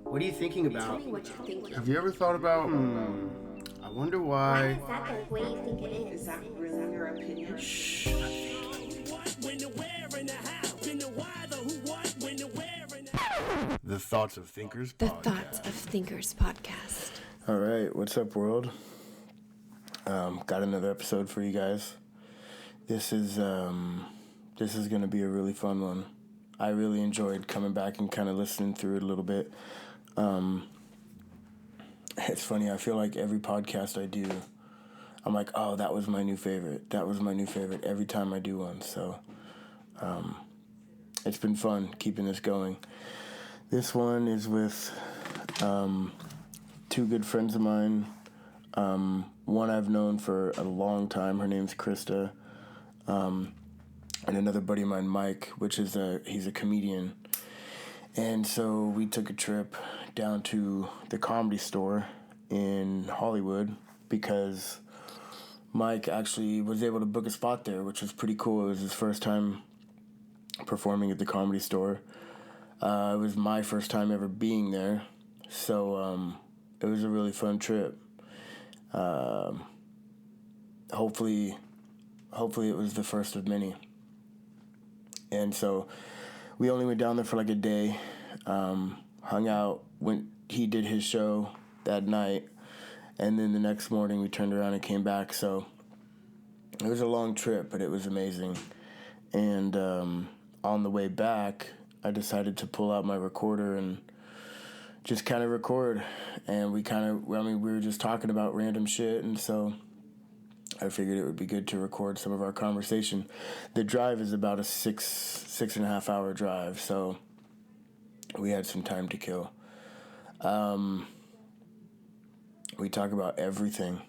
What are you thinking about? Tell me what you're thinking. Have you ever thought about? I wonder Why why. is that the way you think it is? Is that really your opinion? Shh. The Thoughts of Thinkers The podcast. Thoughts of Thinkers podcast. All right, what's up, world? Got another episode for you guys. This is going to be a really fun one. I really enjoyed coming back and kind of listening through it a little bit. It's funny. I feel like every podcast I do, I'm like, oh, that was my new favorite. That was my new favorite every time I do one. So it's been fun keeping this going. This one is with two good friends of mine. One I've known for a long time. Her name's Krista. And another buddy of mine, Mike, he's a comedian. And so we took a trip down to the Comedy Store in Hollywood because Mike actually was able to book a spot there, which was pretty cool. It was his first time performing at the Comedy Store. It was my first time ever being there, so it was a really fun trip. Hopefully it was the first of many. And so we only went down there for like a day, hung out, he did his show that night, and then the next morning we turned around and came back. So it was a long trip, but it was amazing. And on the way back, I decided to pull out my recorder and just kind of record. And we were just talking about random shit, and so I figured it would be good to record some of our conversation. The drive is about a six and a half hour drive, so we had some time to kill. We talk about everything,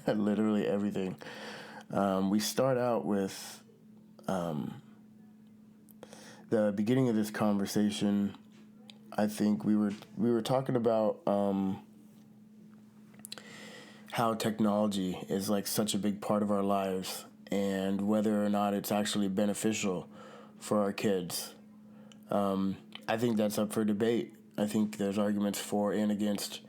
literally everything. We start out with the beginning of this conversation. I think we were talking about how technology is like such a big part of our lives and whether or not it's actually beneficial for our kids. I think that's up for debate. I think there's arguments for and against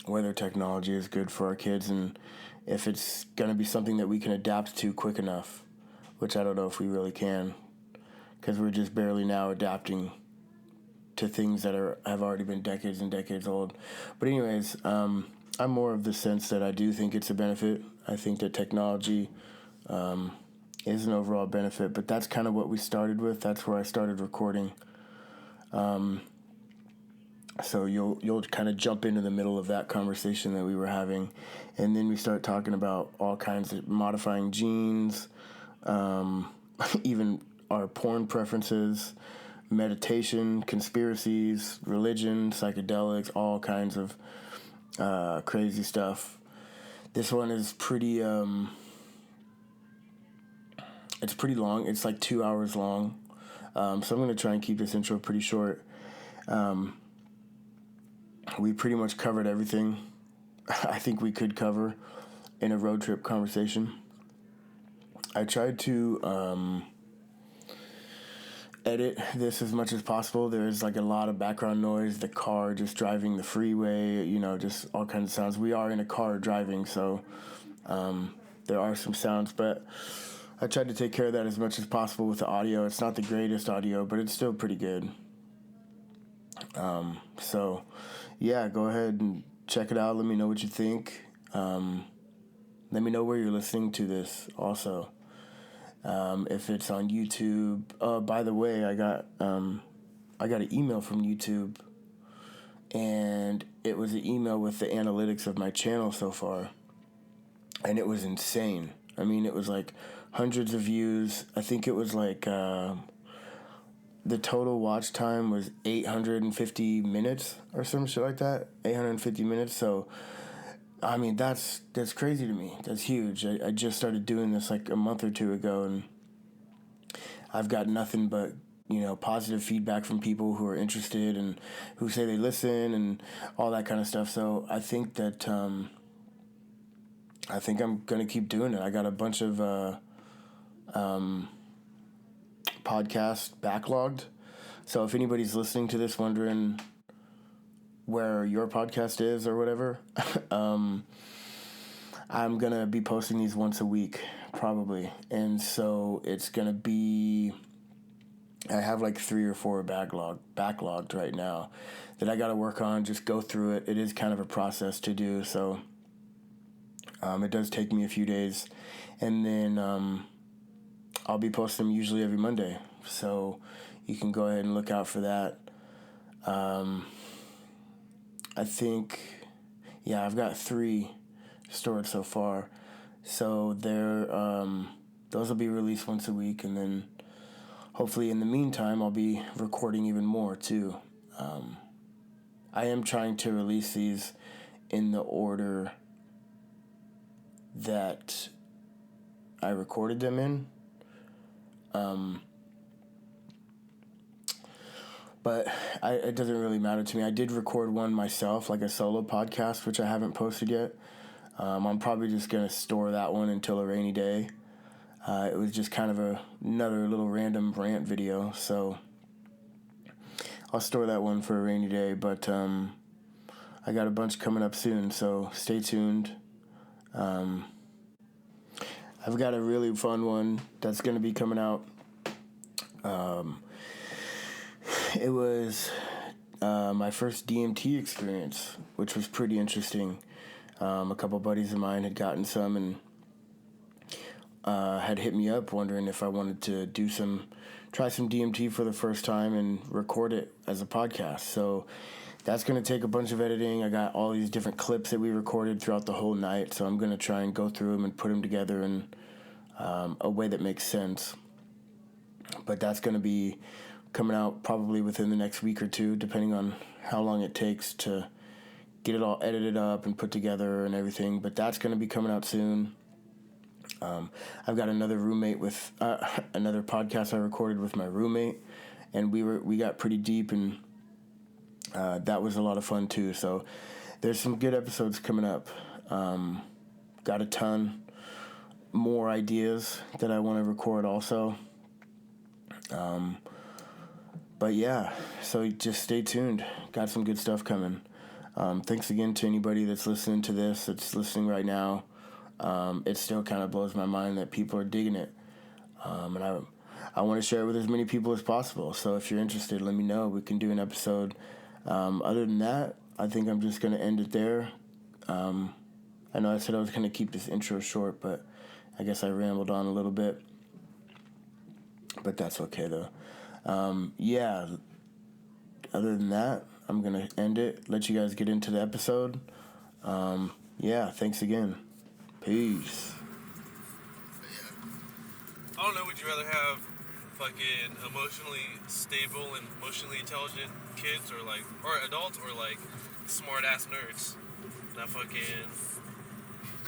whether technology is good for our kids and if it's going to be something that we can adapt to quick enough, which I don't know if we really can, because we're just barely now adapting to things that have already been decades and decades old. But anyways, I'm more of the sense that I do think it's a benefit. I think that technology is an overall benefit, but that's kind of what we started with. That's where I started recording. So you'll kind of jump into the middle of that conversation that we were having, and then we start talking about all kinds of modifying genes, even our porn preferences, meditation, conspiracies, religion, psychedelics, all kinds of crazy stuff. This one is pretty, it's pretty long. It's like 2 hours long. So I'm going to try and keep this intro pretty short. We pretty much covered everything I think we could cover in a road trip conversation. I tried to edit this as much as possible. There's like a lot of background noise, the car just driving the freeway, just all kinds of sounds. We are in a car driving, so there are some sounds, but I tried to take care of that as much as possible with the audio. It's not the greatest audio, but it's still pretty good. So yeah, go ahead and check it out. Let me know what you think. Let me know where you're listening to this also. If it's on YouTube. By the way, I got an email from YouTube, and it was an email with the analytics of my channel so far, and it was insane. I mean, it was like hundreds of views. I think it was like the total watch time was 850 minutes or some shit like that. 850 minutes. So I mean, that's crazy to me. That's huge. I just started doing this like a month or two ago, and I've got nothing but, positive feedback from people who are interested and who say they listen and all that kind of stuff. So I think that I think I'm going to keep doing it. I got a bunch of podcasts backlogged So if anybody's listening to this wondering where your podcast is or whatever, I'm going to be posting these once a week, probably. And so it's going to be, I have like 3 or 4 backlogged right now that I got to work on, just go through it. It is kind of a process to do, so it does take me a few days. And then I'll be posting them usually every Monday, so you can go ahead and look out for that. I think, yeah, I've got 3 stored so far. So those will be released once a week, and then hopefully in the meantime I'll be recording even more too. I am trying to release these in the order that I recorded them in. But it doesn't really matter to me. I did record one myself, like a solo podcast, which I haven't posted yet. I'm probably just going to store that one until a rainy day. It was just kind of another little random rant video, so I'll store that one for a rainy day. But I got a bunch coming up soon, so stay tuned. I've got a really fun one that's going to be coming out. It was my first DMT experience, which was pretty interesting. A couple buddies of mine had gotten some and had hit me up wondering if I wanted to try some DMT for the first time and record it as a podcast. So that's going to take a bunch of editing. I got all these different clips that we recorded throughout the whole night, so I'm going to try and go through them and put them together in a way that makes sense. But that's going to be coming out probably within the next week or 2, depending on how long it takes to get it all edited up and put together and everything. But that's going to be coming out soon. I've got another roommate with another podcast I recorded with my roommate, and we got pretty deep, and that was a lot of fun too. So there's some good episodes coming up. Got a ton more ideas that I want to record also. But yeah, so just stay tuned. Got some good stuff coming. Thanks again to anybody that's listening to this, that's listening right now. It still kind of blows my mind that people are digging it. And I want to share it with as many people as possible. So if you're interested, let me know. We can do an episode. Other than that, I think I'm just going to end it there. I know I said I was going to keep this intro short, but I guess I rambled on a little bit. But that's okay, though. Yeah, other than that, I'm going to end it, let you guys get into the episode. Yeah, thanks again. Peace. I don't know, would you rather have fucking emotionally stable and emotionally intelligent kids or adults or smart ass nerds? That fucking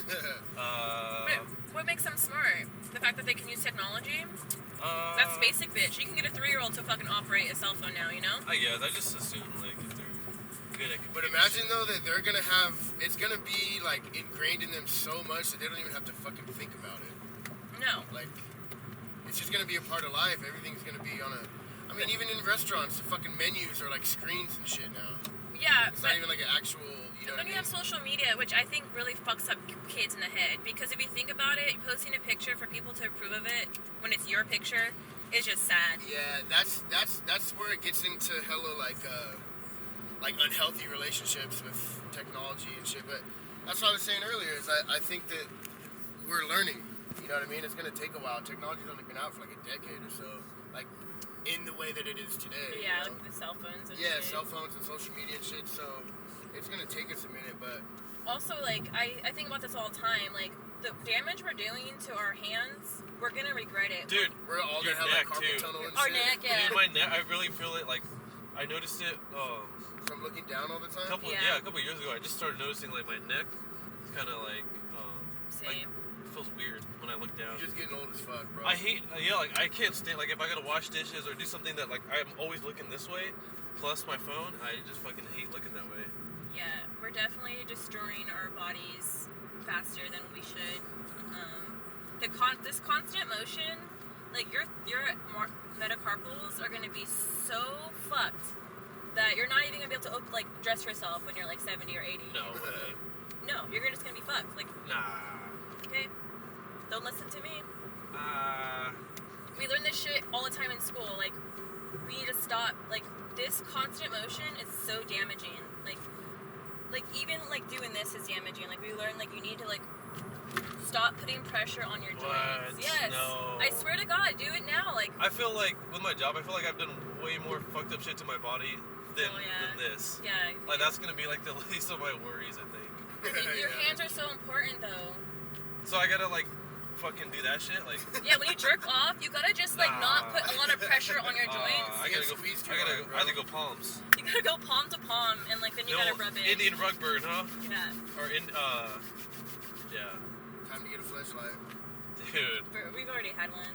Wait, what makes them smart? The fact that they can use technology? That's basic, bitch. You can get a 3-year-old to fucking operate a cell phone now, you know? I guess, I just assume, if they're good at But imagine, though, that they're going to it's going to be, ingrained in them so much that they don't even have to fucking think about it. No. It's just going to be a part of life. Everything's going to be on even in restaurants, the fucking menus are screens and shit now. Yeah, It's not even an actual, Then you have social media, which I think really fucks up kids in the head. Because if you think about it, posting a picture for people to approve of it when it's your picture is just sad. Yeah, that's where it gets into hella unhealthy relationships with technology and shit. But that's what I was saying earlier. Is I think that we're learning. You know what I mean? It's gonna take a while. Technology's only been out for a decade or so. In the way that it is today. Yeah, like the cell phones and shit. Cell phones and social media and shit. So it's gonna take us a minute, but also I think about this all the time. The damage we're doing to our hands, we're gonna regret it. Dude, we're all your gonna have neck carpal too. tunnel and Our shit. neck, yeah. Dude, my neck, I really feel it. I noticed it. From looking down all the time. A couple years ago, I just started noticing my neck. It's kind of same. It feels weird when I look down. You're just getting old as fuck, bro. I hate, I can't stand, if I gotta wash dishes or do something that, I'm always looking this way, plus my phone, I just fucking hate looking that way. Yeah, we're definitely destroying our bodies faster than we should. This constant motion, your carpals are gonna be so fucked that you're not even gonna be able to like dress yourself when you're like 70 or 80. No way. No, you're just gonna be fucked. Like, Nah. okay, don't listen to me. Uh, We learn this shit all the time in school. Like, we need to stop. Like, this constant motion is so damaging. Like even like doing this is damaging. Like, we learn like you need to like stop putting pressure on your joints. What? Yes. No. I swear to God, do it now. Like, I feel like with my job, I feel like I've done way more fucked up shit to my body than this. Yeah. Like, that's gonna be like the least of my worries, I think. Your hands are so important though. So I gotta like fucking do that shit, like. Yeah, when you jerk off, you gotta just like not put a lot of pressure on your joints. I gotta go palms. You gotta go palm to palm, and like then you gotta rub it. Indian rug burn, huh? Yeah. Or yeah. Time to get a flashlight. Dude. We've already had one.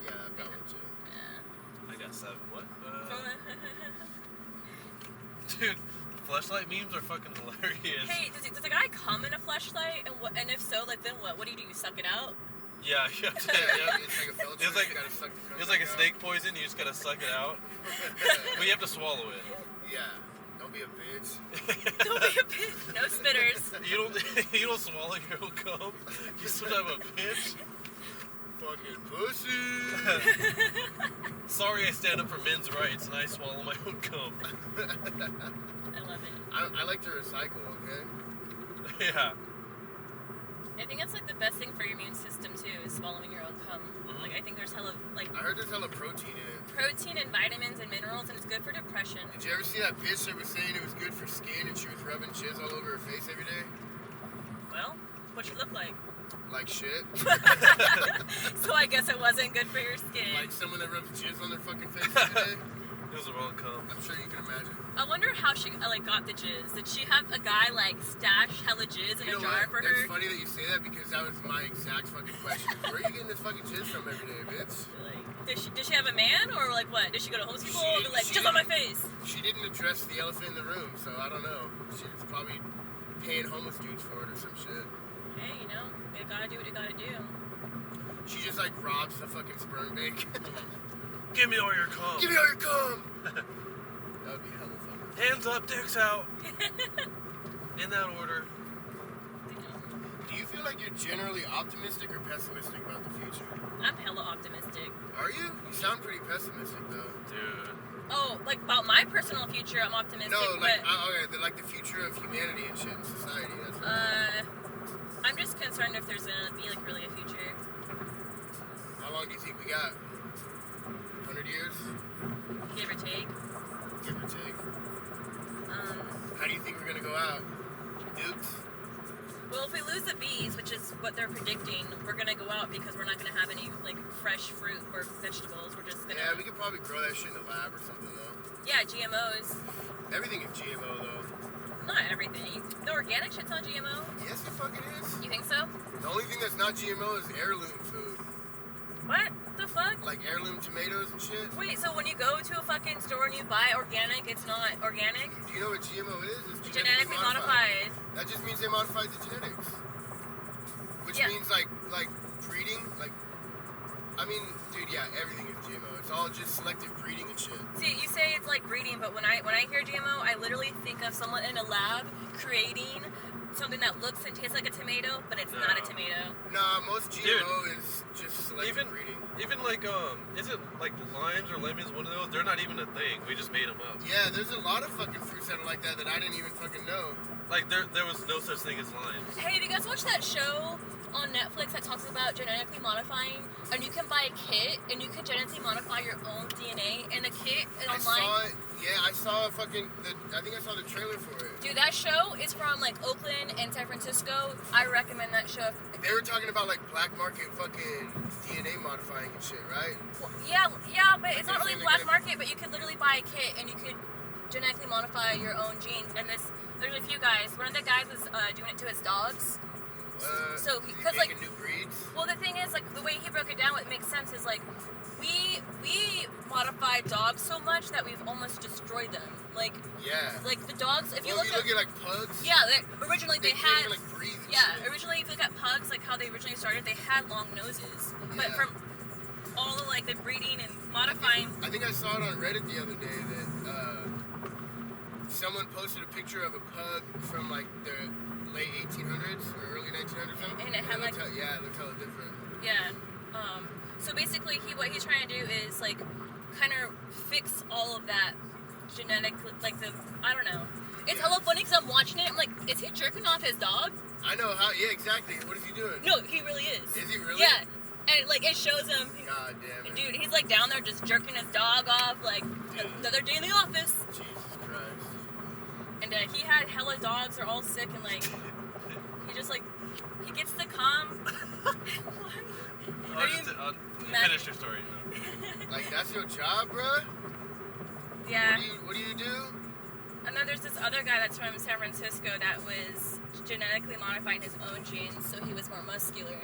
Yeah, I've got one too. Yeah. I got 7. What? Dude, flashlight memes are fucking hilarious. Hey, does a guy come in a flashlight? And if so, like then what? What do? You suck it out? Yeah, Yeah, it's like a filter. It's like you gotta suck the filter it's like a out. snake poison. You just gotta suck it out, but you have to swallow it. Yeah. Don't be a bitch. Don't be a bitch. No spitters. You don't swallow your own cum. You still have a bitch. Fucking pussy. Sorry, I stand up for men's rights and I swallow my own cum. I love it. I like to recycle, okay? Yeah. I think that's like the best thing for your immune system too, is swallowing your own cum. Like I think there's hella like I heard there's hella protein in it. protein and vitamins and minerals, and it's good for depression. Did you ever see that bitch that was saying it was good for skin and she was rubbing jizz all over her face every day? Well, what you look like. Like shit. So I guess it wasn't good for your skin. Like someone that rubs jizz on their fucking face every day? It was the wrong cum. I'm sure you can imagine. I wonder how she like got the jizz. Did she have a guy like stash hella jizz in You a know jar what? for That's her? funny that you say that because that was my exact fucking question. Where are you getting this fucking jizz from every day, bitch? Like, did she have a man or like what? Did she go to homeless people and be like, she jizz on my didn't- face? She didn't address the elephant in the room, so I don't know. She was probably paying homeless dudes for it or some shit. Hey, you know, you gotta do what you gotta do. She just like robs the fucking sperm bank. Give me all your cum. Give me all your cum! That would be hella fucking. Hands up, dicks out. In that order. Do you feel like you're generally optimistic or pessimistic about the future? I'm hella optimistic. Are you? You sound pretty pessimistic though. Dude. Oh, like about my personal future, I'm optimistic. No, like but, like the future of humanity and shit in society. That's what I'm just concerned if there's gonna be like really a future. How long do you think we got? 100 years? Give or take. Give or take. How do you think we're gonna go out? Dukes? Well, if we lose the bees, which is what they're predicting, we're gonna go out because we're not gonna have any like fresh fruit or vegetables. We're just gonna. Yeah, we could probably grow that shit in the lab or something though. Yeah, GMOs. Everything is GMO though. Not everything. The organic shit's not GMO. Yes, it fucking is. You think so? The only thing that's not GMO is heirloom food. What the fuck? Like heirloom tomatoes and shit. Wait, so when you go to a fucking store and you buy organic, it's not organic? Do you know what GMO is? It's Genetically modified. That just means they modified the genetics. Which Yeah. means like breeding, like I mean, dude, yeah, everything is GMO. It's all just selective breeding and shit. See, you say it's like breeding, but when I hear GMO, I literally think of someone in a lab creating something that looks and tastes like a tomato, but it's not a tomato. Nah, most GMO is just selective breeding. Even like isn't like limes or lemons one of those? They're not even a thing. We just made them up. Yeah, there's a lot of fucking fruits that are like that I didn't even fucking know. Like there was no such thing as limes. Hey, have you guys watched that show on Netflix that talks about genetically modifying? And you can buy a kit and you can genetically modify your own DNA. And the kit is I online. saw it. Yeah, I saw I think I saw the trailer for it. Dude, that show is from like Oakland and San Francisco. I recommend that show. They were talking about like black market fucking DNA modifying and shit, right? Well, yeah, but it's not really black market. But you could literally buy a kit and you could genetically modify your own genes. And there's a few guys. One of the guys was doing it to his dogs. So because like new breeds. Well, the thing is, like the way he broke it down, what makes sense is like we modify dogs so much that we've almost destroyed them. Like like the dogs. If you look at like pugs. Yeah, originally they had. Like breathe and yeah, shit. originally if you look at pugs, like how they originally started, they had long noses. But from all of like the breeding and modifying. I think think I saw it on Reddit the other day that someone posted a picture of a pug from like the late 1800s or early 1900s. And it had, like... Yeah, it looked hella different. Yeah. So basically, what he's trying to do is, like, kind of fix all of that genetic, like, I don't know. It's hella funny because I'm watching it. I'm like, is he jerking off his dog? I know how. Yeah, exactly. What is he doing? No, he really is. Is he really? Yeah. And, like, it shows him. God damn it. Dude, he's, like, down there just jerking his dog off, like, another day in the office. Jesus Christ. And he had hella dogs. They're all sick. And, like, he just, like, he gets to come. Finish your story. Like, that's your job, bruh? Yeah. What do you do? And then there's this other guy that's from San Francisco that was genetically modifying his own genes so he was more muscular.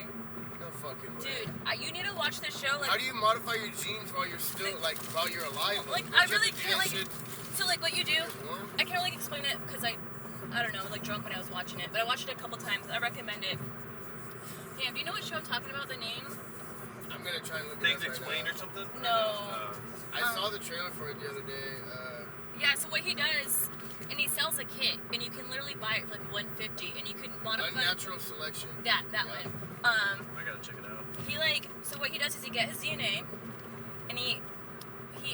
No fucking way. Dude, you need to watch this show. Like, how do you modify your genes while you're still, while you're alive? Like, Don't I you have really to do can't, that like... shit So, like, what you do... warm? I can't really explain it because I don't know, like, drunk when I was watching it. But I watched it a couple times. I recommend it. Damn, do you know what show I'm talking about, the name? I'm gonna try and look Things it up Explained right or something? No. I saw the trailer for it the other day. Yeah, so what he does, and he sells a kit, and you can literally buy it for like $150, and you can modify Unnatural Selection. that Yeah. one. I gotta check it out. He so what he does is he gets his DNA, and he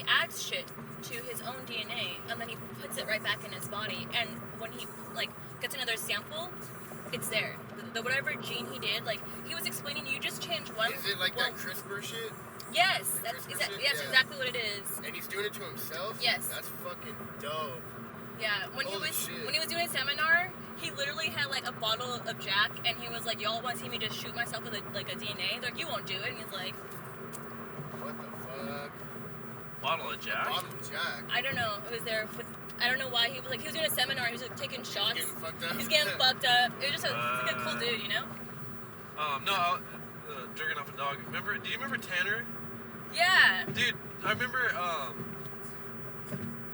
adds shit to his own DNA, and then he puts it right back in his body, and when he gets another sample, it's there. The whatever gene he did, he was explaining, you just change one. Is it like that CRISPR shit? Yes, The that's CRISPR shit? yes, Yeah. exactly what it is. And he's doing it to himself? Yes. That's fucking dope. Yeah, when Holy he shit. was doing a seminar, he literally had a bottle of Jack, and he was like, "Y'all want to see me just shoot myself with a DNA?" They're like, "You won't do it." And he's like, What the fuck? Bottle of Jack? Bottle of Jack. "I don't know." It was there. I don't know why he was doing a seminar. He was taking shots. Getting fucked up. He's getting fucked up. It was just like a cool dude, you know? No, jerking off a dog. Do you remember Tanner? Yeah. Dude, I remember,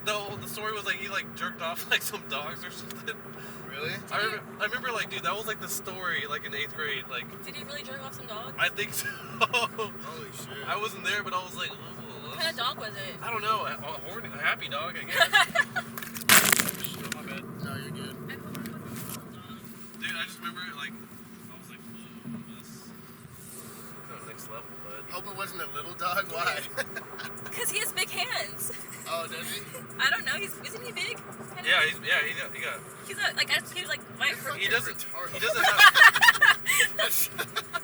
the story was he jerked off some dogs or something. Really? I remember dude, that was the story in 8th grade. Did he really jerk off some dogs? I think so. Holy shit. I wasn't there, but I was like, What kind of dog was it? I don't know, a happy dog, I guess. Shit, my bad. No, you're good. Dude, I just remember I was like, whoa, this kind of next level, bud. Hope it wasn't a little dog. Why? Because he has big hands. Oh, does he? I don't know. Isn't he big? Yeah, he got. He was white for He doesn't. retarded. He doesn't have. That's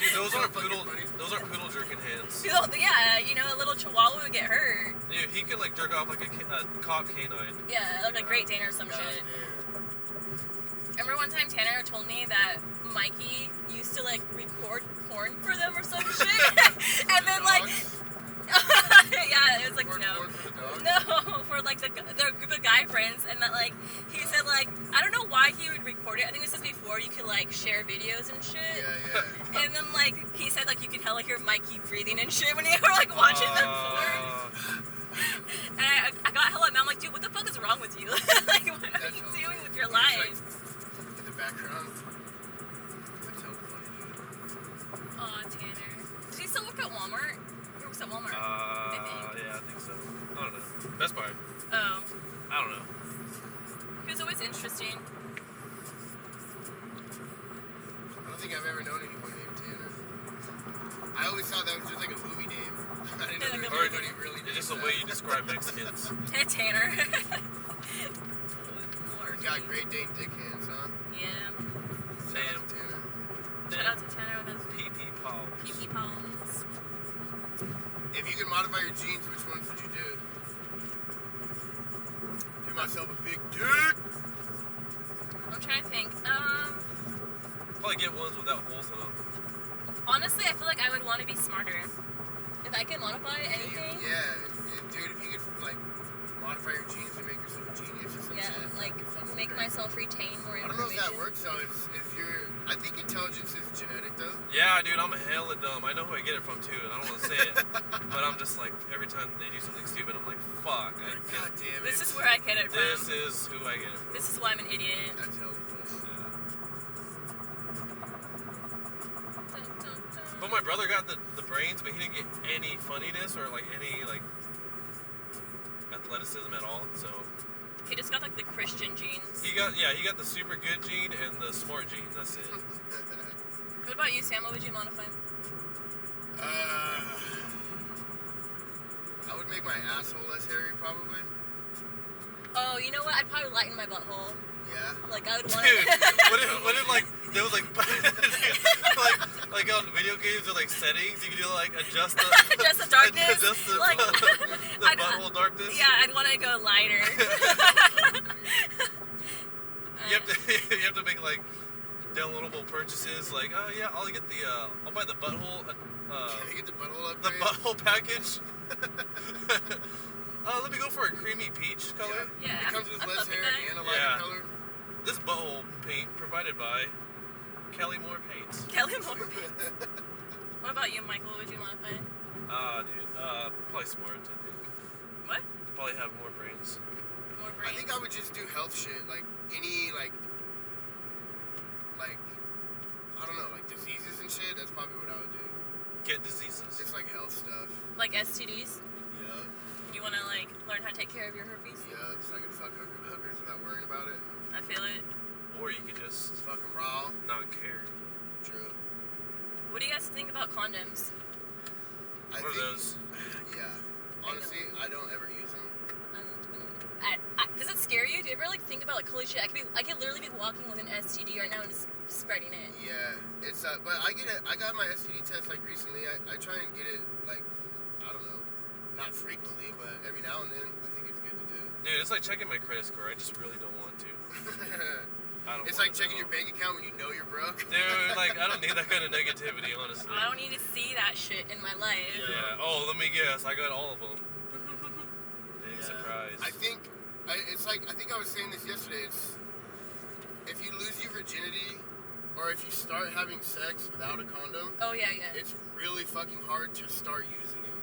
Dude, those aren't fucking poodle. funny. Those aren't poodle jerking hands. Yeah, a little chihuahua would get hurt. Dude, he can jerk off like a cock canine. Yeah, like a Great Dane or some God shit. damn. Remember one time Tanner told me that Mikey used to record porn for them or some shit, and then yeah, it was Porn for the dog? no, for their group of guy friends, and that he said I don't know why he would record it. I think this is before you could share videos and shit. Yeah. And then he said you could hella hear Mikey breathing and shit when you were watching the porn. And I got hella mad. I'm like, dude, what the fuck is wrong with you? What are you doing with your life? In the background. That's hella funny, dude. Aw, Tanner. Does he still work at Walmart? He works at Walmart. Yeah, I think so. I don't know. Best Buy. Oh. I don't know. He was always interesting. I don't think I've ever known anyone named Tanner. I always thought that was just a movie name. I didn't know Yeah, there was anybody really It's just named the way that. you describe Mexicans. Hey, Tanner. You got Great Dane dick hands, huh? Yeah. Shout out to Tanner. Shout out to Tanner with his PP Paul. pee-pee palms. If you could modify your genes, which ones would you do? Give myself a big dick. I'm trying to think. Probably get ones without holes in them. Honestly, I feel like I would want to be smarter. If I could modify anything, Dude, if you could modify your genes and make yourself a genius or something. make myself retain more I don't know if information. that works though. If you're, I think intelligence is genetic though. Yeah, dude, I'm hella dumb. I know who I get it from too, and I don't want to say it, but I'm just every time they do something stupid, I'm like, fuck. God damn it. This is where I get it from. This is who I get it from. This is why I'm an idiot. That's hella funny. Yeah. But my brother got the brains, but he didn't get any funniness or any athleticism at all. So He just got like the Christian genes. he got the super good gene and the smart gene. That's it. What about you, Sam? What would you modify? I would make my asshole less hairy, probably. Oh, you know what? I'd probably lighten my butthole. Yeah. Like I would want. Dude, what if like there was like like on video games or like settings you could do like adjust the Adjust the darkness. adjust the, Like, the I'd- butthole darkness. Yeah, I'd want to go lighter. You have to make like downloadable purchases. Like, oh yeah, I'll buy the butthole. Can I get the butthole The upgrade? butthole package. Let me go for a creamy peach color. Yeah. It comes with I'm less fucking hair that. and a lighter Yeah. color. This butthole paint provided by Kelly Moore Paints. Kelly Moore. What about you, Michael? What would you modify? Dude, probably smart. I think What? probably have more brains. More I brains. think I would just do health shit, like any like I don't know, like diseases and shit. That's probably what I would do. Get diseases. Just like health stuff. Like STDs. Yeah, You want to like learn how to take care of your herpes? yeah. So I can fuck hookers without worrying about it. I feel it. Or you could just It's fucking raw. not care. True. What do you guys think about condoms? I What are think, those? Yeah. Honestly, I don't ever use them. Does it scare you? Do you ever like think about like holy shit? I could literally be walking with an STD right now and just spreading it. Yeah, it's but I got my STD test like recently. I try and get it like, I don't know, not frequently, but every now and then. I think it's good to do. Dude, it's like checking my credit score. I just really don't want to. I don't It's wanna like checking know. your bank account when you know you're broke. Dude, like I don't need that kind of negativity, honestly. I don't need to see that shit in my life. Yeah. Oh, let me guess. I got all of them. Big Yeah. surprise. I think it's like I think I was saying this yesterday. It's if you lose your virginity or if you start having sex without a condom, Oh yeah, yeah. it's really fucking hard to start using them.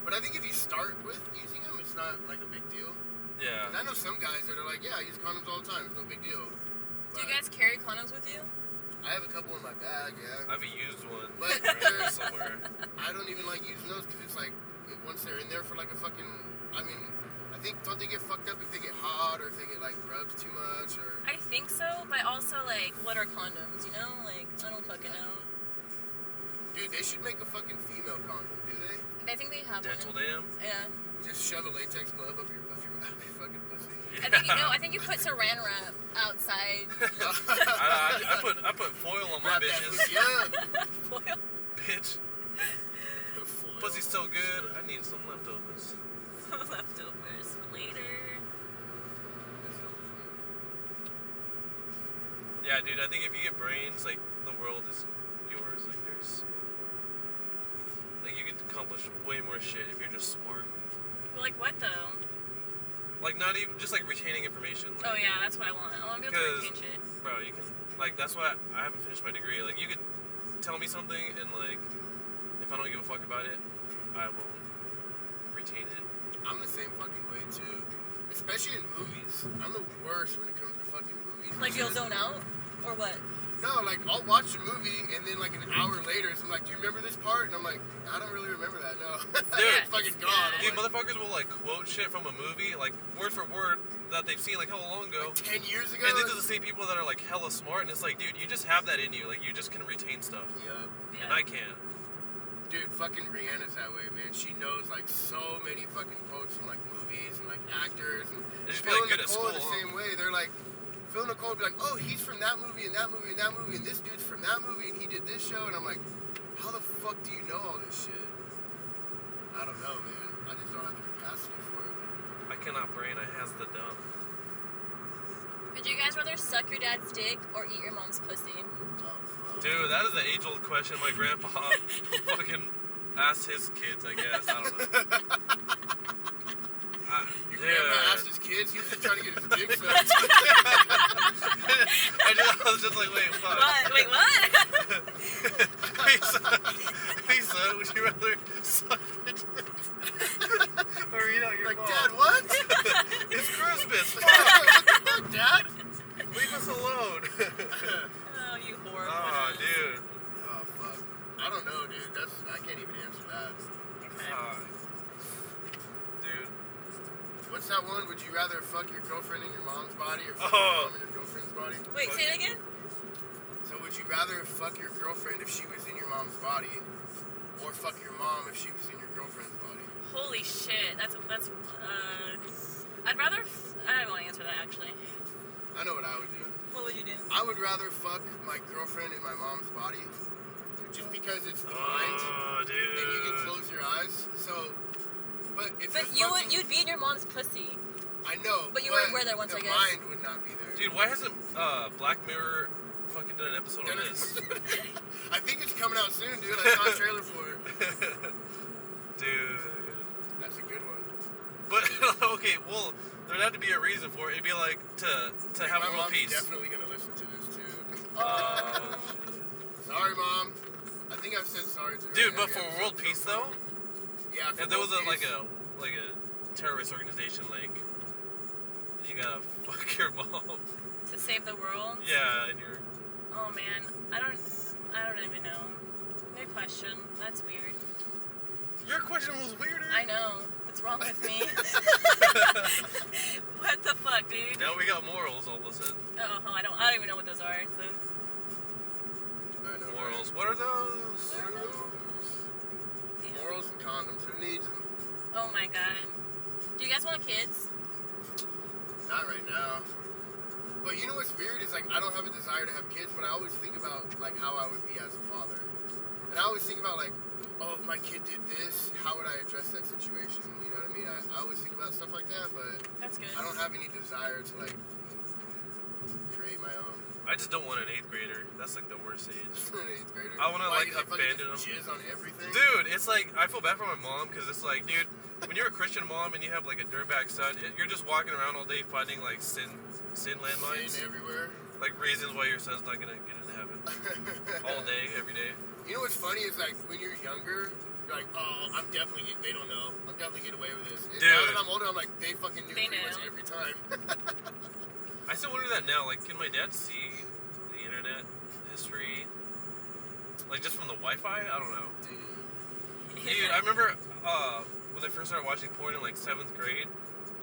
But I think if you start with using them, it's not like a big deal. Yeah. 'Cause I know some guys that are like, yeah, I use condoms all the time. It's no big deal. Do you guys carry condoms with you? I have a couple in my bag, yeah. I haven't used one. But Right they're- somewhere. I don't even like using those because it's like once they're in there for like a fucking. I mean, I think don't they get fucked up if they get hot or if they get like rubbed too much or. I think so, but also like, what are condoms? You know, like I don't fucking know. Dude, they should make a fucking female condom, do they? I think they have Dental one. dam? Yeah. Just shove a latex glove up your fucking pussy. I think I think you put Saran wrap outside. I put foil on my Wrap that bitches. pussy up. Foil. Bitch. Foil. Pussy's so good. I need some leftovers. Leftovers for later. Yeah, dude, I think if you get brains, like, the world is yours. Like, there's... Like, you can accomplish way more shit if you're just smart. Well, like what though? Like, not even... Just, like, retaining information. Like, Oh yeah, that's what I want. I want to be able to Because, retain shit. bro, you can... Like, that's why I haven't finished my degree. Like, you could tell me something, and, like, if I don't give a fuck about it, I won't retain it. I'm the same fucking way too. Especially in movies. I'm the worst when it comes to fucking movies. Like you'll zone out, or what? No, like I'll watch the movie and then like an hour later, so I'm like, do you remember this part? And I'm like, I don't really remember that. No, it's fucking gone. I'm Dude, like, motherfuckers will, like, quote shit from a movie, like, word for word, that they've seen, like, hella long ago. 10 years ago. And these are the same people that are, like, hella smart, and it's like, dude, you just have that in you. Like, you just can retain stuff. Yeah. And I can't. Dude, fucking Rihanna's that way, man. She knows like so many fucking quotes from like movies and like actors. And She's Phil probably and good at Nicole school, the huh? same way. They're like, Phil and Nicole would be like, oh, he's from that movie and that movie and that movie, and this dude's from that movie and he did this show. And I'm like, how the fuck do you know all this shit? I don't know, man. I just don't have the capacity for it. I cannot brain. I has the dumb. Would you guys rather suck your dad's dick or eat your mom's pussy? Oh, fuck. Dude, that is the age-old question my grandpa fucking asked his kids, I guess. I don't know. Your grandpa asked his kids, he was just trying to get his dick sucked. I was just like, wait, fuck. What? Wait, what? He said, would you rather suck your dick or eat out your Like, mom? Dad, what? It's Christmas. What Fuck. the fuck, Dad? Leave us alone. Oh, you horrible. Oh, dude. Oh, fuck. I don't know, dude. I can't even answer that. Okay. Dude. What's What's that one? Would you rather fuck your girlfriend in your mom's body or fuck Oh. your mom in your girlfriend's body? Wait, say it again? So would you rather fuck your girlfriend if she was in your mom's body, or fuck your mom if she was in your girlfriend's body? Holy shit. I'd rather, I don't want to answer that actually. I know what I would do. What would you do? I would rather fuck my girlfriend in my mom's body, just because it's the mind, Oh, dude. and you can close your eyes. So, but if But you'd be in your mom's pussy. I know, but you wouldn't wear there once, the I guess. mind would not be there. Dude, why hasn't Black Mirror fucking done an episode on this? I think it's coming out soon, dude. I saw a trailer for it. Dude. That's a good one. But, okay, well, there'd have to be a reason for it. It'd be like to have My world mom's peace. definitely gonna listen to this too. Oh, Sorry, mom. I think I've said sorry to her. dude, but every for episode world so peace far. though, Yeah. For if there was world peace. like a terrorist organization, like you gotta fuck your mom. To save the world? Yeah, and you're. Oh man, I don't even know. Good question. That's weird. Your question was weirder. I know. What's wrong with me? What the fuck, dude? Now we got morals all of a sudden. Oh, I don't even know what those are. So. I know, Morals. What are those? Right? Morals and condoms. Who needs them? Oh my god. Do you guys want kids? Not right now. But you know what's weird is like I don't have a desire to have kids, but I always think about like how I would be as a father, and I always think about like, oh, if my kid did this, how would I address that situation? You know what I mean? I always think about stuff like that, but That's good. I don't have any desire to like create my own. I just don't want an 8th grader. That's like the worst age. An 8th grader. I wanna, Why, like, do they fucking abandon just jizz on everything. Dude, it's like I feel bad for my mom because it's like, dude, when you're a Christian mom and you have like a dirtbag son, you're just walking around all day finding like sin landmines, Sin everywhere. like reasons why your son's not gonna get into heaven all day, every day. You know what's funny is like when you're younger, you're like, oh, they don't know. I'm definitely getting away with this. And now Dude. that I'm older, I'm like, they fucking knew They pretty much knew. every time. I still wonder that now. Like, can my dad see the internet history, like just from the Wi-Fi? I don't know. Dude, I remember when I first started watching porn in like 7th grade.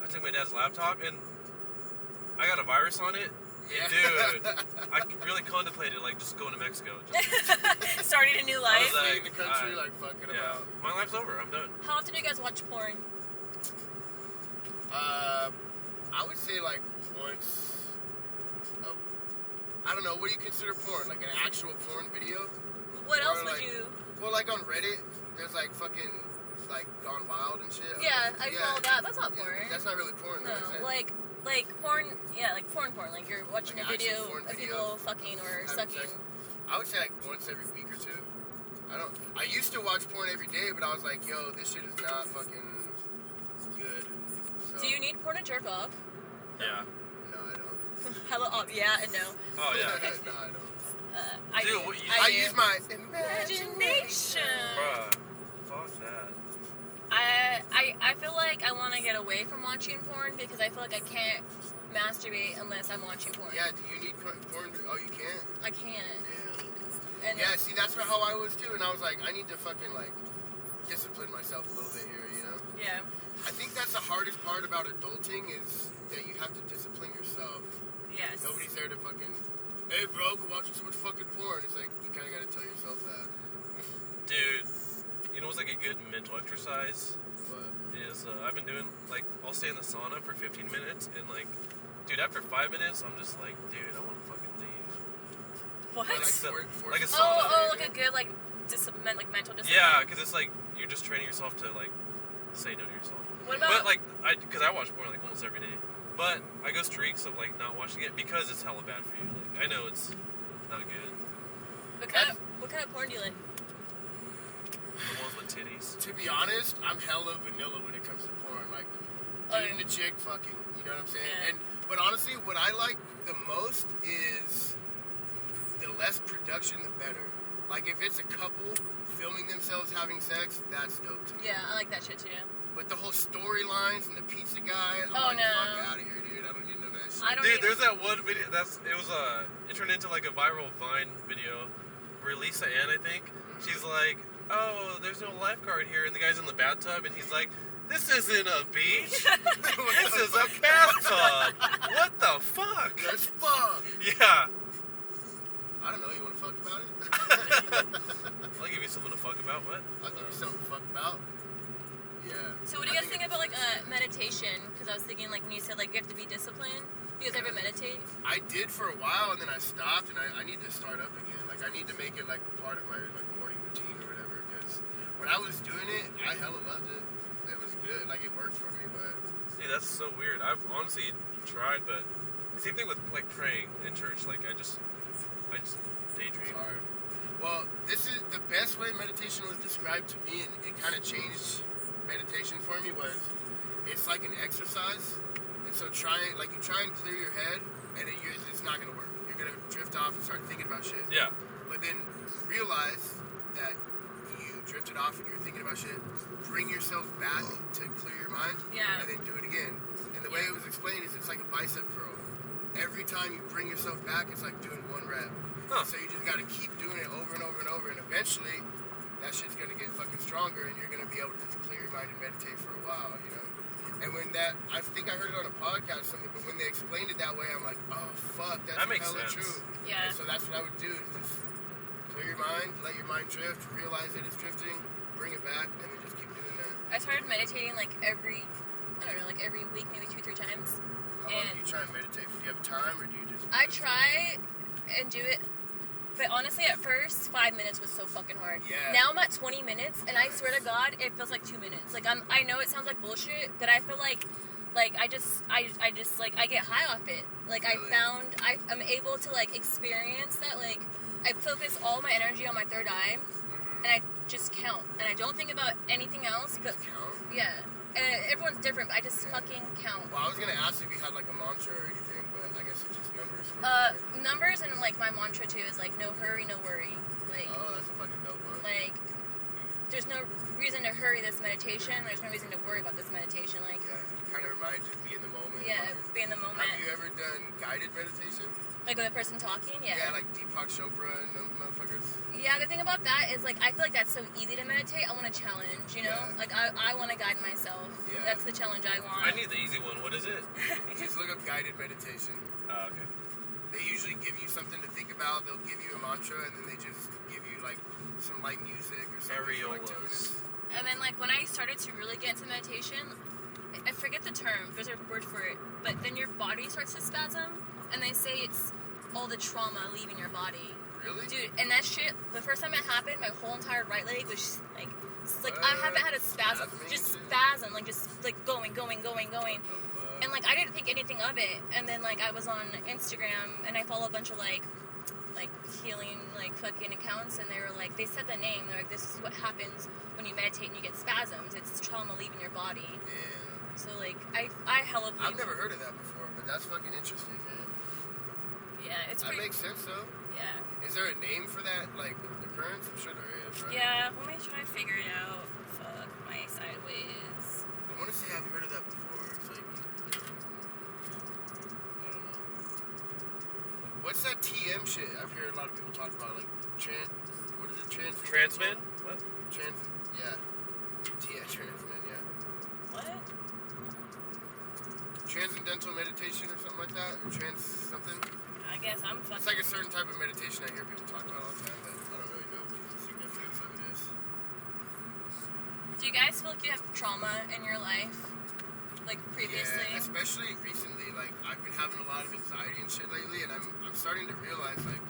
I took my dad's laptop and I got a virus on it. Yeah. And dude, I really contemplated like just going to Mexico. Just, Starting a new I life. was like, Stay in the country, I- like fucking yeah, about. my life's over. I'm done. How often do you guys watch porn? I would say like once. I don't know. What do you consider porn? Like an actual porn video? What Or, else would like- you? Well, like on Reddit, there's like fucking like Gone Wild and shit. Yeah, I follow that. That's not porn. That's not really porn, though, is No, it? like porn. Yeah, like porn. Like you're watching Like a video actual porn of video? people fucking or Having sucking. sex? I would say like once every week or two. I used to watch porn every day, but I was like, yo, this shit is not fucking good. So, Do you need porn to jerk off? Yeah. No, I don't. Hello, yeah and no. Oh yeah. No, I don't. I Dude, do. what you- I do. use my imagination. Bruh. Fuck that. I feel like I want to get away from watching porn because I feel like I can't masturbate unless I'm watching porn. Yeah, do you need porn? Oh, you can't? I can't. Yeah. And Yeah, see, that's how I was too, and I was like, I need to fucking like discipline myself a little bit here, you know? yeah. I think that's the hardest part about adulting is that you have to discipline yourself. Yes. Nobody's there to fucking, hey bro, we're watching so much fucking porn. It's like, you kind of got to tell yourself that. Dude, you know what's like a good mental exercise? But Is I've been doing like I'll stay in the sauna for 15 minutes and like, dude, after 5 minutes I'm just like, dude, I want to fucking leave. What? like, So- force like a yourself sauna. to, Oh, you like a know? good like mental discipline. Yeah, because it's like you're just training yourself to like say no to yourself. What about? But like because I watch porn like almost every day, but I go streaks of like not watching it because it's hella bad for you. Like I know it's not good. what kind of porn do you like? The ones with titties. To be honest, I'm hella vanilla when it comes to porn. Like, Oh, dude and yeah. the chick fucking, you know what I'm saying? Yeah. But honestly, what I like the most is the less production, the better. Like, if it's a couple filming themselves having sex, that's dope to me. Yeah, I like that shit too. But the whole storylines and the pizza guy, I'm Oh, like, no. fuck out of here, dude. I don't need none of that shit. I don't Dude, even- there's that one video it turned into like a viral Vine video where Lisa Ann, I think, she's like, oh, there's no lifeguard here, and the guy's in the bathtub, and he's like, this isn't a beach. This meditation because I was thinking like when you said like you have to be disciplined. Do you guys ever meditate? I did for a while, and then I stopped, and I need to start up again. Like, I need to make it, like, part of my, like, morning routine or whatever, because when I was doing it, I hella loved it. It was good. Like, it worked for me, but... See, that's so weird. I've honestly tried, but same thing with, like, praying in church. Like, I just daydream. It's hard. Well, this is the best way meditation was described to me, and it kind of changed meditation for me, was it's like an exercise. And so you try and clear your head, and it's not going to work. You're going to drift off and start thinking about shit. Yeah. But then realize that you drifted off and you're thinking about shit. Bring yourself back to clear your mind, and then do it again. And the way it was explained is it's like a bicep curl. Every time you bring yourself back, it's like doing one rep. Huh. So you just got to keep doing it over and over and over, and eventually that shit's going to get fucking stronger, and you're going to be able to just clear your mind and meditate for a while, you know? And when I think I heard it on a podcast or something, but when they explained it that way, I'm like, oh, fuck, that's That makes hella sense. true. Yeah. And so that's what I would do, is just clear your mind, let your mind drift, realize that it's drifting, bring it back, and then just keep doing that. I started meditating like every week, maybe 2-3 times. How long do you try and meditate? Do you have time, or do you just... I try and do it, but honestly, at first, 5 minutes was so fucking hard. Yeah. Now I'm at 20 minutes, and I swear to God, it feels like 2 minutes. Like I know it sounds like bullshit, but I feel like I just like I get high off it. Like Really? I'm able to like experience that. Like I focus all my energy on my third eye, and I just count, and I don't think about anything else. But Count? yeah, and everyone's different. But I just fucking count. Well, I was going to ask if you had, like, a mantra or anything, but I guess it's just numbers. Numbers and like my mantra too is like no hurry, no worry. Like Oh, that's a fucking dope one. like there's no reason to hurry this meditation. There's no reason to worry about this meditation. Like Yeah, kind of reminds you to be in the moment. yeah, fucking- be in the moment. Have you ever done guided meditation? Like with a person talking, Yeah, like Deepak Chopra and them motherfuckers. Yeah, the thing about that is like I feel like that's so easy to meditate. I want to challenge, you know? Yeah. Like I want to guide myself. Yeah. That's the challenge I want. I need the easy one. What is it? Just look up guided meditation. Okay. They usually give you something to think about. They'll give you a mantra, and then they just give you like some light music or something for like 2 minutes. Areolas. And then like when I started to really get into meditation, I forget the term. There's a word for it, but then your body starts to spasm, and they say it's all the trauma leaving your body. Really? Dude, and that shit, the first time it happened, my whole entire right leg was like I haven't had a spasm, just spasm, like just like going. And like I didn't think anything of it. And then like I was on Instagram and I follow a bunch of like healing like fucking accounts, and they said the name. They're like, this is what happens when you meditate and you get spasms. It's trauma leaving your body. Yeah. So like I hella believe. I've never heard of that before, but that's fucking interesting, man. Yeah, it's That pretty. makes sense, though. Yeah. Is there a name for that, like, occurrence? I'm sure there is, right? Yeah. Let me try to figure it out. Fuck my sideways. I want to say I've heard of that before. It's like, I don't know. What's that TM shit? I've heard a lot of people talk about, like, what is it? Transmin? What? Yeah. Transmin, yeah. What? Transcendental meditation or something like that? Or something? I guess I'm fucking. It's like a certain type of meditation I hear people talk about all the time, but I don't really know what the significance of it is. Do you guys feel like you have trauma in your life? Like previously? Yeah, especially recently. Like, I've been having a lot of anxiety and shit lately, and I'm starting to realize, like,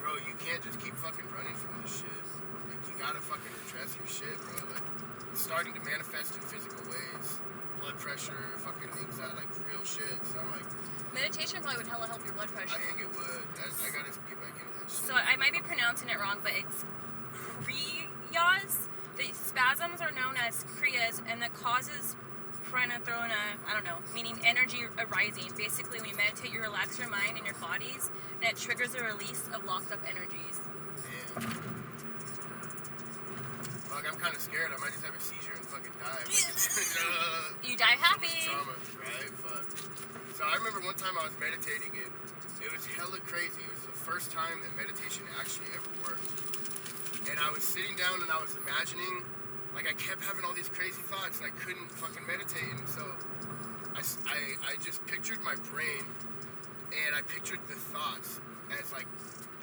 bro, you can't just keep fucking running from this shit. Like, you gotta fucking address your shit, bro. Like, it's starting to manifest in physical ways. Blood pressure, fucking anxiety, like, real shit. So I'm like, Meditation probably would hella help your blood pressure. I think it would. I gotta get back into that shit. So I might be pronouncing it wrong, but it's kriyas. The spasms are known as kriyas, and the causes pranathrona, I don't know, meaning energy arising. Basically, when you meditate, you relax your mind and your bodies, and it triggers the release of locked up energies. Damn. Fuck, I'm kind of scared. I might just have a seizure and fucking die. You die happy. Trauma, right? Fuck. So I remember one time I was meditating, and it was hella crazy. It was the first time that meditation actually ever worked. And I was sitting down and I was imagining, like, I kept having all these crazy thoughts and I couldn't fucking meditate. And so I just pictured my brain, and I pictured the thoughts as like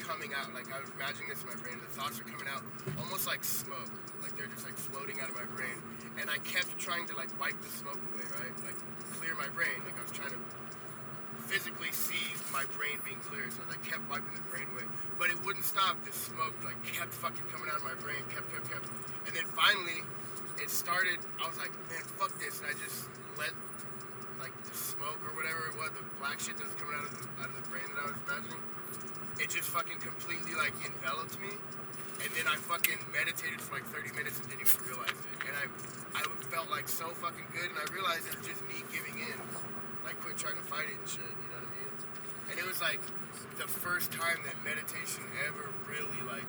coming out. Like I was imagining this in my brain. The thoughts are coming out almost like smoke. Like they're just like floating out of my brain. And I kept trying to like wipe the smoke away, right? Like clear my brain. Like I was trying to physically see my brain being clear. So I kept wiping the brain away. But it wouldn't stop. The smoke like kept fucking coming out of my brain. Kept. And then finally, it started. I was like, man, fuck this. And I just let like the smoke or whatever it was, the black shit that was coming out of the brain that I was imagining, it just fucking completely like enveloped me. And then I fucking meditated for like 30 minutes and didn't even realize it. And I felt like so fucking good, and I realized it was just me giving in. Like quit trying to fight it and shit, you know what I mean? And it was like the first time that meditation ever really like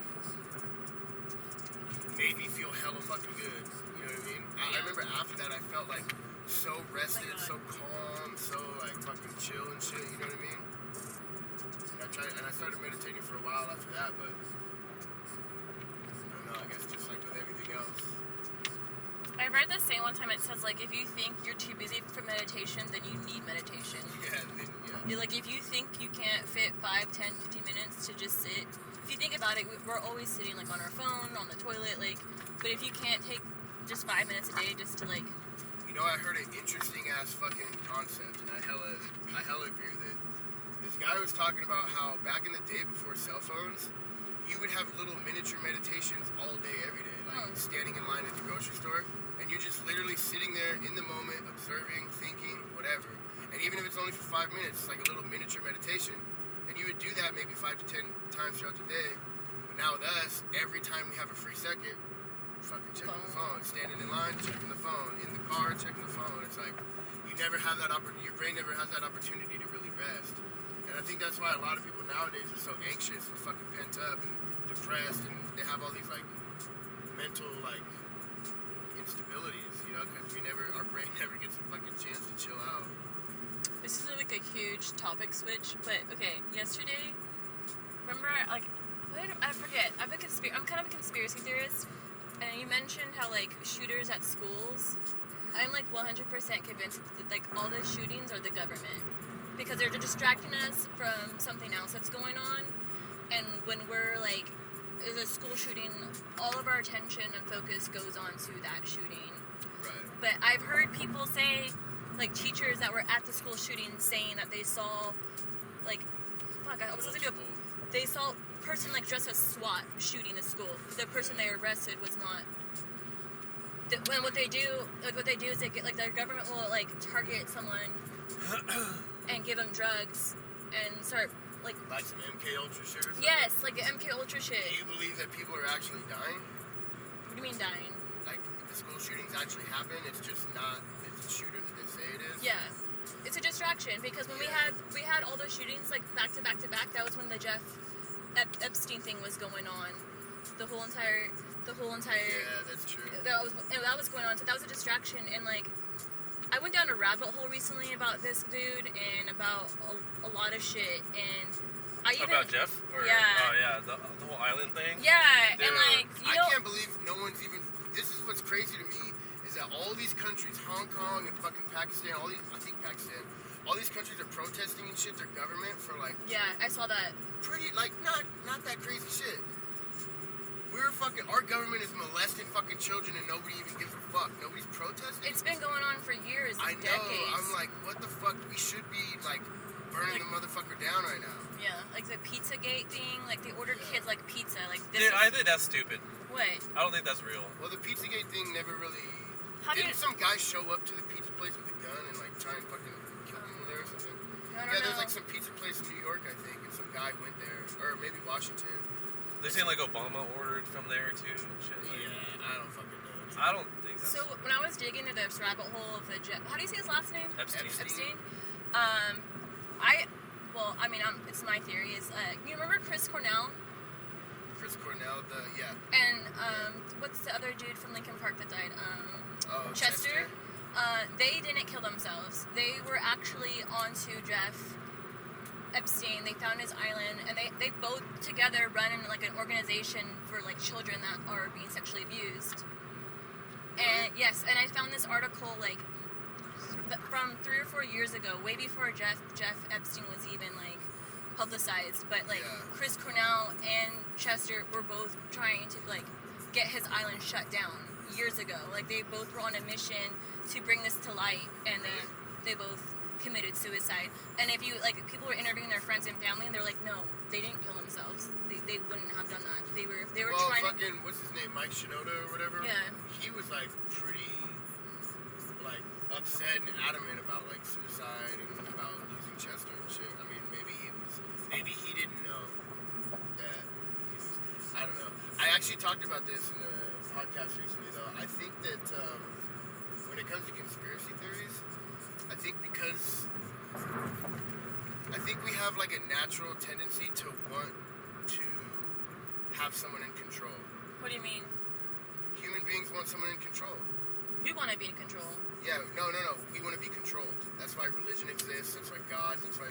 made me feel hella fucking good. You know what I mean? I remember after that I felt like so rested, so calm, so like fucking chill and shit, you know what I mean? And I started meditating for a while after that, but I don't know, I guess just like with everything else. I read this saying one time, it says like if you think you're too busy for meditation, then you need meditation. Yeah. Like if you think you can't fit 5, 10, 15 minutes to just sit, if you think about it, we're always sitting like on our phone, on the toilet, like, but if you can't take just 5 minutes a day just to like. You know, I heard an interesting ass fucking concept, and I hella agree with it. This guy was talking about how back in the day before cell phones, you would have little miniature meditations all day, every day, like standing in line at the grocery store, and you're just literally sitting there in the moment, observing, thinking, whatever. And even if it's only for 5 minutes, it's like a little miniature meditation. And you would do that maybe 5 to 10 times throughout the day. But now with us, every time we have a free second, fucking checking the phone, standing in line, checking the phone, in the car, checking the phone. It's like you never have that your brain never has that opportunity to really rest. And I think that's why a lot of people nowadays are so anxious and fucking pent up and depressed, and they have all these like mental like instabilities, you know, because our brain never gets a fucking chance to chill out. This is like a huge topic switch, but okay, yesterday, remember like I forget. I'm kind of a conspiracy theorist. And you mentioned how, like, shooters at schools, I'm, like, 100% convinced that, like, all the shootings are the government. Because they're distracting us from something else that's going on. And when we're, like, there's a school shooting, all of our attention and focus goes on to that shooting. Right. But I've heard people say, like, teachers that were at the school shooting saying that they saw, like, I was listening to they saw person like dressed as SWAT shooting the school. The person they arrested was not. When what they do is they get like their government will like target someone and give them drugs and start like some MK Ultra shit or something? Yes, like the MK Ultra shit. Do you believe that people are actually dying? What do you mean dying? Like the school shootings actually happen? It's just not it's a shooter that they say it is? Yeah. It's a distraction because when we had all those shootings like back to back to back, that was when the Jeff Epstein thing was going on. The whole entire. Yeah, that's true. That was going on. So that was a distraction, and like, I went down a rabbit hole recently about this dude and about a lot of shit, and I even about Jeff. Or, yeah. Oh yeah, the whole island thing. Yeah, Dude. and like I can't believe no one's even. This is what's crazy to me is that all these countries, Hong Kong and fucking Pakistan, all these countries are protesting and shit. Their government for like. Yeah, I saw that. Pretty like not that crazy shit. Our government is molesting fucking children and nobody even gives a fuck. Nobody's protesting. It's been going on for years, I know. decades. I'm like, what the fuck? We should be like burning the motherfucker down right now. Yeah, like the Pizzagate thing. Like they ordered kids like pizza. Like this. Dude, I think that's stupid. What? I don't think that's real. Well, the Pizzagate thing never really. Didn't some guy show up to the pizza place with a gun and like try and fucking kill people there or something? I don't know. There's like some pizza place in New York, I think, and some guy went there, or maybe Washington. They're saying like Obama ordered from there too and shit. Like, Yeah, I don't fucking know. I don't think that's. So when I was digging into this rabbit hole of the how do you say his last name? Epstein. It's my theory is you remember Chris Cornell? Chris Cornell, And what's the other dude from Lincoln Park that died? Chester. They didn't kill themselves. They were actually onto Jeff Epstein. They found his island, and they both together run in like an organization for like children that are being sexually abused. And yes, and I found this article like from 3 or 4 years ago, way before Jeff Epstein was even like publicized, but like Yeah. Chris Cornell and Chester were both trying to like get his island shut down years ago. Like they both were on a mission to bring this to light, and then they both committed suicide. And if you like, people were interviewing their friends and family, and they're like, no, they didn't kill themselves. They wouldn't have done that. They were Well, trying fucking, what's his name, Mike Shinoda or whatever? Yeah. He was like pretty, like, upset and adamant about like suicide and about losing Chester and shit. I mean, maybe he didn't know that. I don't know. I actually talked about this in a podcast recently, though. I think that when it comes to conspiracy theories, I think we have like a natural tendency to want to have someone in control. What do you mean? Human beings want someone in control. We want to be in control. Yeah, no. We want to be controlled. That's why religion exists. That's why gods. That's why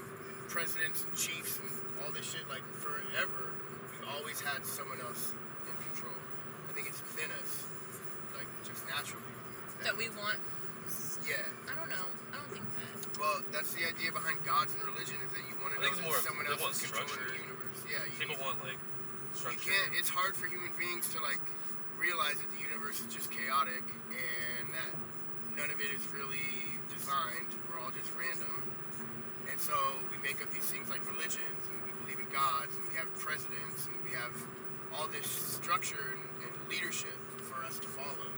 presidents and chiefs and all this shit. Like forever, we've always had someone else in control. I think it's within us, like just naturally. That we want. Yeah. I don't know. I don't think that. Well, that's the idea behind gods and religion, is that you want to I know think it's that more someone they else want is controlling structure. the universe. Yeah. People want like You structure. can't. It's hard for human beings to like realize that the universe is just chaotic and that none of it is really designed. We're all just random, and so we make up these things like religions, and we believe in gods, and we have presidents, and we have all this structure and leadership for us to follow.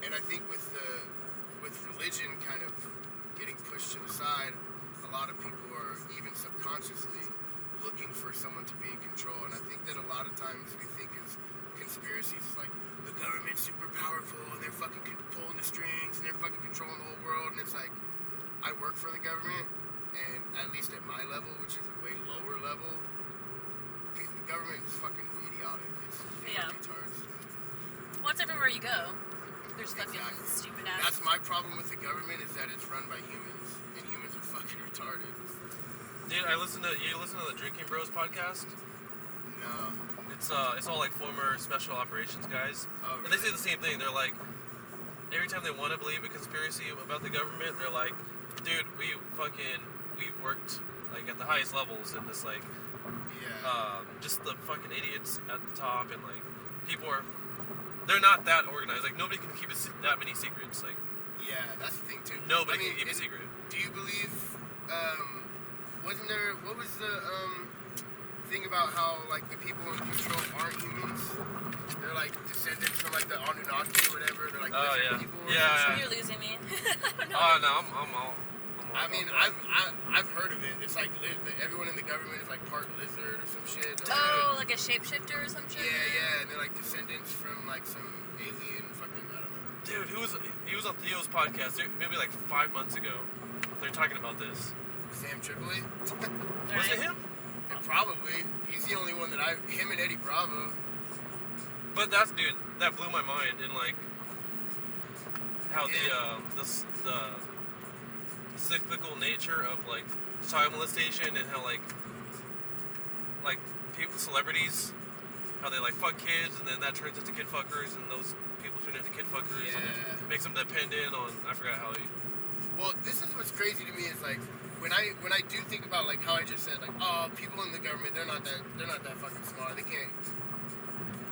And I think with religion kind of getting pushed to the side, a lot of people are even subconsciously looking for someone to be in control. And I think that a lot of times we think as conspiracies is like the government's super powerful and they're fucking pulling the strings and they're fucking controlling the whole world. And it's like, I work for the government, and at least at my level, which is a way lower level, the government is fucking idiotic. It's Yeah. retards. Well, it's everywhere you go. There's fucking Exactly. stupid ass. That's my problem with the government, is that it's run by humans, and humans are fucking retarded. Dude, you listen to the Drinking Bros podcast? No. It's all like former special operations guys. Oh, And they say really? the same thing. They're like, every time they want to believe a conspiracy about the government, they're like, dude, we've worked like at the highest levels, and this like Yeah. just the fucking idiots at the top, and like they're not that organized. Like nobody can keep that many secrets. Like Yeah, that's the thing too. nobody I mean, can keep a and secret. Do you believe? Wasn't there? What was the thing about how like the people in control aren't humans? They're like descendants from like the Anunnaki or whatever. They're like Oh, lizard yeah. people. Or Yeah, some yeah. shit. You're losing me. I don't know. Oh no, I'm all. I mean, I've heard of it. It's like everyone in the government is like part lizard or some shit. Or Oh, like a shapeshifter or some shit? Yeah, and they're like descendants from like some alien fucking, I don't know. Dude, he was on Theo's podcast maybe like 5 months ago. They're talking about this. Sam Tripoli? Was it him? Yeah, probably. He's the only one that him and Eddie Bravo. But that blew my mind, in like how the cyclical nature of like child molestation, and how like people, celebrities, how they like fuck kids, and then that turns into kid fuckers, and those people turn into kid fuckers, and Yeah. it makes them dependent on, I forgot how he. Well, this is what's crazy to me, is like when I do think about like how I just said, like, oh, people in the government, they're not that fucking smart. They can't.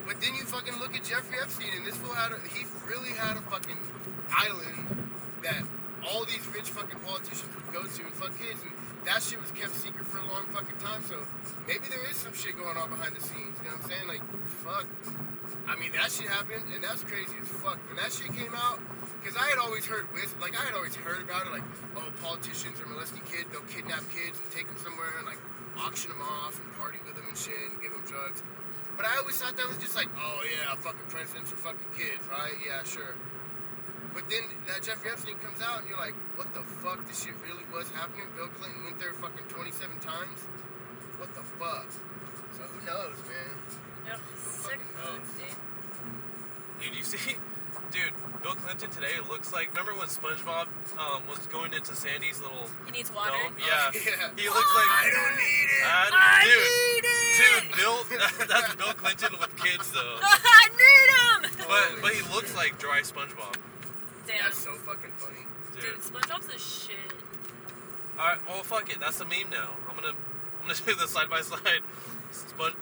But then you fucking look at Jeffrey Epstein, and this fool he really had a fucking island that all these rich fucking politicians would go to and fuck kids, and that shit was kept secret for a long fucking time. So maybe there is some shit going on behind the scenes. You know what I'm saying? Like, fuck. I mean, that shit happened, and that's crazy as fuck. When that shit came out, because I had always heard about it, like, oh, politicians are molesting kids, they'll kidnap kids and take them somewhere and like auction them off and party with them and shit and give them drugs. But I always thought that was just like, oh yeah, fucking presidents are fucking kids, right? Yeah, sure. But then that Jeffrey Epstein comes out, and you're like, what the fuck? This shit really was happening? Bill Clinton went there fucking 27 times? What the fuck? So who knows, man? Ugh, sick knows. dude. Dude, you see, Bill Clinton today looks like. Remember when SpongeBob was going into Sandy's little He needs water. dome? Yeah. Yeah. He looks like. I don't need it! Dude, Bill. That's Bill Clinton with kids, though. I need him! But he looks like dry SpongeBob. Damn. That's so fucking funny. Dude, SpongeBob's the shit. All right, well, fuck it. That's the meme now. I'm gonna I'm gonna do the side by side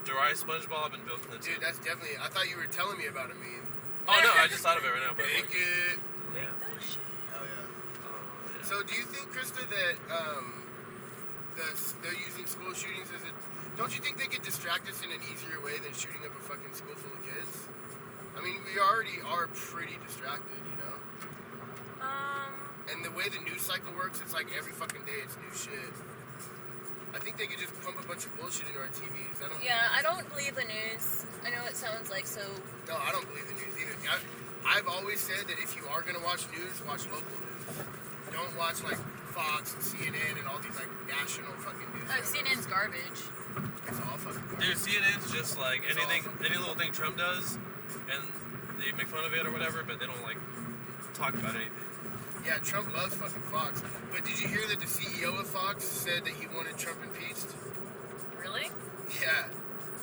dry SpongeBob and Bill Clinton. Dude, that's definitely. I thought you were telling me about a meme. Oh no, I just thought of it right now. But Make it. yeah. Hell yeah. Yeah. So, do you think, Krista, that they're using school shootings as a? Don't you think they could distract us in an easier way than shooting up a fucking school full of kids? I mean, we already are pretty distracted, you know. And the way the news cycle works, it's like every fucking day it's new shit. I think they could just pump a bunch of bullshit into our TVs. I don't believe the news. I know it sounds like so. No, I don't believe the news either. I've always said that if you are gonna watch news, watch local news. Don't watch like Fox and CNN and all these like national fucking news. CNN's garbage. It's all fucking garbage. Dude, CNN's just like anything, any little thing Trump does, and they make fun of it or whatever, but they don't like talk about anything. Yeah, Trump loves fucking Fox. But did you hear that the CEO of Fox said that he wanted Trump impeached? Really? Yeah.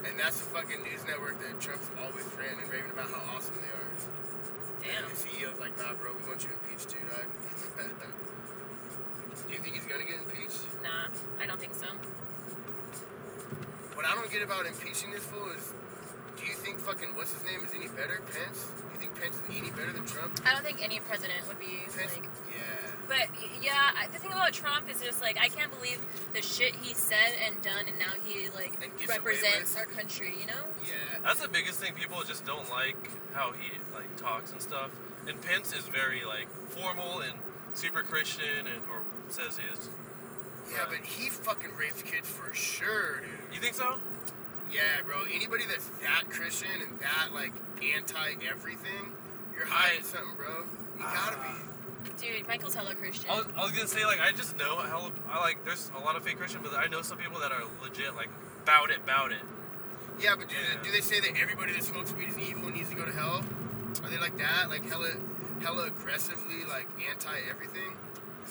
And that's the fucking news network that Trump's always ran and raving about how awesome they are. Damn. And the CEO's like, nah, bro, we want you impeached too, dog. Do you think he's gonna get impeached? Nah, I don't think so. What I don't get about impeaching this fool is, do you think fucking what's his name is any better, Pence? Do you think Pence is any better than Trump? I don't think any president would be Pence, like. yeah. But yeah, the thing about Trump is just like I can't believe the shit he said and done, and now he like And gets away represents with. our country. You know? Yeah. That's the biggest thing. People just don't like how he like talks and stuff. And Pence is very like formal and super Christian, and or says he is. Yeah, but he fucking rapes kids for sure, dude. You think so? Yeah, bro. Anybody that's that Christian and that like anti-everything, you're hiding something, bro. You gotta be. Dude, Michael's hella Christian. I was gonna say like I just know how I like. There's a lot of fake Christian, but I know some people that are legit like bout it. Yeah, but do they say that everybody that smokes weed is evil and needs to go to hell? Are they like that? Like hella aggressively like anti-everything?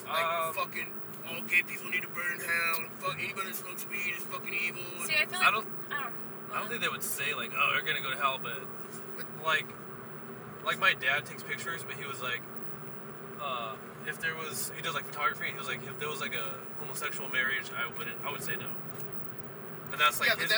Like fucking all gay people need to burn in hell. And fuck anybody that smokes weed is fucking evil. See, I feel like I don't think they would say like, oh, they're gonna go to hell, but like my dad takes pictures, but he was like, if there was, he does like photography, and he was like, if there was like a homosexual marriage, I would say no. And that's like but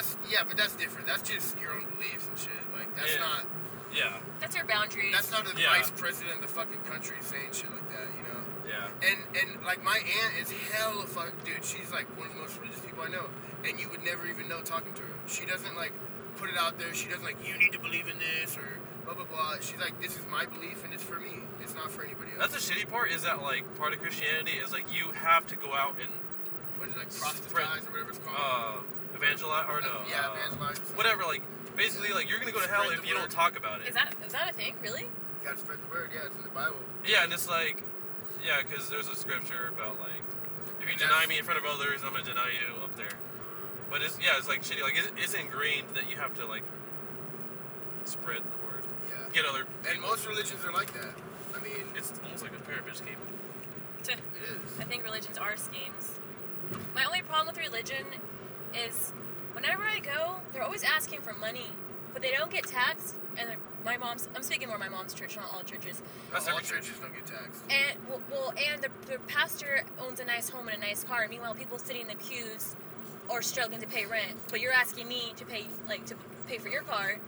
that's different. That's just your own beliefs and shit. Like that's not. Yeah. that's your boundaries. That's not the vice president of the fucking country saying shit like that, you know. Yeah. And like my aunt is hella dude. She's like one of the most religious people I know, and you would never even know talking to her. She doesn't like put it out there. She doesn't like you need to believe in this or blah blah blah. She's like this is my belief and it's for me. It's not for anybody else. That's the shitty part is that like part of Christianity is like you have to go out and what is it, like proselytize or whatever it's called. Evangelize or no? Evangelize. Or whatever. Like basically like you're gonna go to hell if you don't talk about it. Is that a thing? Really? You gotta spread the word. Yeah, it's in the Bible. Yeah, and it's like, yeah, because there's a scripture about like, if you deny me in front of others, I'm gonna deny you up there. But it's like shitty. Like it's ingrained that you have to like spread the word. Yeah. Get other. And most religions are like that. I mean, It's almost like a pyramid scheme. it is. I think religions are schemes. My only problem with religion is whenever I go, they're always asking for money, but they don't get taxed. And I'm speaking more of my mom's church, not all churches. That's All every church. churches don't get taxed. And and the pastor owns a nice home and a nice car. Meanwhile, people sitting in the pews are struggling to pay rent. But you're asking me to pay for your car.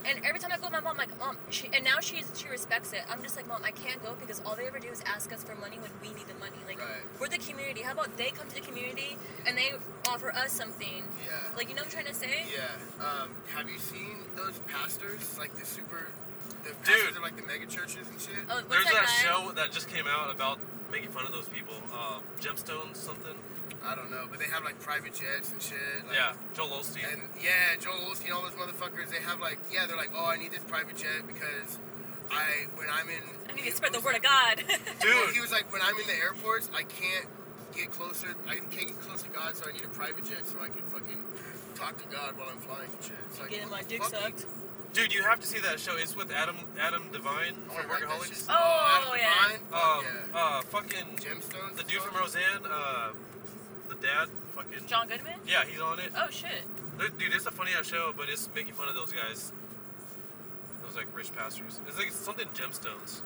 And every time I go with my mom, I'm like, Mom, now she respects it. I'm just like, Mom, I can't go because all they ever do is ask us for money when we need the money. Like, Right. we're the community. How about they come to the community and they offer us something? Yeah. Like, you know what I'm trying to say? Yeah. Have you seen those pastors? Like the pastors Dude. are like the mega churches and shit. Oh, what's There's that guy? show that just came out about making fun of those people. Gemstones something. I don't know, but they have like private jets and shit. Like, Yeah, Joel Osteen. And yeah, Joel Osteen, all those motherfuckers, they have like, they're like, oh, I need this private jet because when I'm in. I need to spread the word of God. Dude, he was like, when I'm in the airports, I can't get close to God, so I need a private jet so I can fucking talk to God while I'm flying and shit. It's like, Getting my dick fuck you. sucked. Dude, you have to see that show. It's with Adam Devine I from wanna write that Workaholics. shit. Oh, Adam yeah. Devine? Fuck yeah. Fucking Gemstones? the dude from Roseanne, the dad, fucking John Goodman? yeah, he's on it. Oh, shit. Dude, it's a funny ass show, but it's making fun of those guys, those like rich pastors. It's like something Gemstones.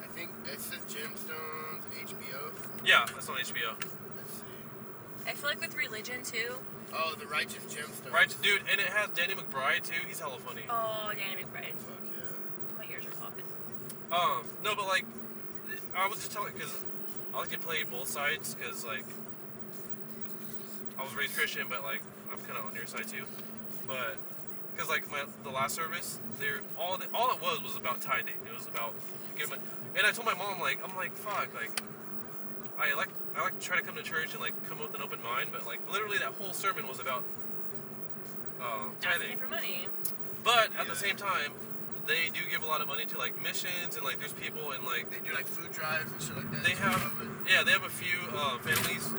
I think it says Gemstones, HBO. Yeah, that's on HBO. Let's see. I feel like with religion too. Oh, the Righteous Gemstones. Right, dude, and it has Danny McBride too. He's hella funny. Oh, Danny McBride. Fuck yeah. My ears are popping. No, but like, I was just telling because I like to play both sides because like I was raised Christian, but like I'm kind of on your side too. But because like the last service, all it was about tithing. It was about giving. And I told my mom I'm like fuck like. I like to try to come to church and like come with an open mind, but like literally that whole sermon was about tithing. Asking for money. But at the same time, they do give a lot of money to like missions and like there's people and like They do like food drives and shit like that. they have they have a few families.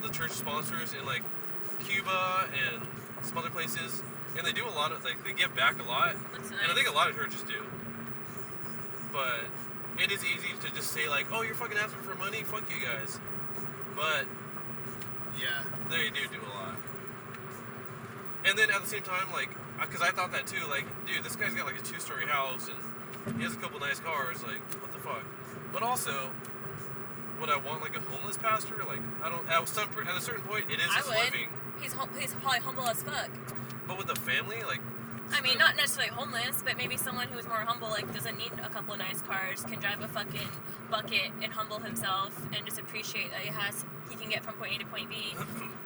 The church sponsors in like Cuba and some other places, and they do a lot of like they give back a lot, That's and I nice. think a lot of churches do. But it is easy to just say like, oh, you're fucking asking for money, fuck you guys. But Yeah. they do a lot. And then at the same time, like, because I thought that too, like, dude, this guy's got like a 2-story house and he has a couple nice cars, like, what the fuck? But also, would I want like a homeless pastor? Like, I don't. At a certain point, it is I his would. living. He's probably humble as fuck. But with a family, like, I mean, not necessarily homeless, but maybe someone who is more humble, like doesn't need a couple of nice cars, can drive a fucking bucket and humble himself and just appreciate that he can get from point A to point B.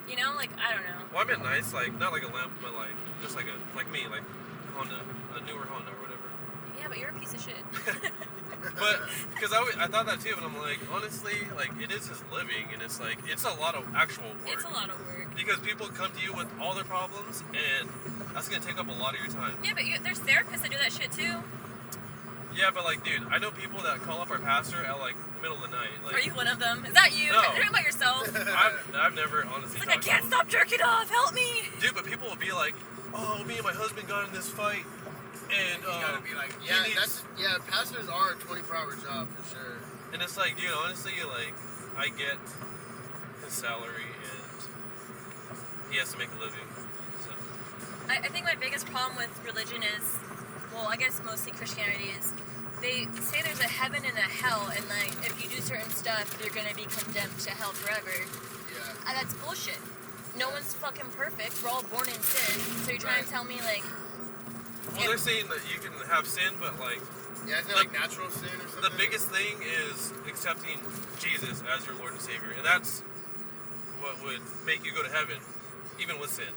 You know, like I don't know. well, I meant nice, like not like a lamp, but like just like me, like Honda, a newer Honda or whatever. Yeah, but you're a piece of shit. But because I thought that too, but I'm like, honestly, like it is his living, and it's like it's a lot of actual work. It's a lot of work. Because people come to you with all their problems, and that's gonna take up a lot of your time. Yeah, but there's therapists that do that shit too. Yeah, but like, dude, I know people that call up our pastor at like the middle of the night. Like, Are you one of them? Is that you? No. Talk about yourself. I've never honestly. It's like I talked to can't them. stop jerking off. Help me. Dude, but people will be like, "Oh, me and my husband got in this fight, and You gotta be like, he yeah, needs-" pastors are a 24-hour job for sure. And it's like, dude, honestly, like, I get his salary, and he has to make a living. So. I think my biggest problem with religion is, well, I guess mostly Christianity is, they say there's a heaven and a hell, and like if you do certain stuff, you're gonna be condemned to hell forever. Yeah. And that's bullshit. No one's fucking perfect. We're all born in sin. So you're trying to tell me like, Well, they're saying that you can have sin, but like, Yeah, isn't it like natural sin or something? the biggest thing is accepting Jesus as your Lord and Savior, and that's what would make you go to heaven, even with sin.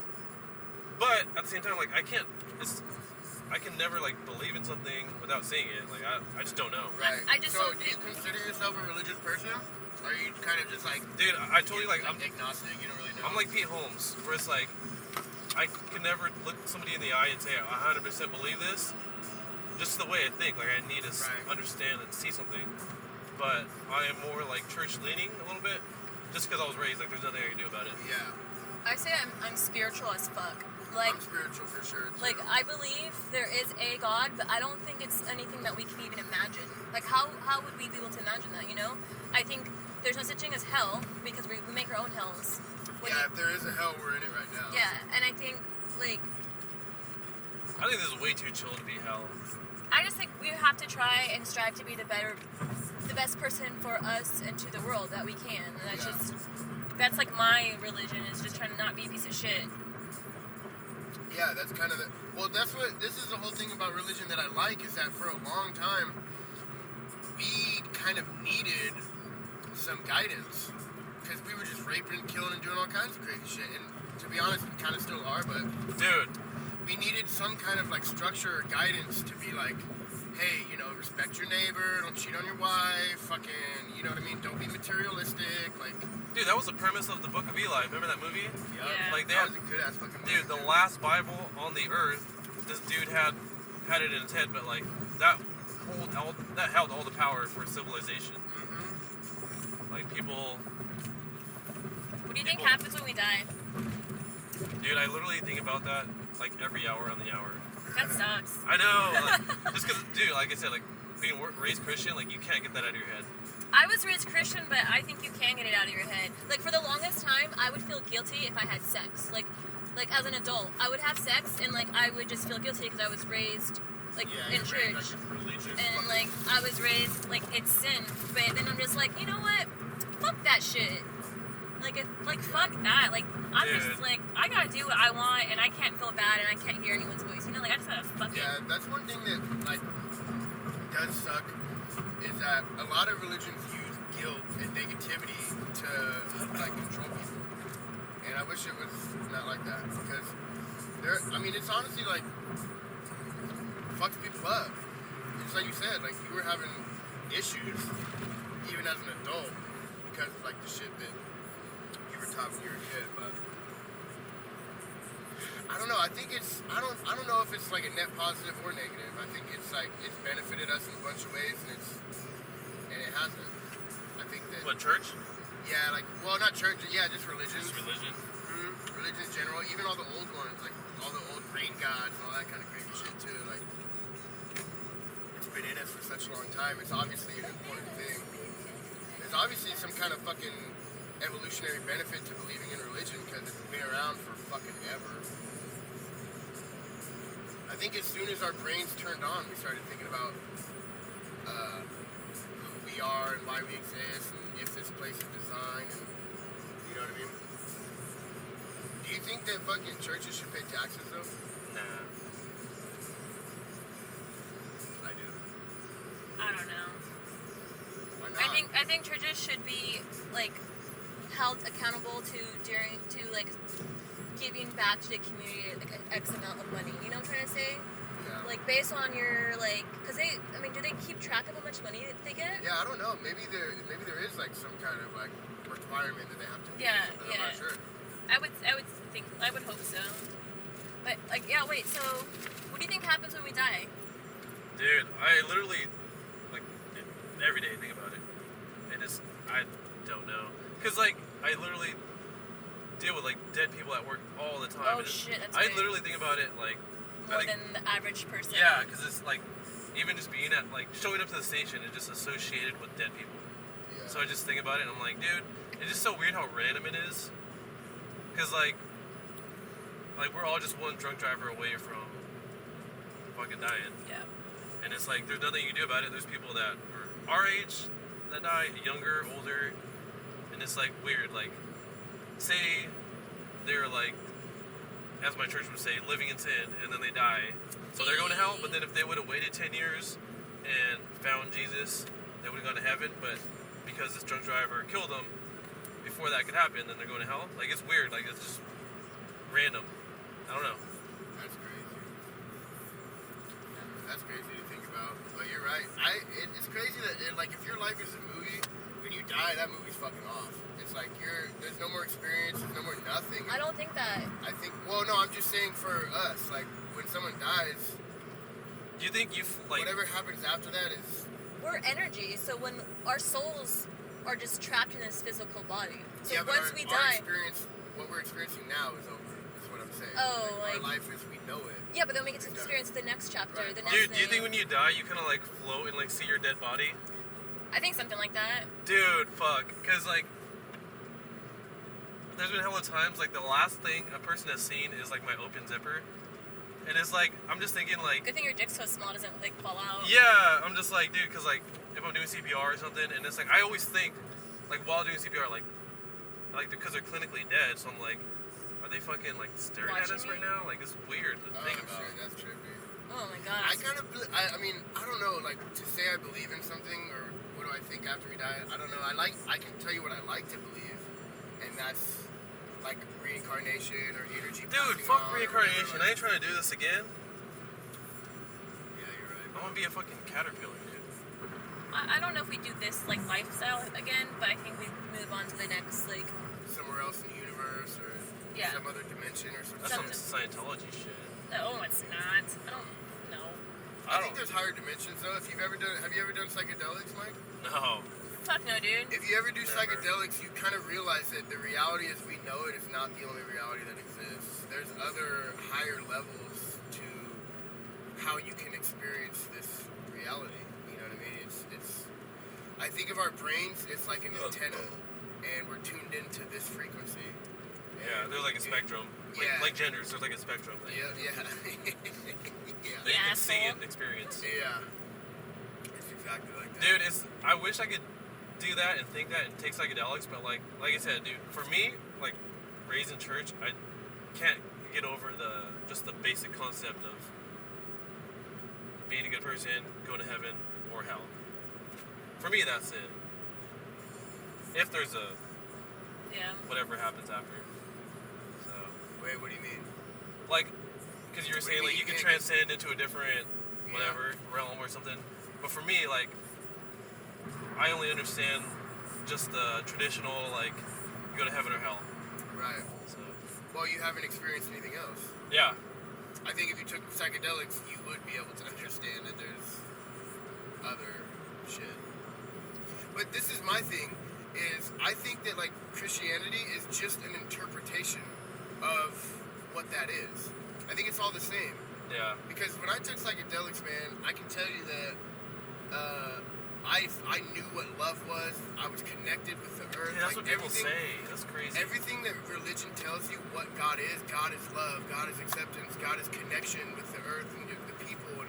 But at the same time, like, I can never like believe in something without seeing it. Like, I just don't know. Right. I just so don't do you think- consider yourself a religious person? Or are you kind of just like, Dude, I told you, like, I'm agnostic, you don't really know? I'm like Pete Holmes, where it's like, I can never look somebody in the eye and say I 100% believe this. Just the way I think, like I need to understand and see something. But I am more like church leaning a little bit, just because I was raised. Like there's nothing I can do about it. Yeah. I say I'm spiritual as fuck. Like, I'm spiritual for sure. Too. like I believe there is a God, but I don't think it's anything that we can even imagine. Like how would we be able to imagine that, you know? I think there's no such thing as hell because we make our own hells. When Yeah, if there is a hell, we're in it right now. yeah, and I think like I think this is way too chill to be hell. I just think we have to try and strive to be the best person for us and to the world that we can. And that's that's like my religion is just trying to not be a piece of shit. Yeah, that's kind of this is the whole thing about religion that I like is that for a long time, we kind of needed some guidance. Because we were just raping, killing, and doing all kinds of crazy shit. And to be honest, we kind of still are, but Dude, we needed some kind of like structure or guidance to be like, hey, you know, respect your neighbor, don't cheat on your wife, fucking, you know what I mean, don't be materialistic, like. dude, that was the premise of the Book of Eli. Remember that movie? Yeah. Like they that had, was a good ass fucking movie. dude, the last Bible on the earth. This dude had it in his head, but like that held all the power for civilization. Mm-hmm. Like people. What do you think happens when we die? Dude, I literally think about that like every hour on the hour. That sucks. I know, like, just because, dude, like I said, like being raised Christian, like you can't get that out of your head. I was raised Christian, but I think you can get it out of your head. Like for the longest time, I would feel guilty if I had sex. Like as an adult, I would have sex and like I would just feel guilty because I was raised like in church, and like I was raised like it's sin. But then I'm just like, you know what? Fuck that shit. Like fuck that. Like I'm Dude. just like I gotta do what I want, and I can't feel bad, and I can't hear anyone's voice. You know, like I just gotta fuck it. Yeah, that's one thing that like does suck is that a lot of religions use guilt and negativity to like control people, and I wish it was not like that because it's honestly like fucks people up. It's like you said, like you were having issues even as an adult because of like the shit that you were taught when you were a kid, but. I don't know. I think it's. I don't know if it's like a net positive or negative. I think it's like it's benefited us in a bunch of ways, and it hasn't. I think that. What, church? Yeah, like not church. Yeah, just religion. Just religion. Religion in general, even all the old ones, like all the old rain gods and all that kind of crazy shit too. Like it's been in us for such a long time. It's obviously an important thing. There's obviously some kind of fucking evolutionary benefit to believing in religion because it's been around for fucking ever. I think as soon as our brains turned on, we started thinking about who we are and why we exist and if this place is designed and you know what I mean? Do you think that fucking churches should pay taxes though? Nah. I do. I don't know. Why not? I think churches should be like held accountable to like giving back to the community like X amount of money. You know what I'm trying to say? Yeah. Like based on your like, cause do they keep track of how much money they get? Yeah, I don't know. Maybe there is like some kind of like requirement that they have to do. Yeah, I'm yeah. not sure. I would hope so. But like, yeah, wait. So, what do you think happens when we die? Dude, I literally, like, every day think about it. And I don't know. Because, like, I literally deal with, like, dead people at work all the time. Oh, and shit, that's I great. literally think about it, like... More than the average person. Yeah, because it's, like, even just being at, like, showing up to the station is just associated with dead people. Yeah. So I just think about it, and I'm like, dude, it's just so weird how random it is. Because, like, we're all just one drunk driver away from fucking dying. Yeah. And it's like, there's nothing you can do about it. There's people that are our age that die, younger, older. And it's like weird. Like, say they're like, as my church would say, living in sin, and then they die. So they're going to hell, but then if they would have waited 10 years and found Jesus, they would have gone to heaven. But because this drunk driver killed them before that could happen, then they're going to hell. Like, it's weird. Like, it's just random. I don't know. That's crazy. That's crazy to think about. But you're right. It's crazy that like if your life is a movie, when you die, that movie's fucking off. It's like there's no more experience, there's no more nothing. I don't think that. I think. Well, no, I'm just saying for us. Like when someone dies, Do you think you've, like... whatever happens after that is. We're energy, so when our souls are just trapped in this physical body. So Yeah, but once we our die. experience, what we're experiencing now is over. Is what I'm saying. Oh, our like- life as we know it. Yeah, but then we get to experience the next chapter, Right. the next Dude, thing. do you think when you die, you kind of like float and like see your dead body? I think something like that. Dude, fuck. Because like, there's been hella times like the last thing a person has seen is like my open zipper. And it's like, I'm just thinking like, Good thing your dick's so small, it doesn't like fall out. yeah, I'm just like, dude, because like, if I'm doing CPR or something, and it's like, I always think, like while doing CPR, like because they're clinically dead, so I'm like, are they fucking like staring at Watching us me? right now? Like, it's weird to think about. Shit, that's trippy. Oh my god. I kind of, I mean, I don't know, like, to say I believe in something, or what do I think after we die, I don't know, I can tell you what I like to believe, and that's, like, reincarnation, or energy Dude, passing fuck on, or reincarnation. whatever, I ain't trying to do this again. Yeah, you're right. I want to be a fucking caterpillar, dude. I don't know if we do this like lifestyle again, but I think we move on to the next like. Somewhere else in the universe, or Yeah. some other dimension, or something. That's some Something. Scientology shit. No, it's not. I don't know. I think there's higher dimensions, though. Have you ever done psychedelics, Mike? No. Fuck no, dude. If you ever do Never. psychedelics, you kind of realize that the reality as we know it is not the only reality that exists. There's other higher levels to how you can experience this reality. You know what I mean? It's. I think of our brains, it's like an antenna, and we're tuned into this frequency. Yeah, there's like a spectrum. Like, Yeah. like genders, there's like a spectrum thing. Yeah, yeah. That yeah. you can see asshole. and experience. Yeah. It's exactly like that. Dude, I wish I could do that and think that and take psychedelics, but like I said, dude, for me, like raised in church, I can't get over just the basic concept of being a good person, going to heaven or hell. For me, that's it. If there's a whatever happens after. So Wait, what do you mean? like, because you were saying like you can can't transcend into a different whatever realm or something, but for me, like, I only understand just the traditional, like, you go to heaven or hell. Right. So Well, you haven't experienced anything else. yeah, I think if you took psychedelics, you would be able to understand that there's other shit. But this is my thing, is I think that, like, Christianity is just an interpretation of what that is. I think it's all the same. yeah, Because when I took psychedelics, man, I can tell you that I knew what love was. I was connected with the earth. yeah. That's like, what people everything- say. That's crazy. Everything that religion tells you what God is love, God is acceptance, God is connection with the earth and the people, and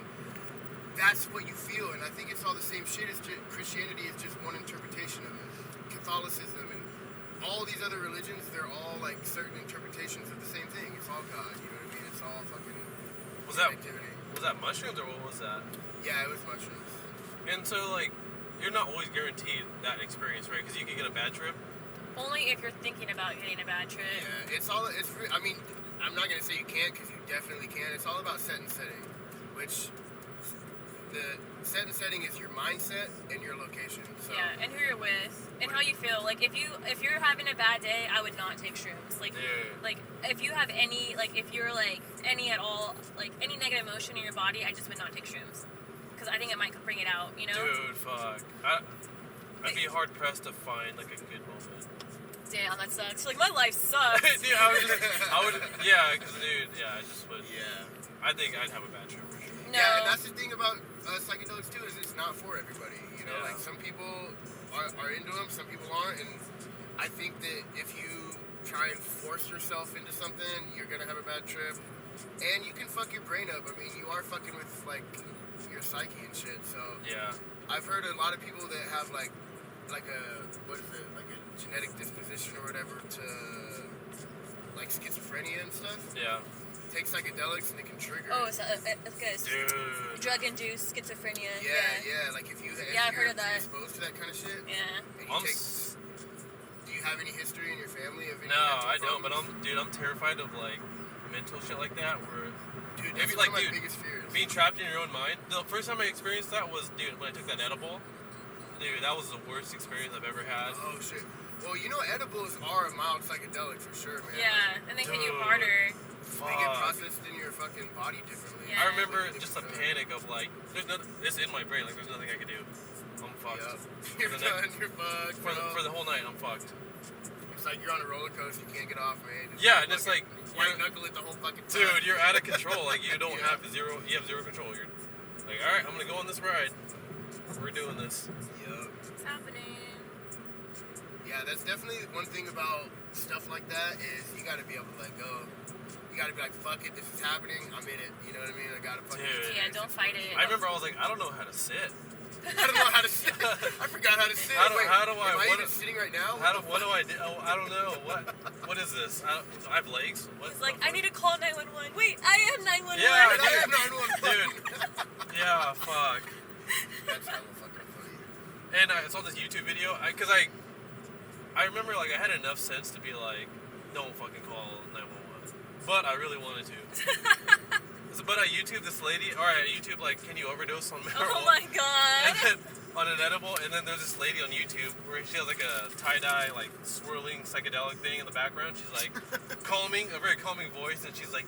that's what you feel. And I think it's all the same shit. It's just, Christianity is just one interpretation of it. Catholicism and all these other religions, they're all like certain interpretations of the same thing. It's all God, you know what I mean? It's all fucking activity. Was that mushrooms or what was that? Yeah, it was mushrooms. And so, like, you're not always guaranteed that experience, right? Because you can get a bad trip. Only if you're thinking about getting a bad trip. Yeah, I mean, I'm not going to say you can't, because you definitely can. It's all about set and setting, which the set and setting is your mindset and your location. So Yeah, and who you're with, and how you feel. Like if you're having a bad day, I would not take shrooms. Like, Dude. like if you have any, like if you're like any at all, like any negative emotion in your body, I just would not take shrooms, because I think it might bring it out. You know? Dude, fuck. I'd be hard pressed to find like a good moment. Damn, that sucks. Like my life sucks. Dude, yeah, because dude, yeah, I just would. yeah. I think I'd have a bad trip for sure. No. Yeah, and that's the thing about psychedelics too, is it's not for everybody. You know, Yeah. like some people are into them, some people aren't, and I think that if you try and force yourself into something, you're gonna have a bad trip, and you can fuck your brain up. I mean, you are fucking with like your psyche and shit. So Yeah. I've heard a lot of people that have like a what is it, like a genetic disposition or whatever to like schizophrenia and stuff. Yeah. Take psychedelics and it can trigger. Oh, so it's good. Dude. Drug-induced schizophrenia. Yeah. Like if Yeah, I've heard of that. exposed to that kind of shit. Yeah. And I'm you take, do you have any history in your family of any No, mental I don't. But problems? I'm terrified of like mental shit like that. Where Dude, If that's you one like, of my dude, biggest fears. being trapped in your own mind. The first time I experienced that was, dude, when I took that edible. Dude, that was the worst experience I've ever had. Oh shit. Well, you know, edibles are a mild psychedelic for sure, man. Yeah, and they hit you Dude. harder. They get processed in your fucking body differently. Yeah. I remember just a panic of like, there's nothing. It's in my brain. Like, there's nothing I can do. I'm fucked. Yep. For You're the done. You're fucked. For the whole night, I'm fucked. It's like you're on a roller coaster. You can't get off, man. Just Yeah, and it's fucking like, white knuckle it the whole fucking time. Dude, you're out of control. Like, you don't Yeah. have zero. You have zero control. You're like, all right, I'm gonna go on this ride. We're doing this. Yup. What's happening? Yeah, that's definitely one thing about stuff like that is you got to be able to let go. You got to be like, fuck it, this is happening. I'm in it. You know what I mean? I got to fucking. Dude. Yeah, don't fight it. I remember I was like, I don't know how to sit. I don't know how to sit. I forgot how to sit. How do- Wait, how do I- Am I what even do- sitting right now? What do I do? Oh, I don't know. What is this? I have legs. What? It's like, the I need to call 911. Wait, I am 911. Yeah, I dude. am 911. fuck? Yeah, fuck. That's hella fucking funny. And I saw this YouTube video because I remember like I had enough sense to be like, don't fucking call 911, but I really wanted to. But I YouTube this lady, or I YouTube like, can you overdose on marijuana? Oh my And god. then on an edible, and then there's this lady on YouTube where she has like a tie-dye, like swirling psychedelic thing in the background. She's like calming, a very calming voice, and she's like,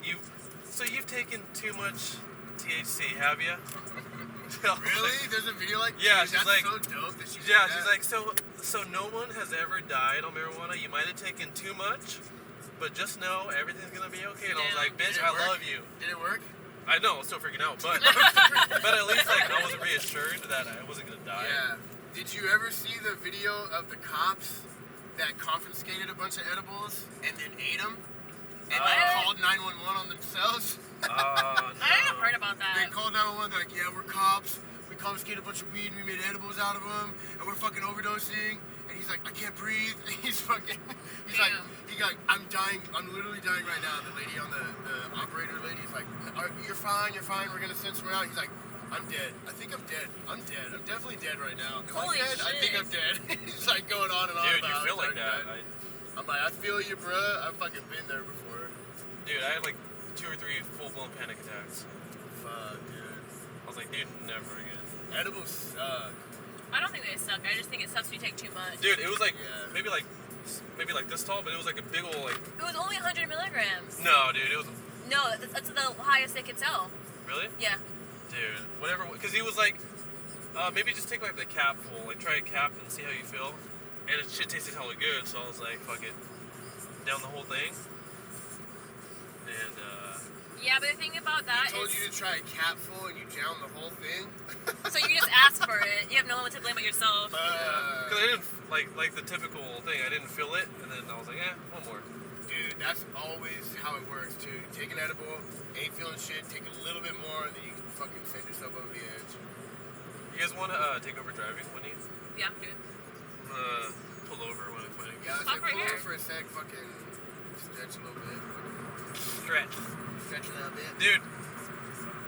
you've taken too much THC, have you? Really? There's a video like Yeah, dude, she's that's like- so dope that she did Yeah, that. she's like, so no one has ever died on marijuana. You might have taken too much, but just know everything's gonna be okay. And I was Yeah. like, bitch, Did it I work? love you. Did it work? I know, I'm still freaking out, but but at least like I was reassured that I wasn't gonna die. Yeah. Did you ever see the video of the cops that confiscated a bunch of edibles and then ate them? And then called 911 on themselves? No. I haven't heard about They that. called 911, they're like, yeah, we're cops. We confiscated a bunch of weed and we made edibles out of them, and we're fucking overdosing. And he's like, I can't breathe. And he's fucking, he's like, I'm dying. I'm literally dying right now. The lady on the operator lady is like, you're fine. We're gonna send someone out. He's like, I'm dead. I think I'm dead. I'm definitely dead right now. Am Holy I dead? I shit. think I'm dead. He's like going on and on Dude, about you feel it. like that. I'm like, I feel you, bruh. I've fucking been there before. Dude, I had like 2 or 3 full-blown panic attacks. Fuck, dude. I was like, dude, never again. Edibles suck. I don't think they suck. I just think it sucks when you take too much. Dude, it was like Yeah. maybe like this tall, but it was like a big old like. It was only 100 milligrams. No, dude, it was No, that's the highest they could sell. really. Yeah. Dude, whatever, because he was like, maybe just take like the cap full, like try a cap and see how you feel. And it shit tasted hella good, so I was like, fuck it, down the whole thing. And Yeah, but the thing about that I told is, you to try a capful and you down the whole thing. so you just ask for it. You have no one to blame but yourself. because I didn't like the typical thing, I didn't feel it, and then I was like, one more. Dude, that's always how it works too. Take an edible, ain't feeling shit, take a little bit more, then you can fucking send yourself over the edge. You guys want to take over driving, Winnie? Yeah, dude. Pull over when it's winning. Yeah, I Stop said right pull here. over for a sec, fucking stretch a little bit. Stretch. Stretch a little bit. Dude.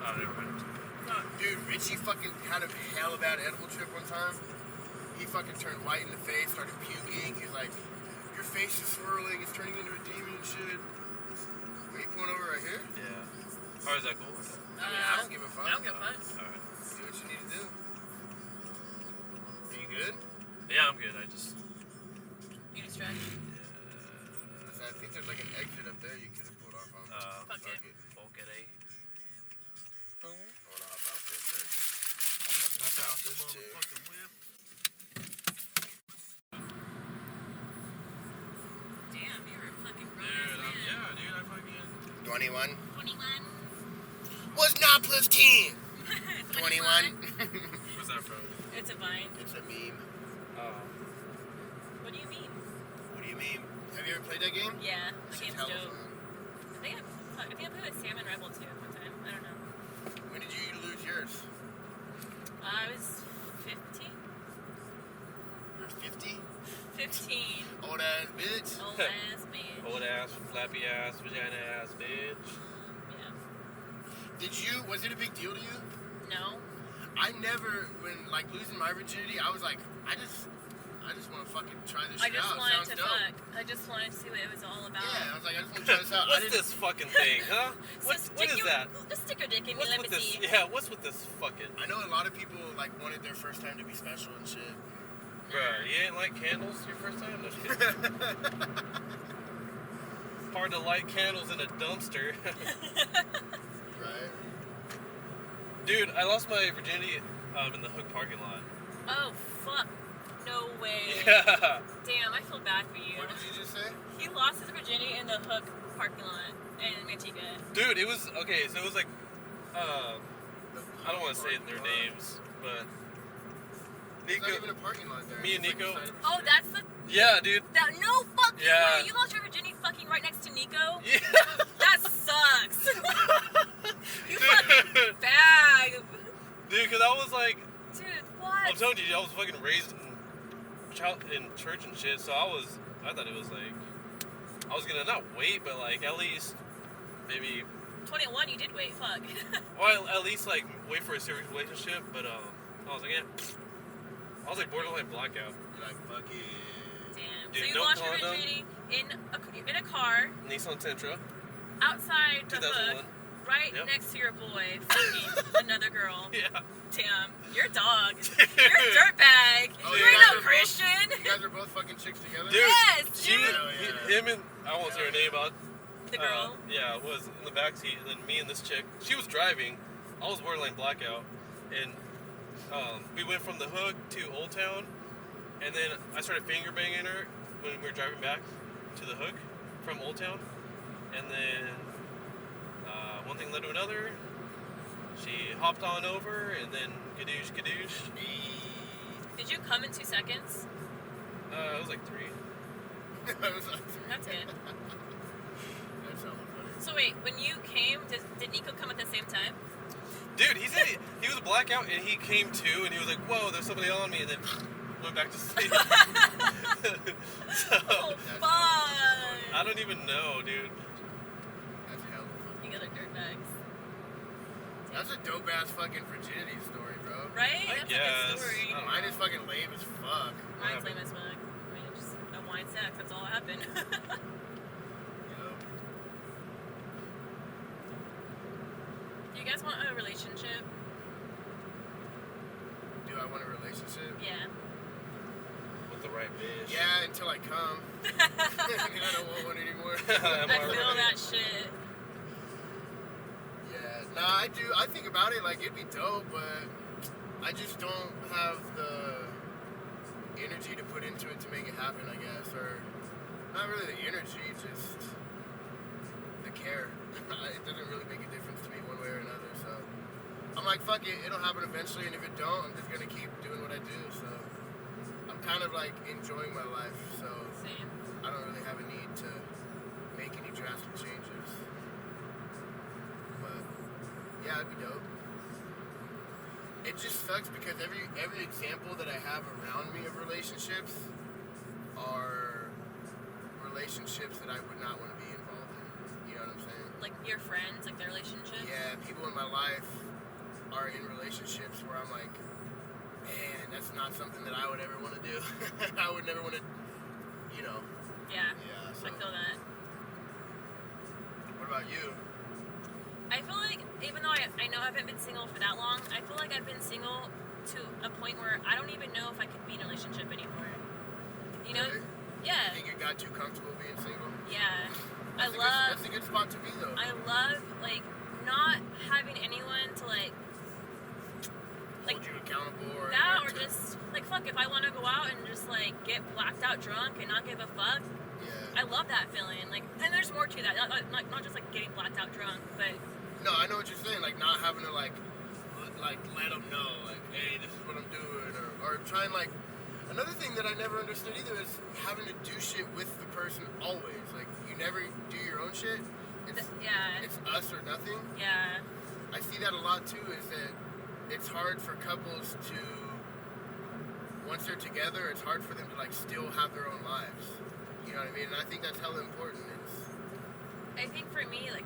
Oh, never mind. Dude, Richie fucking had a hella bad edible trip one time. He fucking turned white in the face, started puking. He's like, your face is swirling, it's turning into a demon and shit. Are you pulling over right here? Yeah. Oh, is that cool? I mean, I don't give a fuck. I don't give a fuck. Alright. Do what you need to do. Are you good? Yeah, I'm good. I just. You just drive. I think there's like an exit up there you could have pulled off on. Fuck it. Okay, eh? I want to hop out this first. Hop out this too. motherfucking whip. Damn, you're a fucking grown Dude, man. yeah, dude, I fucking. 21. 21. What's 9 plus 10? 21. Where's that from? It's a vine. It's a meme. Oh. What do you mean? What do you mean? Have you ever played that game? Yeah, the It's game's hella dope. fun. I think I played with Sam and Rebel too one time. I don't know. When did you lose yours? I was 15. You're 50? 15. Old ass bitch. Old ass man. Old ass, flappy ass, vagina ass, bitch. Yeah. Was it a big deal to you? No. I never, when like losing my virginity, I was like, I just want to fucking try this I shit just out. wanted Sounds to dope. fuck. I just wanted to see what it was all about. Yeah, I was like, I just want to try this out. I What's didn't, this fucking thing, huh? So What stick is your- that? Just stick your dick in me. What's Let me with this? see. Yeah, what's with this fucking? I know a lot of people like wanted their first time to be special and shit. Bruh, you didn't light candles your first time? No, just kidding. Hard to light candles in a dumpster. Right? Dude, I lost my virginity in the Hook parking lot. Oh, fuck. No way. Yeah. Damn, I feel bad for you. What did you just say? He lost his virginity in the Hook parking lot in Manteca. Dude, it was, okay, so it was like, I don't want to say their names, but There's not Nico, even a parking lot there. me and It's like Nico. beside- Oh, that's the... yeah, dude. That, no fucking Yeah. way. You lost your virginity fucking right next to Nico? Yeah. That sucks. You fucking bag. Dude, because I was like, Dude, what? I'm telling you, I was fucking raised in church and shit, so I thought it was like, I was gonna not wait, but like at least maybe, 21, you did wait, fuck. or at least like wait for a serious relationship, but I was like, I was like borderline blackout. You're like, fuck it. Damn. Dude, So you no lost your condom. virginity in a car Nissan Sentra, outside the 2001. Hook, right Yep. next to your boy, fucking another girl. Yeah. Damn, you're a dog. You're a dirtbag. Oh, You you ain't guys no are Christian. You guys are both fucking chicks together? Dude, Yes, she dude. was, Hell yeah. him and, I won't say her name out. The girl. Yeah, was in the backseat, and then me and this chick, she was driving. I was borderline blackout, and we went from the Hook to Old Town, and then I started finger banging her when we were driving back to the Hook from Old Town, and then one thing led to another. She hopped on over, and then gadoosh, gadoosh. Did you come in 2 seconds? It was like 3. That's it. That's hella funny. So wait, when you came, did Nico come at the same time? Dude, he said he was blackout and he came to and he was like, whoa, there's somebody on me, and then went back to sleep. So, Oh, fuck. I don't even know, dude. That's hell of fun. You guys are dirtbags. That's a dope ass fucking virginity story, bro. Right? I That's a guess. good story. I don't Mine is fucking lame as fuck. Mine's lame as fuck. I mean, just a wine sex. That's all that happened. Yo. Do you guys want a relationship? Do I want a relationship? Yeah. With the right bitch. Yeah, until I come. I don't want one anymore. I feel that shit. Yeah, nah, I do. I think about it like it'd be dope, but I just don't have the energy to put into it to make it happen, I guess. Or not really the energy, just the care. It doesn't really make a difference to me one way or another. So I'm like, fuck it, it'll happen eventually, and if it don't, I'm just gonna keep doing what I do. So I'm kind of like enjoying my life. So Same. I don't really have a need to make any drastic changes. But yeah, it'd be dope. It just sucks because every example that I have around me of relationships are relationships that I would not want to be involved in. You know what I'm saying? Like your friends, like their relationship. Yeah, people in my life are in relationships where I'm like, man, that's not something that I would ever want to do. I would never want to, you know. Yeah. Yeah, so. I feel that. What about you? I feel like even though I know I haven't been single for that long, I feel like I've been single to a point where I don't even know if I could be in a relationship anymore. You know? Really? Yeah. You think you got too comfortable being single? Yeah. That's a good spot to be though. I love like not having anyone to like Hold you accountable or that, or just like fuck if I want to go out and just like get blacked out drunk and not give a fuck. Yeah. I love that feeling. Like, and there's more to that. Not just like getting blacked out drunk, but No, I know what you're saying. Like not having to like let them know, like, hey, this is what I'm doing, or trying like. Another thing that I never understood either is having to do shit with the person always. Like you never do your own shit. yeah, It's us or nothing. yeah, I see that a lot too. Is that it's hard for couples to once they're together, it's hard for them to like still have their own lives. You know what I mean? And I think that's hella important. I think for me, like,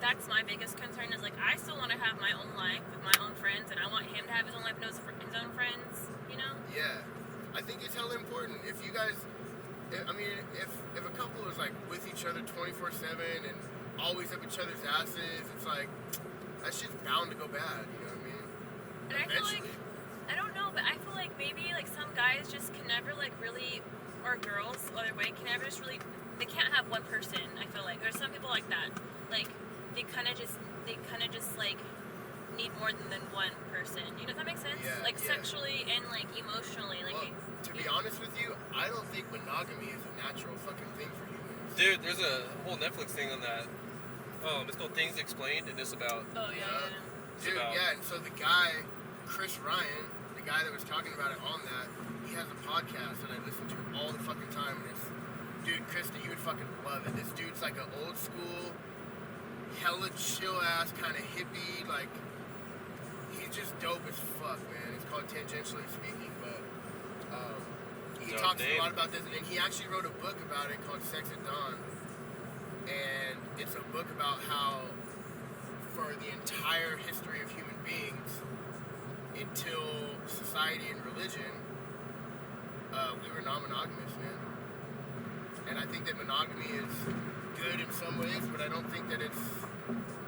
that's my biggest concern is like I still want to have my own life with my own friends, and I want him to have his own life and his own friends. You know? Yeah, I think it's hella important. If you guys, I mean, if a couple is like with each other 24/7 and always up each other's asses, it's like that's just bound to go bad. You know what I mean? And I feel like, Eventually. I don't know, but I feel like maybe like some guys just can never like really, or girls, other way, can never just really, they can't have one person. I feel like there's some people like that. Like they kind of just like need more than one person. You know, does that make sense? Yeah, like yeah. sexually and like emotionally. Like Well, to be honest with you, I don't think monogamy is a natural fucking thing for humans. Dude, there's a whole Netflix thing on that. It's called Things Explained, and it's about. oh yeah. Dude, about- yeah, and so the guy, Chris Ryan, the guy that was talking about it on that, he has a podcast that I listen to all the fucking time, and it's, dude, Krista, you would fucking love it. This dude's like an old school, hella chill ass, kind of hippie, like, he's just dope as fuck, man. It's called Tangentially Speaking, but he Dope talks a name. lot about this, and he actually wrote a book about it called Sex at Dawn, and it's a book about how for the entire history of human beings until society and religion, we were non-monogamous, man. And I think that monogamy is good in some ways, but I don't think that it's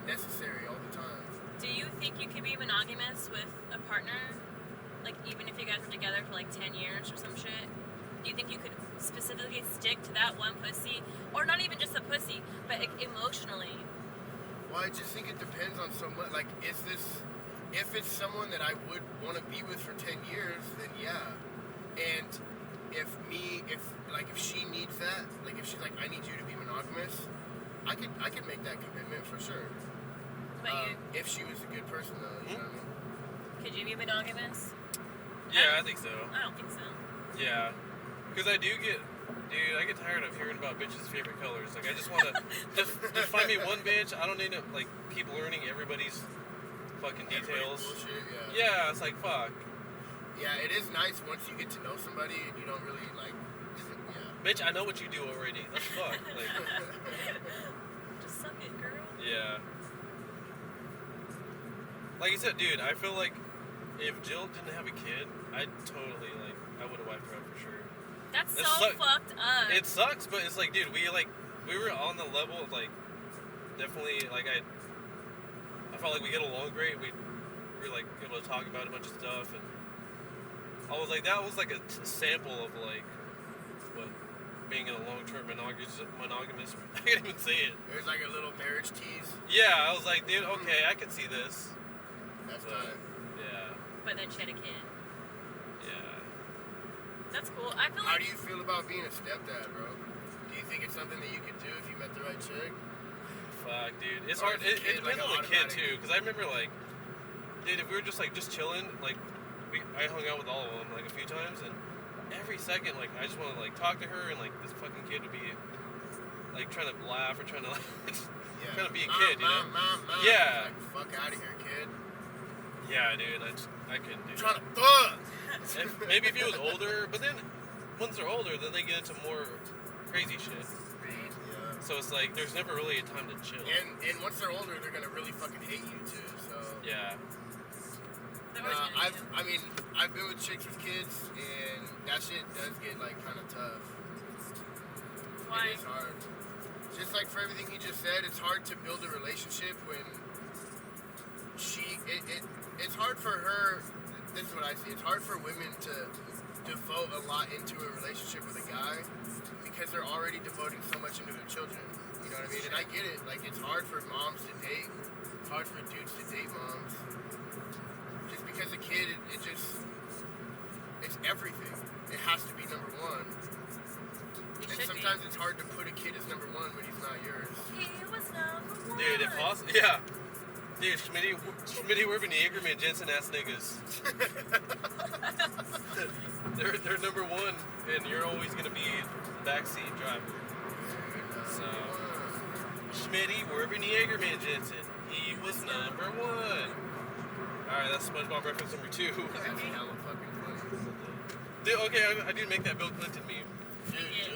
necessary all the time. Do you think you could be monogamous with a partner? Like, even if you guys were together for like 10 years or some shit? Do you think you could specifically stick to that one pussy? Or not even just a pussy, but like, emotionally? Well, I just think it depends on so much. Like, if it's someone that I would want to be with for 10 years, then yeah. And if she needs that, like if she's like, I need you to be monogamous, I could make that commitment for sure. But If she was a good person, though, you know what I mean? could you be monogamous? Yeah, I think so. I don't think so. Yeah, because I get tired of hearing about bitches' favorite colors. Like, I just want to just find me one bitch. I don't need to like keep learning everybody's fucking Everybody details. bullshit, Yeah, it's like, fuck. Yeah, it is nice once you get to know somebody and you don't really, like, yeah. Bitch, I know what you do already. That's fuck. Like, Just suck it, girl. yeah. Like you said, dude, I feel like if Jill didn't have a kid, I would have wiped her out for sure. That's It so suck- fucked up. It sucks, but it's like, dude, we were on the level of, like, definitely, like, I felt like we get along great. We were, like, able to talk about a bunch of stuff, and I was like, that was, like, a sample of, like, what being in a long-term monogamous, I can't even say it. There's like a little marriage tease. Yeah, I was like, dude, okay, I could see this. That's But, time. yeah, But then she had a kid. yeah. That's cool. I feel How like do you feel about being a stepdad, bro? Do you think it's something that you could do if you met the right chick? Fuck, dude. It's Or hard. is the It kid, depends like, on the kid, automatic? too. Because I remember, like, dude, if we were just chilling, like, I hung out with all of them, like, a few times, and every second, like, I just want to, like, talk to her, and, like, this fucking kid would be, like, trying to laugh or trying to, like, Yeah. trying to be a Mom, kid, you know? Mom. Yeah. Like, fuck out of here, kid. Yeah, dude, I couldn't do I'm trying that. to fuck. Maybe if he was older, but then, once they're older, then they get into more crazy shit. right? Yeah. So it's like, there's never really a time to chill. And once they're older, they're gonna really fucking hate you too. So. Yeah. They're always gonna do. I've been with chicks with kids, and that shit does get like kind of tough. Why? It is hard. Just like for everything he just said, it's hard to build a relationship when it's hard for her. This is what I see. It's hard for women to devote a lot into a relationship with a guy because they're already devoting so much into their children. You know what I mean? And I get it. Like, it's hard for moms to date. It's hard for dudes to date moms. Just because a kid, it's everything. It has to be number one. It And should sometimes it's hard to put a kid as number one when he's not yours. be. He was number one. Dude, if possible, yeah. Dude, Schmitty Werben, Jaegerman, Jensen ass niggas. they're number one, and you're always gonna be the backseat driver. So, Schmitty Werben, Jaegerman, Jensen. He was number one. Alright, that's SpongeBob reference number 2. That's hella fucking funny. Dude, okay, I did make that Bill Clinton meme. Dude, Yeah.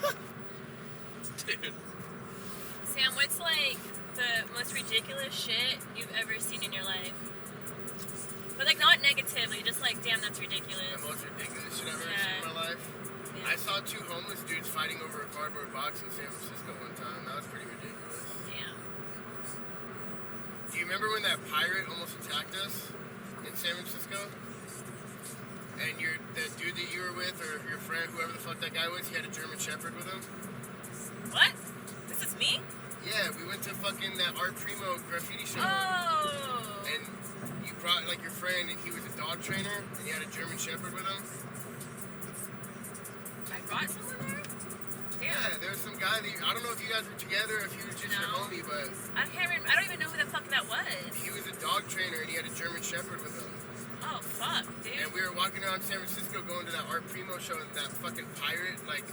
do it. Dude. Sam, what's like the most ridiculous shit you've ever seen in your life? But like not negatively, just like, damn, that's ridiculous. The most ridiculous shit I've ever Yeah. seen in my life. Yeah. I saw 2 homeless dudes fighting over a cardboard box in San Francisco one time. That was pretty ridiculous. Damn. Do you remember when that pirate almost attacked us in San Francisco? And the dude that you were with, or your friend, whoever the fuck that guy was, he had a German Shepherd with him? What? This is me? Yeah, we went to fucking that Art Primo graffiti show. Oh. And you brought like your friend, and he was a dog trainer, and he had a German Shepherd with him. I brought someone there? Yeah, Damn. there was some guy that I don't know if you guys were together, or if he was just your No. homie, but I don't even know who the fuck that was. he was a dog trainer, and he had a German Shepherd with him. Oh, fuck, dude. And we were walking around San Francisco going to that Art Primo show, and that fucking pirate like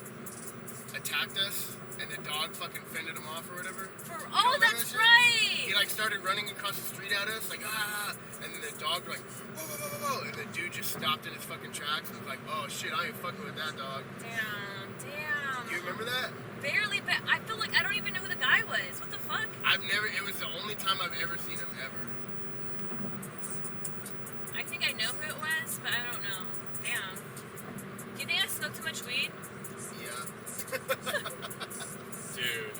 attacked us, and the dog fucking fended him off or whatever. Oh, remember that's that shit? right. He like started running across the street at us, like ah, and then the dog like whoa, whoa, whoa, whoa, and the dude just stopped in his fucking tracks and was like, oh shit, I ain't fucking with that dog. Damn. You remember that? Barely, but I feel like I don't even know who the guy was. What the fuck? It was the only time I've ever seen him ever. I think I know who it was, but I don't know. Damn. Do you think I smoked too much weed? Yeah. Dude.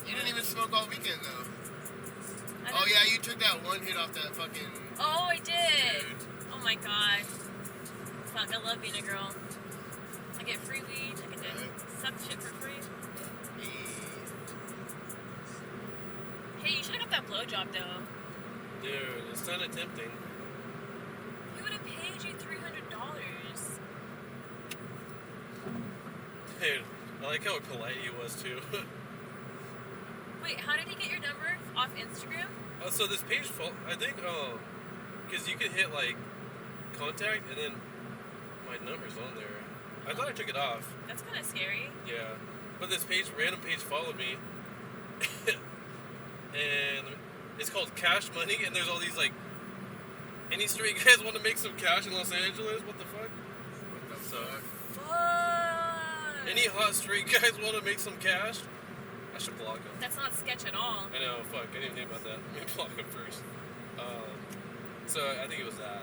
You didn't even smoke all weekend though. I Oh don't- yeah, you took that one hit off that fucking. Oh, I did. Dude. Oh my god. Fuck, I love being a girl. I get free weed. I get to suck shit for free. Hey, you should have got that blowjob though. Dude, it's kind of tempting. He would have paid you $300. Dude, I like how polite he was, too. Wait, how did he get your number off Instagram? So this page, I think, because you could hit, like, contact, and then my number's on there. I thought I took it off. That's kind of scary. Yeah. But this random page followed me. And It's called Cash Money, and there's all these like, any straight guys want to make some cash in Los Angeles? What the fuck? So, Fuck. any hot straight guys want to make some cash? I should block them. That's not sketch at all. I know, fuck, I didn't think about that. Let me block them first. So I think it was that.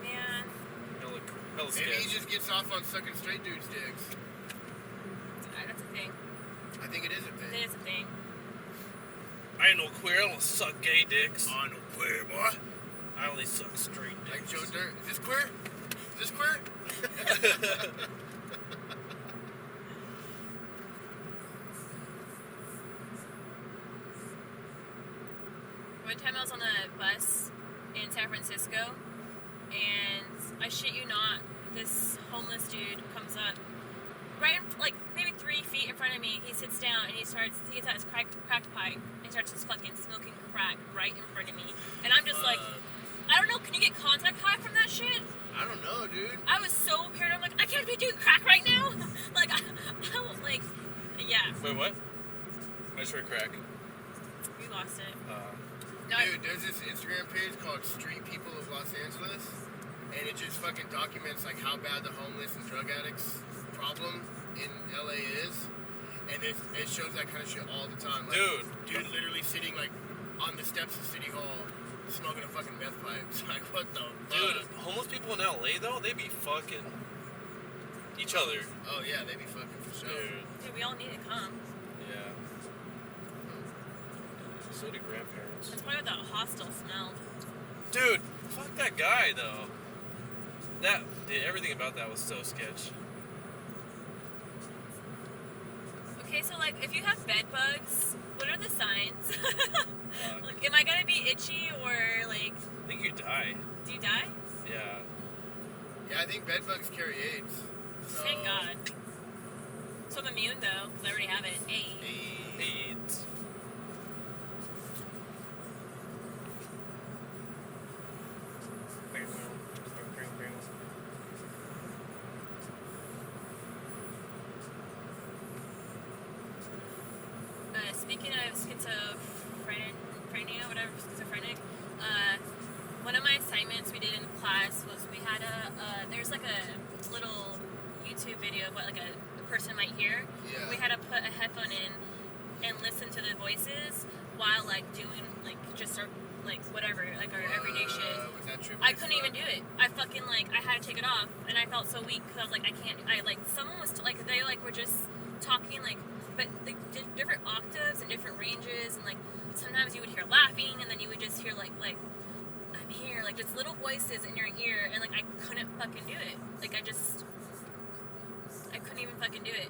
Man. Hella Maybe he sketch. just gets off on sucking straight dudes' dicks. That's a thing. I think it is a thing. It is a thing. I ain't no queer, I don't suck gay dicks. Oh, no queer, boy. I only suck straight Like dicks. Joe Dirt. Is this queer? Is this queer? One time I was on a bus in San Francisco, and I shit you not, this homeless dude comes up right in, like maybe 3 feet in front of me. He sits down and he gets out his crack pipe and he starts just fucking smoking crack right in front of me. And I'm just like, I don't know, can you get contact high from that shit? I don't know, dude. I was so paranoid. I'm like, I can't be doing crack right now. Like, like, yeah, Wait, what? I just heard crack. we lost it. No, Dude, there's this Instagram page called Street People of Los Angeles, and it just fucking documents like how bad the homeless and drug addicts problem in LA is, and it shows that kind of shit all the time. Like, dude literally sitting like on the steps of City Hall, smoking a fucking meth pipe. It's like, what the fuck? Dude, homeless people in LA though, they be fucking each other. Oh yeah, they be fucking for sure. dude, we all need to come. Yeah. So do grandparents. That's probably what that hostel smelled. Dude, fuck that guy though. Everything about that was so sketch. Okay, so like, if you have bed bugs, what are the signs? Like, am I gonna be itchy or like, I think you die. do you die? Yeah. Yeah, I think bed bugs carry AIDS. So, Thank God. So I'm immune though, because I already have it. Hey. AIDS. Speaking of schizophrenia, whatever, schizophrenic, one of my assignments we did in class was we had there's like a little YouTube video of what like a person might hear. Yeah. We had to put a headphone in and listen to the voices while like doing like just our like whatever, like our everyday shit. Was that trippy I as couldn't even fuck? do it. I fucking like I had to take it off, and I felt so weak because I was like I can't. I like someone was like they like were just talking like, but like different octaves and different ranges, and like sometimes you would hear laughing, and then you would just hear like I'm here, like just little voices in your ear, and like I couldn't fucking do it. Like I couldn't even fucking do it.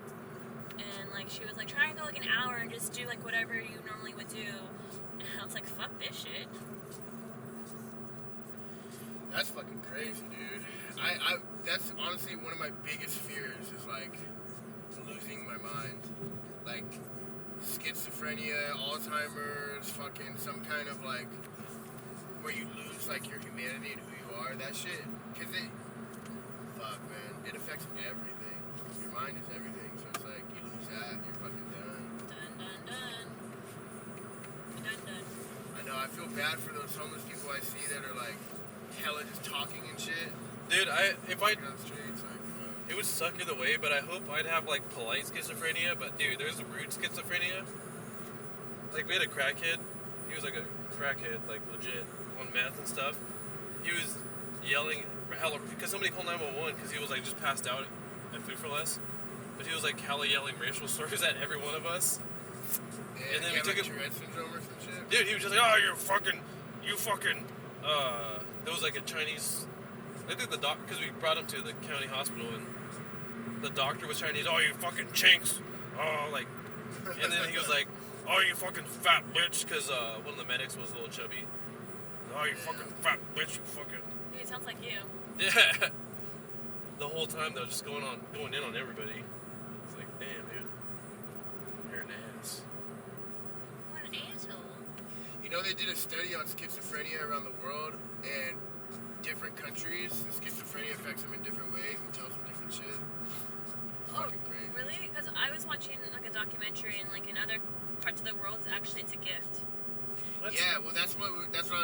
And like she was like try and go like an hour and just do like whatever you normally would do. And I was like, fuck this shit. That's fucking crazy, dude. I that's honestly one of my biggest fears is like losing my mind. Like schizophrenia, Alzheimer's, fucking some kind of like where you lose like your humanity and who you are, that shit. Cause fuck man, it affects everything. Your mind is everything, so it's like you lose that, you're fucking done. Done. I know, I feel bad for those homeless people I see that are like hella just talking and shit. Dude, if I Walking on the streets, like, it would suck either way, but I hope I'd have like polite schizophrenia. But dude, there's rude schizophrenia. Like we had a crackhead. He was like a crackhead, like legit on meth and stuff. He was yelling hella because somebody called 911 because he was like just passed out at Food for Less. But he was like hella yelling racial slurs at every one of us. yeah, And then he we had, took like, him- Tourette syndrome or some shit. Dude, he was just like, oh, you fucking. There was like a Chinese. I think the doctor, because we brought him to the county hospital, and the doctor was Chinese. Oh, you fucking chinks. Oh, like, and then he was like, oh, you fucking fat bitch, because one of the medics was a little chubby. Oh, you fucking fat bitch, you fucking. Dude, it sounds like you. Yeah. The whole time though, just going in on everybody. It's like, damn, dude, you're an ass. What an asshole. You know, they did a study on schizophrenia around the world, and different countries, the schizophrenia affects them in different ways and tells them different shit. Oh, Fucking crazy. really? Because I was watching like a documentary, and like in other parts of the world, it's a gift. What? Yeah, well, that's what I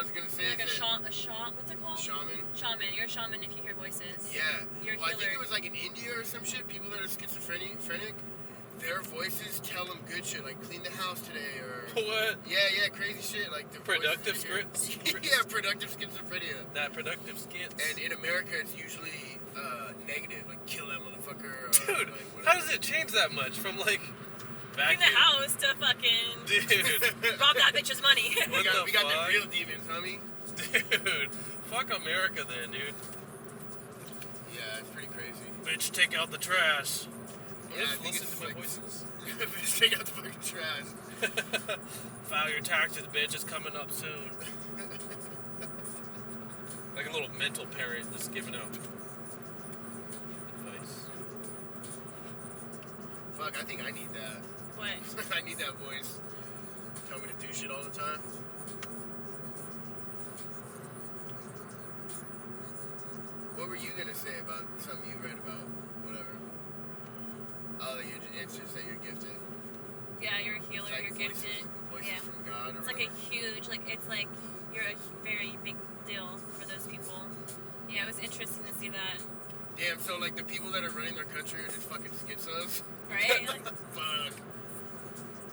was gonna say. You're like is that a shaman. What's it called? shaman. Shaman. You're a shaman if you hear voices. Yeah. You're a Well, I think healer. it was like in India or some shit. People that are schizophrenic, their voices tell them good shit, like clean the house today, or What? yeah, crazy shit, like the Productive voices they hear. Yeah, productive schizophrenia. That productive skits. And in America, it's usually negative, like kill that motherfucker. Or, Dude, like, how whatever. does it change that much from like back In the house to fucking Dude, rob that bitch's money. What We got fuck? the real demons, homie. dude, fuck America then, dude. Yeah, it's pretty crazy. Bitch, take out the trash. Yeah, I Just think listen it's to my like- voices. Just take out the fucking trash. File your taxes, bitch. It's coming up soon. Like a little mental parent just giving out advice. Fuck, I think I need that. What? I need that voice. Tell me to do shit all the time. What were you gonna say about something you read about? Whatever. Oh, it's just that you're gifted. Yeah, you're a healer. Like You're gifted. Voices Yeah. from God or It's like a whatever. huge, like, it's like you're a very big deal for those people. Yeah, it was interesting to see that. Damn, so like the people that are running their country are just fucking schizos? Right? Like, Fuck.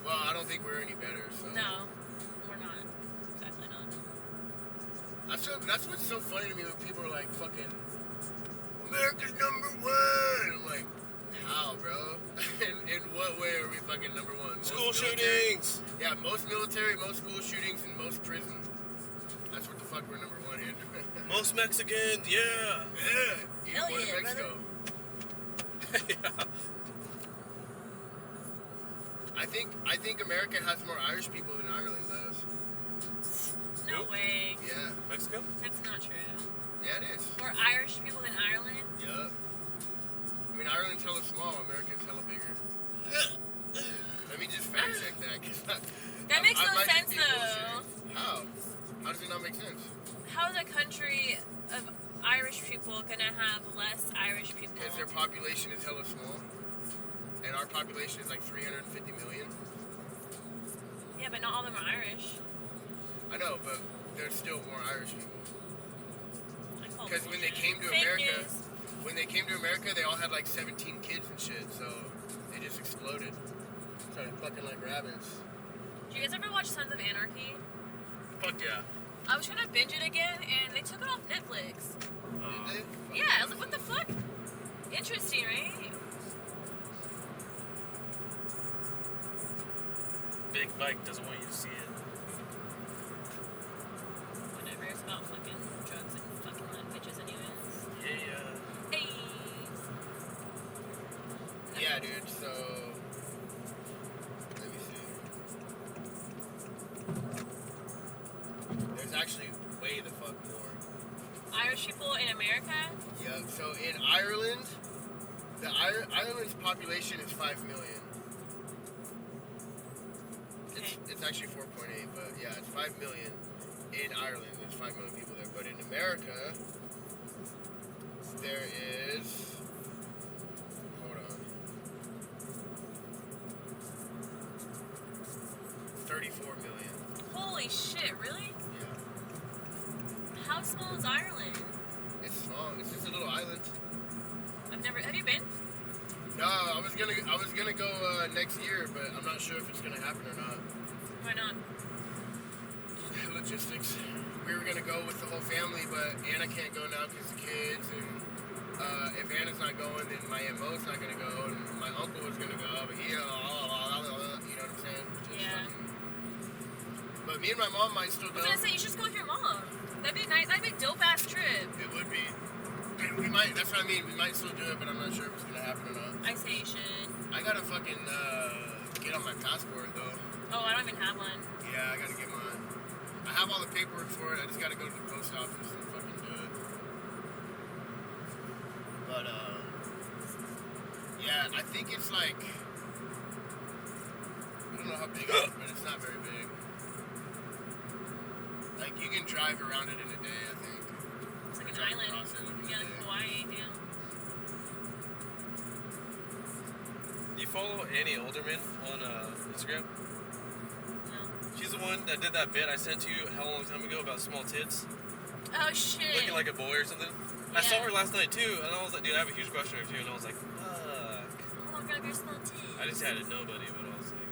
Well, I don't think we're any better, so. no, we're not. Definitely not. That's what's so funny to me when people are like, fucking, America's #1. I'm like, how, bro? in what way are we fucking #1? Most School military- shootings. Yeah, most military, most school shootings, and most prison. That's what the fuck we're #1 in. Most Mexicans, yeah. Yeah. Hell Even more yeah, than Mexico. Yeah. I think America has more Irish people than Ireland does. No Nope. way. Yeah. Mexico? That's not true. Yeah, it is. More Irish people than Ireland? Yeah. I mean, Ireland's hella small, America's hella bigger. Let me just fact check that. 'Cause That makes no might just sense, be though. bullshitting. How? How does it not make sense? How is a country of Irish people gonna have less Irish people? Because their population is hella small. And our population is like 350 million. Yeah, but not all of them are Irish. I know, but there's still more Irish people. I call Because when they bullshit. came to Fake America, news. they all had like 17 kids and shit, so they just exploded. Started fucking like rabbits. Did you guys ever watch Sons of Anarchy? Fuck yeah. I was trying to binge it again, and they took it off Netflix. Did they? Yeah, I was like, what the fuck? Interesting, right? Big Mike doesn't want you to see it. Whatever, it's about fucking drugs and fucking hot bitches anyways. Yeah. Hey! Yeah, dude, so... Let me see. There's actually way the fuck more. Irish people in America? Yeah, so in Ireland, Ireland's population is 5 million. Okay. It's actually 4.8, but yeah, it's 5 million in Ireland. There's 5 million people there. But in America, there is... Hold on. 34 million. Holy shit, really? Yeah. How small is Ireland? It's small. It's just a little island. Have you been? No, I was gonna go next year, but I'm not sure if it's gonna happen or not. Why not? Logistics. We were gonna go with the whole family, but Anna can't go now because the kids, and if Anna's not going, then my MO's not gonna go, and my uncle was gonna go, but he, you know what I'm saying? Just Yeah. fucking- But me and my mom might still I go. was gonna say, you should just go with your mom. That'd be nice. That'd be a dope ass trip. It would be. And we might. That's what I mean. We might still do it, but I'm not sure if it's gonna happen or not. I say you should. I gotta fucking get on my passport though. Oh, I don't even have one. Yeah, I gotta get mine. I have all the paperwork for it. I just gotta go to the post office and fucking do it. But yeah, I think it's like I don't know how big it is, but it's not very big. Like you can drive around it in a day, I think. It's like an Drive island. across it, like, in a Yeah, like day. Hawaii, damn. Do you follow Annie Olderman on Instagram? No. She's the one that did that bit I sent to you how long time ago about small tits? Oh shit. Looking like a boy or something? I saw her last night too, and I was like, dude, I have a huge question or two, and I was like, fuck. Oh my god, you're small titties. I didn't say I didn't know nobody, but I was like,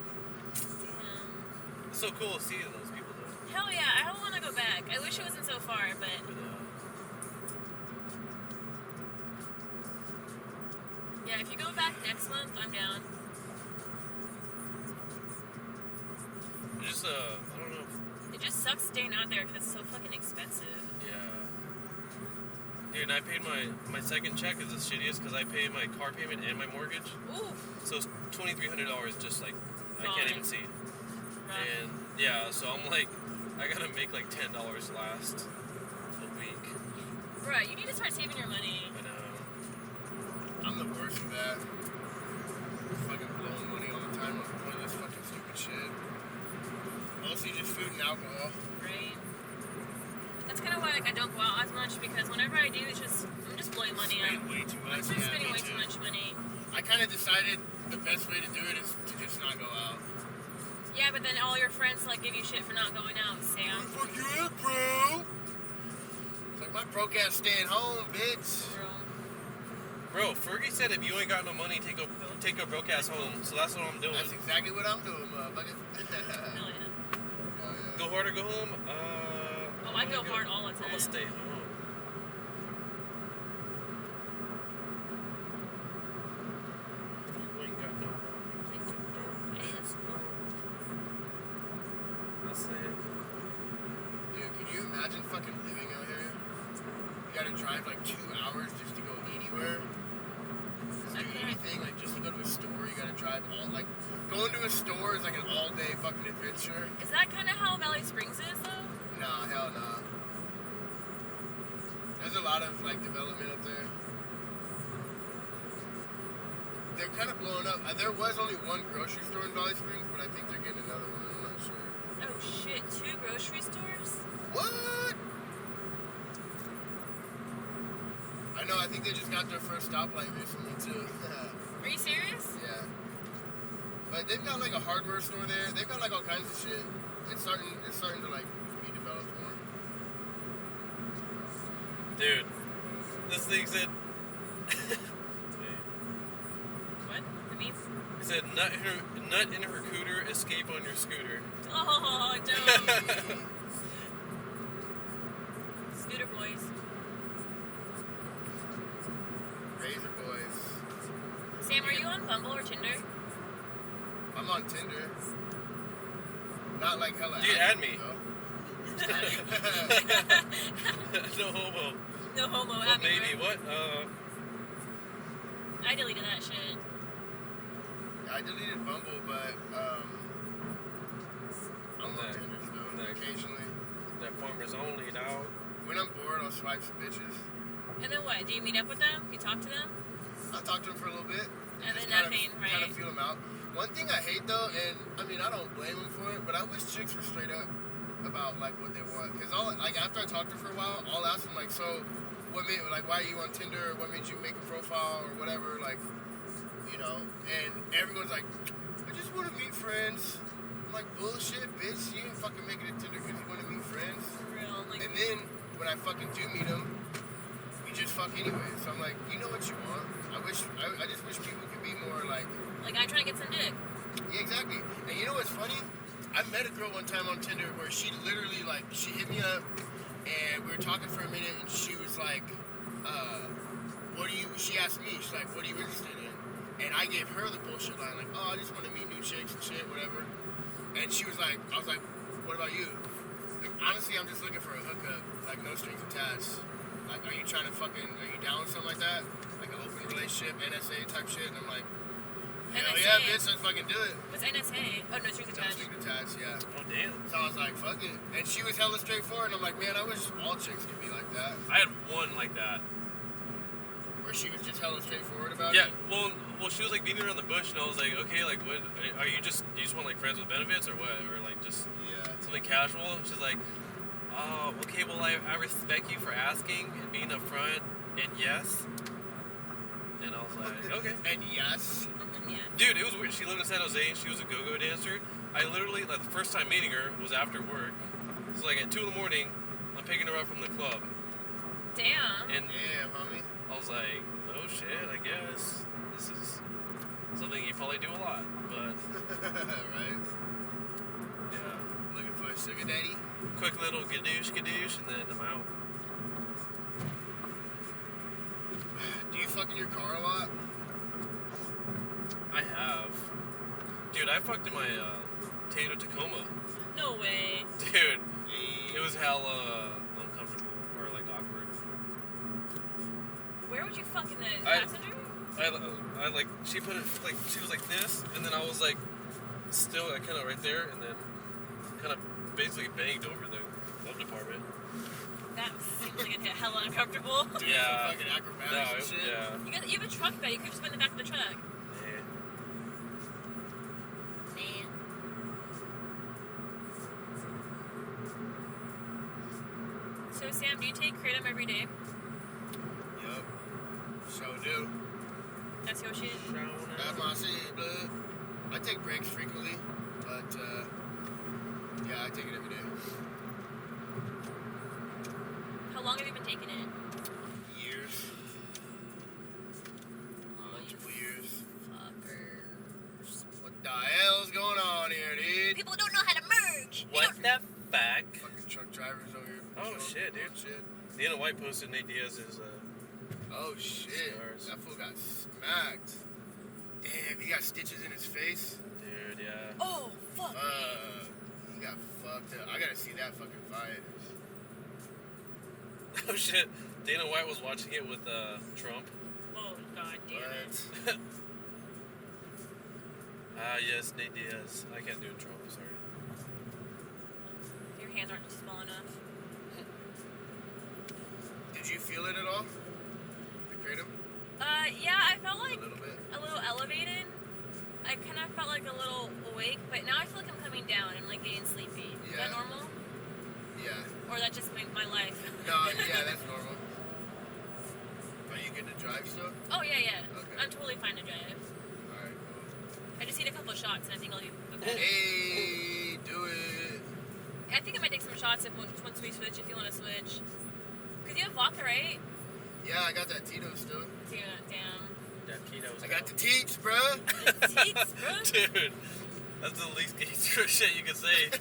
Damn. it's so cool seeing those people though. Hell yeah, I don't want to go back. I wish it wasn't so far, but yeah, if you go back next month, I'm down. Just, I don't know. It just sucks staying out there because it's so fucking expensive. Yeah. Dude, and I paid my second check is the shittiest because I pay my car payment and my mortgage. Ooh. So it's $2,300 just like, I Gone. can't even see. Rough. And yeah, so I'm like, I gotta make like $10 last a week. Bruh, you need to start saving your money. I know. I'm the worst for that. Fucking blowing money all the time on pointless fucking stupid shit. Mostly just food and alcohol. Right? That's kind of why like I don't go out as much because whenever I do, I'm just blowing money Spend out. way too I'm much. just Yeah, spending me way too. too much money. I kind of decided the best way to do it is to just not go out. Yeah, but then all your friends like give you shit for not going out, Sam. Fuck you up, bro. It's like my broke ass staying home, bitch. Bro, Fergie said if you ain't got no money, take a broke ass home. So that's what I'm doing. That's exactly what I'm doing, motherfucker. Hell yeah. Oh, yeah. Go hard or go home? Oh, I go hard all the time. I'm gonna stay home. You ain't got no I said, Dude, can you imagine fucking living out here? You gotta drive like 2 hours just to go anywhere. Just do anything, like just to go to a store, you gotta drive all, like, going to a store is like an all-day fucking adventure. Is that kind of how Valley Springs is, though? Nah, hell nah. There's a lot of, like, development up there. They're kind of blowing up. There was only one grocery store in Valley Springs, but I think they're getting another one, I'm not sure. Oh shit, 2 grocery stores? What? I know, I think they just got their first stoplight recently, too. Are you serious? Yeah. But they've got, like, a hardware store there. They've got, like, all kinds of shit. It's starting to, like, be developed more. dude, this thing said. What? The memes? It said nut in her cooter, escape on your scooter. Oh, don't. Scooter boys. Razor boys. Sam, are you on Bumble or Tinder? I'm on Tinder. Not like hella. Dude, add me. though. No homo. No homo, Well, at me, maybe. right? What? I deleted that shit. I deleted Bumble, but I'm on That- Tinder still, that- occasionally. That farmer's only, dog. When I'm bored, I'll swipe some bitches. And then what? Do you meet up with them? You talk to them? I'll talk to them for a little bit. And just then nothing, Kind right? of feel them out. One thing I hate though, and I mean I don't blame them for it, but I wish chicks were straight up about like what they want. Cause after I talk to them for a while, I'll ask them like, so what made why are you on Tinder? What made you make a profile or whatever? Like, you know. And everyone's like, I just want to meet friends. I'm like, bullshit, bitch. You ain't fucking making a Tinder because you want to meet friends. For real. Like, And then when I fucking do meet them, we just fuck anyway. So I'm like, you know what you want. I just wish people could be more like. like I'm trying to get some dick. Yeah, exactly. And you know what's funny? I met a girl one time on Tinder where she literally, like, she hit me up and we were talking for a minute and she was like, she asked me, she's like, what are you interested in? And I gave her the bullshit line, like, oh, I just want to meet new chicks and shit, whatever. And she was like, I was like, what about you? Like, honestly, I'm just looking for a hookup, like, no strings attached. Like, are you down with something like that? Like an open relationship, NSA type shit? And I'm like, hell NSA. yeah, bitch, let's fucking do it. What's NSA? Oh, no strings No attached. strings attached, yeah. Oh, damn. So I was like, fuck it. And she was hella straightforward, and I'm like, man, I wish all chicks could be like that. I had one like that. Where she was just hella straightforward about Yeah, it. well, she was like beating around the bush, and I was like, okay, like, what? Are you just want like friends with benefits, or what, or like just Yeah. something casual? She's like, oh, okay, well, I respect you for asking and being upfront, and yes. And I was like, okay. And yes. Yeah. Dude, it was weird. She lived in San Jose and she was a go-go dancer. I literally, like, the first time meeting her was after work. So, like, at 2 in the morning, I'm picking her up from the club. Damn. And Damn, homie. I was like, oh shit, I guess this is something you probably do a lot. But, Right? yeah. Looking for a sugar daddy? Quick little gadoosh, and then I'm out. Do you fuck in your car a lot? I have. Dude, I fucked in my Toyota Tacoma. No way. Dude, it was hella uncomfortable or like awkward. Where would you fuck in the passenger? I like, she put it, like, she was like this, and then I was like, still like, kind of right there, and then kind of basically banged over the glove department. That seems like it's hella uncomfortable. Dude, Yeah. some fucking acrobatics and shit. Yeah. You have a truck bed. You could just put in the back of the truck. Yeah. Man. So Sam, do you take kratom every day? Yup. So do. That's your shit. That's my shit, blood. I take breaks frequently, but yeah, I take it every day. How long have you been taking it? Years. Multiple years. Fuckers. What the hell is going on here, dude? People don't know how to merge. What the fuck? Fucking truck drivers over here. Oh, shit, dude. Shit. Dana White posted Nate Diaz's, Oh shit. Scars. That fool got smacked. Damn, he got stitches in his face. dude, yeah. Oh, fuck. He got fucked up. I gotta see that fucking fight. Oh, shit. Dana White was watching it with, Trump. Oh, god damn it. Ah, yes, Nate Diaz. I can't do a Trump, sorry. Your hands aren't small enough. Did you feel it at all? The kratom? Yeah, I felt like A little bit. a little elevated. I kind of felt like a little awake, but now I feel like I'm coming down and like getting sleepy. Is that Yeah. normal? Yeah. Or that just my life? No, yeah, that's normal. Are you good to drive still? Oh, yeah, yeah. Okay. I'm totally fine to drive. Alright, cool. I just need a couple of shots and I think I'll be okay. Hey, do it. I think I might take some shots once we switch, if you want to switch. Because you have vodka, right? Yeah, I got that Tito still. Dude, damn. That Keto's I got the teats, bruh. Teats, bro. Dude, that's the least gangster shit you can say.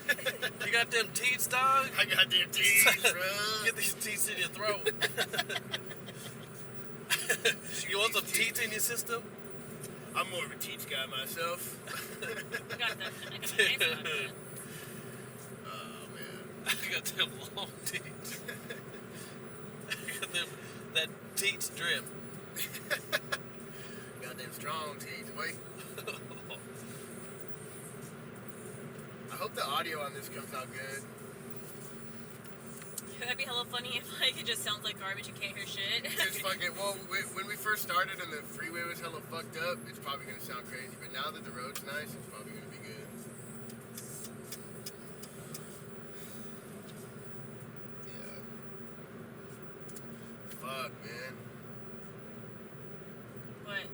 You got them teats, dog? I got them teats, bruh. Get these teats in your throat. You want some teats in your system? I'm more of a teats guy myself. I got the nice vodka. Oh, man. I got them long teats. I got them, that teats drip. Got them strong teats, boy. I hope the audio on this comes out good. That'd be hella funny if like it just sounds like garbage. You can't hear shit. Just fucking, well, when we first started and the freeway was hella fucked up, it's probably gonna sound crazy. But now that the road's nice, it's probably gonna be good. Yeah. Fuck, man. What?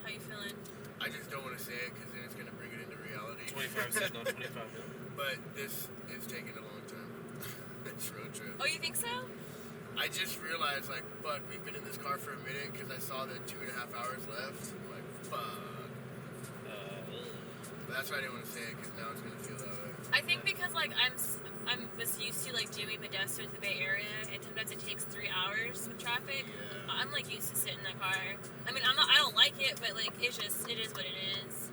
How you feeling? I just don't want to say it because then it's gonna bring it into reality. 25 cents, not 25 minutes. But this is taking a long time. This road trip. Oh, you think so? I just realized, like, fuck, we've been in this car for a minute because I saw the 2.5 hours left. I'm like, fuck. But that's why I didn't want to say it because now it's gonna feel that way. I think because like I'm just used to like doing pedestrians in the Bay Area, and sometimes it takes 3 hours with traffic. Yeah. I'm like used to sitting in the car. I mean, I don't like it, but like it is what it is.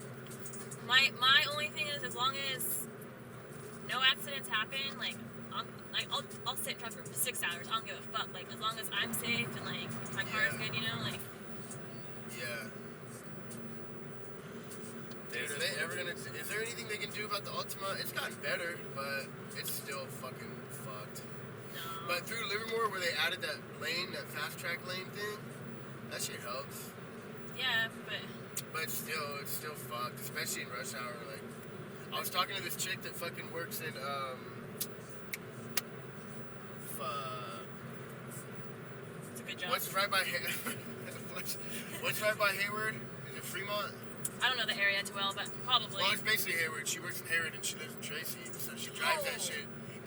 My only thing is, as long as no accidents happen, like I'll sit in traffic for 6 hours. I don't give a fuck. Like as long as I'm safe and like my car is good, you know, like. Yeah. Dude, are they ever gonna? Is there anything they can do about the Ultima? It's gotten better, but it's still fucking fucked. No. But through Livermore, where they added that lane, that fast track lane thing, that shit helps. Yeah, but. But it's still fucked, especially in rush hour. Like, I was talking to this chick that fucking works in It's a good job. what's right by What's right by Hayward? Is it Fremont? I don't know the area too well, but probably. Well, it's basically Hayward. She works in Hayward and she lives in Tracy, so she drives that shit.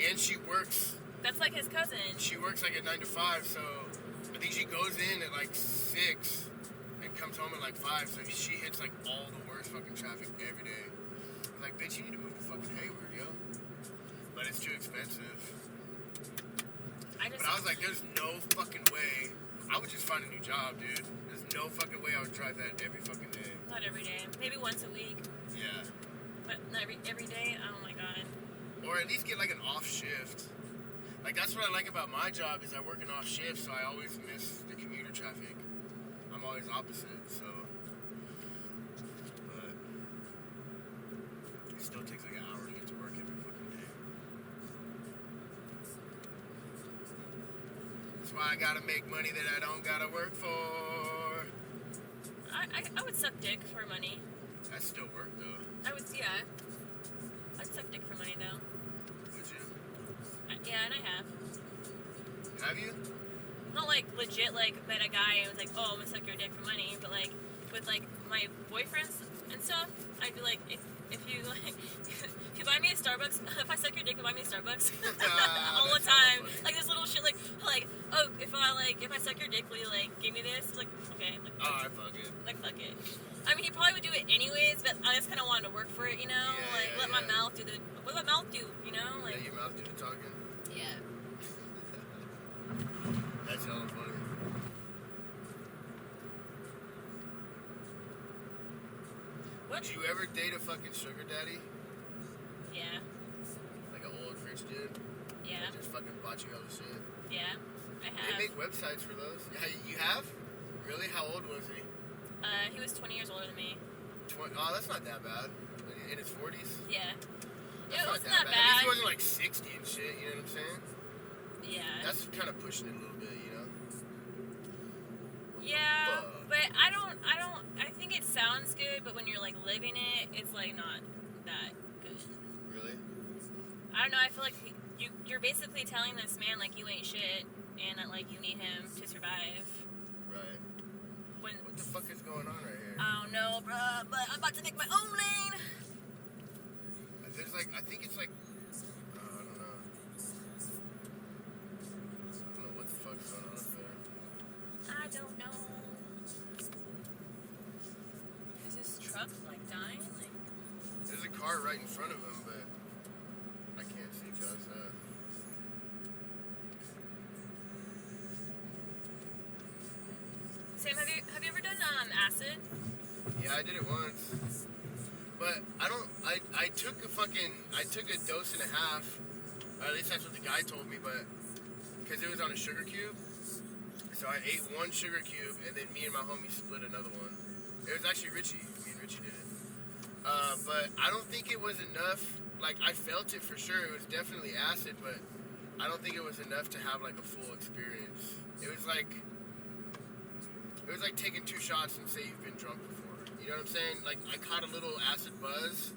And she works. That's like his cousin. She works like at 9 to 5, so I think she goes in at like 6 and comes home at like 5, so she hits like all the worst fucking traffic every day. I'm like, bitch, you need to move to fucking Hayward, yo. But it's too expensive. But I was like, there's no fucking way. I would just find a new job, dude. There's no fucking way I would drive that every fucking day. Not every day. Maybe once a week. Yeah. But not every day? Oh my god. Or at least get like an off shift. Like that's what I like about my job is I work an off shift, so I always miss the commuter traffic. I'm always opposite, so. But it still takes like an hour to get to work every fucking day. That's why I gotta make money that I don't gotta work for. I would suck dick for money. That's still work though. Yeah. I'd suck dick for money though. Would you? Yeah, and I have. Have you? Not like legit like met a guy and was like, oh, I'm gonna suck your dick for money, but like with like my boyfriends and stuff, I'd be like, if you like if you buy me a Starbucks, if I suck your dick, you buy me a Starbucks all the time. Like this little shit, like oh, if I suck your dick, will you like give me this? Like okay, like, Alright, fuck it. like fuck it. I mean, he probably would do it anyways, but I just kind of wanted to work for it, you know? Yeah, let my mouth do what my mouth do, you know? Like, Let your mouth do the talking. yeah. That's hella funny. What? Did you ever date a fucking sugar daddy? Yeah. Like an old rich dude? Yeah. That just fucking bought you all the shit? Yeah. I They have. make websites for those. Yeah, you have? Really? How old was he? He was 20 years older than me. 20. Oh, that's not that bad. In his 40s? Yeah. That's It not wasn't that At least bad. he wasn't like 60 and shit, you know what I'm saying? Yeah. That's kind of pushing it a little bit, you know? Yeah, Fuck. but I think it sounds good, but when you're like living it, it's like not that good. Really? I don't know, I feel like you're basically telling this man like you ain't shit and that like you need him to survive. Right. When What the fuck is going on right here? I don't know, bruh, but I'm about to make my own lane. There's like, I think it's like, I don't know. I don't know what the fuck's going on up there. I don't know. Is this truck like dying? Like, There's a car right in front of him, but I can't see past that. Sam, have you ever done acid? Yeah, I did it once. But I took a dose and a half. Or at least that's what the guy told me, but because it was on a sugar cube. So I ate one sugar cube and then me and my homie split another one. It was actually Richie. Me and Richie did it. But I don't think it was enough. Like I felt it for sure. It was definitely acid, but I don't think it was enough to have like a full experience. It was like taking 2 shots and say you've been drunk before. You know what I'm saying? Like I caught a little acid buzz,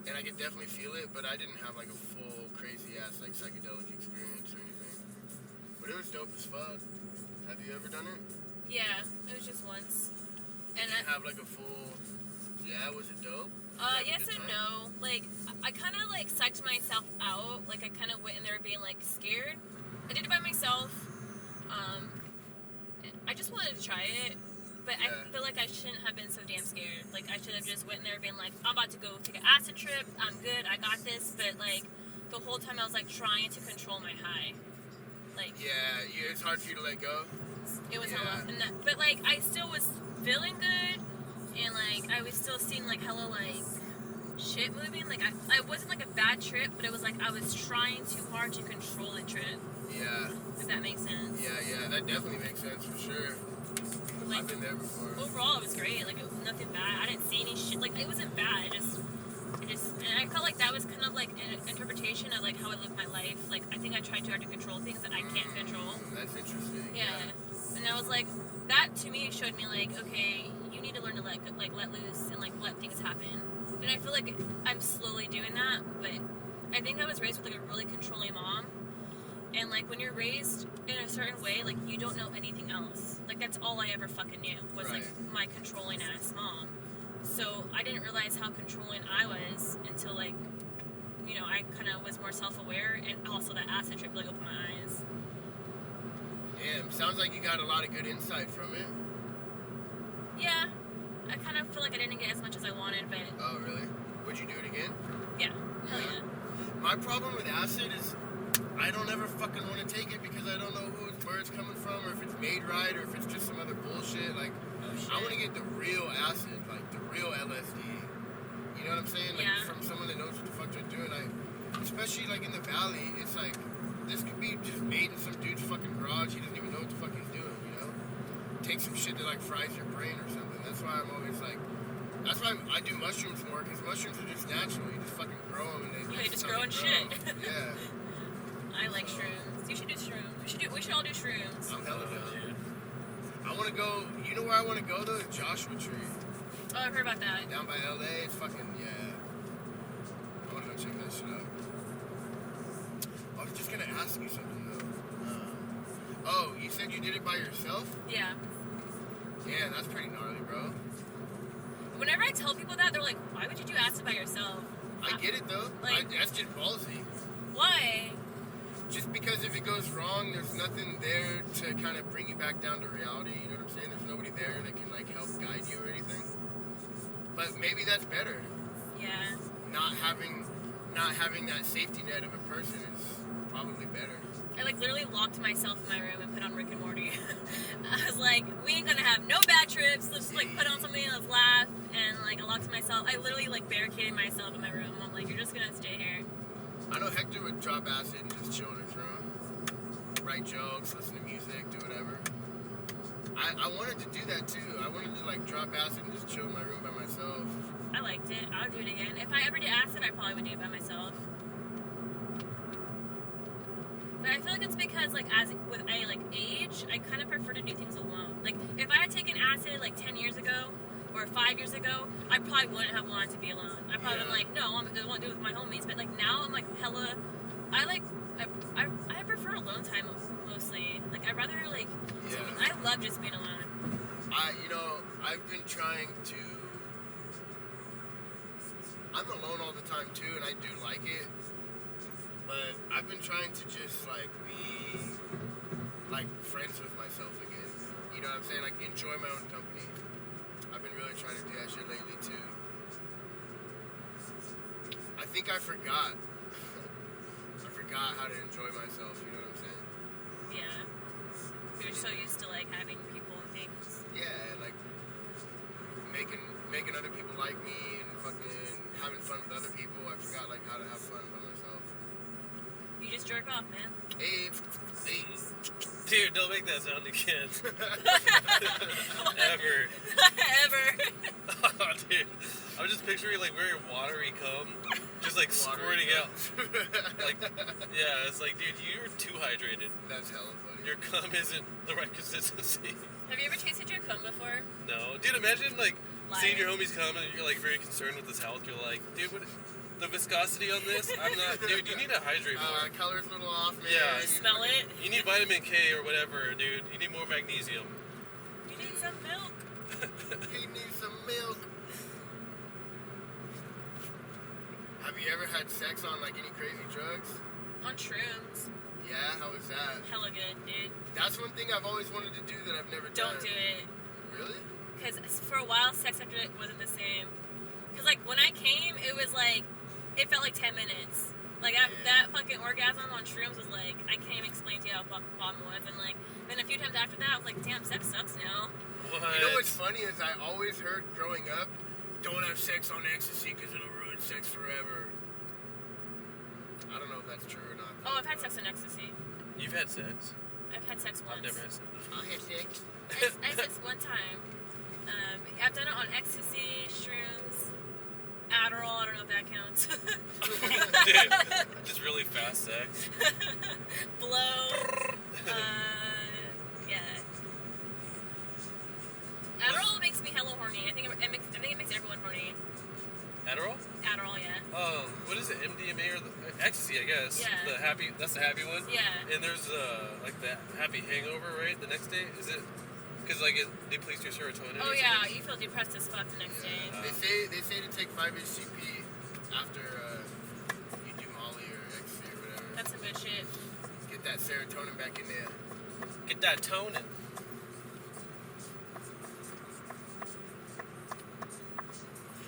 and I could definitely feel it, but I didn't have like a full crazy ass like psychedelic experience or anything. But it was dope as fuck. Have you ever done it? Yeah, it was just once. And Did you have like a full? Yeah, was it dope? yes and no. Like, I kind of like psyched myself out. Like, I kind of went in there being like scared. I did it by myself. I just wanted to try it, but I feel like I shouldn't have been so damn scared. Like, I should have just went in there being like, I'm about to go take an acid trip. I'm good. I got this. But like, the whole time I was like trying to control my high. Like, Yeah, it's hard for you to let go. it was Yeah. hella, but like I still was feeling good, and like I was still seeing like hella like shit moving. Like I wasn't like a bad trip, but it was like I was trying too hard to control the trip. Yeah, If that makes sense. yeah, that definitely makes sense for sure. Like I've been there before. overall, it was great. Like it was nothing bad. I didn't see any shit. Like it wasn't bad. It just, and I felt like that was kind of like an interpretation of like how I live my life. Like I think I tried too hard to control things that I can't control. That's interesting. Yeah. And I was like, that to me showed me like, okay, you need to learn to let loose and like let things happen. And I feel like I'm slowly doing that, but I think I was raised with like a really controlling mom, And like when you're raised in a certain way, like you don't know anything else. Like that's all I ever fucking knew was like my controlling ass mom. So I didn't realize how controlling I was until like, you know, I kind of was more self-aware, and also that acid trip really opened my eyes. Damn, sounds like you got a lot of good insight from it. Yeah, I kind of feel like I didn't get as much as I wanted, but Oh, really? Would you do it again? yeah, hell yeah. My problem with acid is I don't ever fucking want to take it because I don't know where it's coming from, or if it's made right, or if it's just some other bullshit. Like, I want to get the real acid, like the real LSD. You know what I'm saying? Like, Yeah. from someone that knows what the fuck they're doing. Like, especially like in the valley, it's like this could be just made in some dude's fucking garage. He doesn't even know what the fuck he's doing. You know? Take some shit that like fries your brain or something. That's why I'm always like. That's why I do mushrooms more, because mushrooms are just natural. You just fucking grow them and Yeah, you just how grow they and shit. Yeah. I like shrooms. You should do shrooms. We should all do shrooms. I'm hella down. I want to go. You know where I want to go though? Is Joshua Tree. Oh, I've heard about that. Down by LA. It's fucking yeah. I want to go check that shit out. I was just gonna ask you something though. Oh, you said you did it by yourself? Yeah. Yeah, that's pretty gnarly, bro. Whenever I tell people that, they're like, "Why would you do acid by yourself?" I get it though. Like- That's just ballsy. Why? Just because if it goes wrong, there's nothing there to kind of bring you back down to reality. You know what I'm saying? There's nobody there that can like help guide you or anything. But maybe that's better. Yeah. Not having that safety net of a person is probably better. I like literally locked myself in my room and put on Rick and Morty. I was like, we ain't gonna have no bad trips. Let's just like put on something and let's laugh. And like I locked myself. I literally like barricaded myself in my room. I'm like, you're just gonna stay here. I know Hector would drop acid and just chill in his room, write jokes, listen to music, do whatever. I wanted to do that too. I wanted to like drop acid and just chill in my room by myself. I liked it. I would do it again. If I ever did acid, I probably would do it by myself. But I feel like it's because like as with a like age, I kind of prefer to do things alone. Like if I had taken acid like 10 years ago or 5 years ago, I probably wouldn't have wanted to be alone. I probably been like, no, I want to do it with my homies. But like now, I'm like hella. I prefer alone time mostly. Like I'd rather like. Yeah. I love just being alone. I've been trying to. I'm alone all the time too, and I do like it. But I've been trying to just like be like friends with myself again. You know what I'm saying? Like enjoy my own company. I've been really trying to do that shit lately too. I think I forgot. I forgot how to enjoy myself. You know what I'm saying? Yeah. You're so used to like having people and things. Yeah, like making other people like me and fucking having fun with other people. I forgot like how to have fun by myself. You just jerk off, man. Hey. Dude, don't make that sound again. Ever. Ever. Oh, dude. I'm just picturing like very watery cum, just like squirting out. Like, yeah, it's like, dude, you're too hydrated. That's hella funny. Your cum isn't the right consistency. Have you ever tasted your cum before? No, dude. Imagine like seeing Liar. your homies cum and you're like very concerned with his health. You're like, dude, what? The viscosity on this? I'm not, dude. You need to hydrate more. Color's a little off, man. Yeah. Smell it? You need vitamin K or whatever, dude. You need more magnesium. You need some milk. He needs some milk. Have you ever had sex on like any crazy drugs? On shrooms. Yeah, how was that? Hella good, dude. That's one thing I've always wanted to do that I've never done. Don't do it. Really? Because for a while, sex after it wasn't the same. Because like when I came, it was like, it felt like 10 minutes. Like that fucking orgasm on shrooms was like, I can't even explain to you how bomb it was. And like, then a few times after that, I was like, damn, sex sucks now. What? You know what's funny is I always heard growing up, don't have sex on ecstasy because it'll ruin sex forever. I don't know if that's true or not. Oh, I've had sex on ecstasy. You've had sex? I've had sex once. I've never had sex. I'll hit sex. I had sex one time. I've done it on ecstasy, shrooms, Adderall. I don't know if that counts. Dude, just really fast sex. Blow. Yeah. Adderall makes me hella horny. I think it makes everyone horny. Adderall? Adderall, yeah. What is it? MDMA or ecstasy? I guess. Yeah. That's the happy one. Yeah. And there's like the happy hangover, right? The next day, is it? Because like it depletes your serotonin. Oh yeah, you feel depressed as fuck the next day. They say to take 5-HTP after you do Molly or ecstasy or whatever. That's some good shit. Get that serotonin back in there. Get that toning.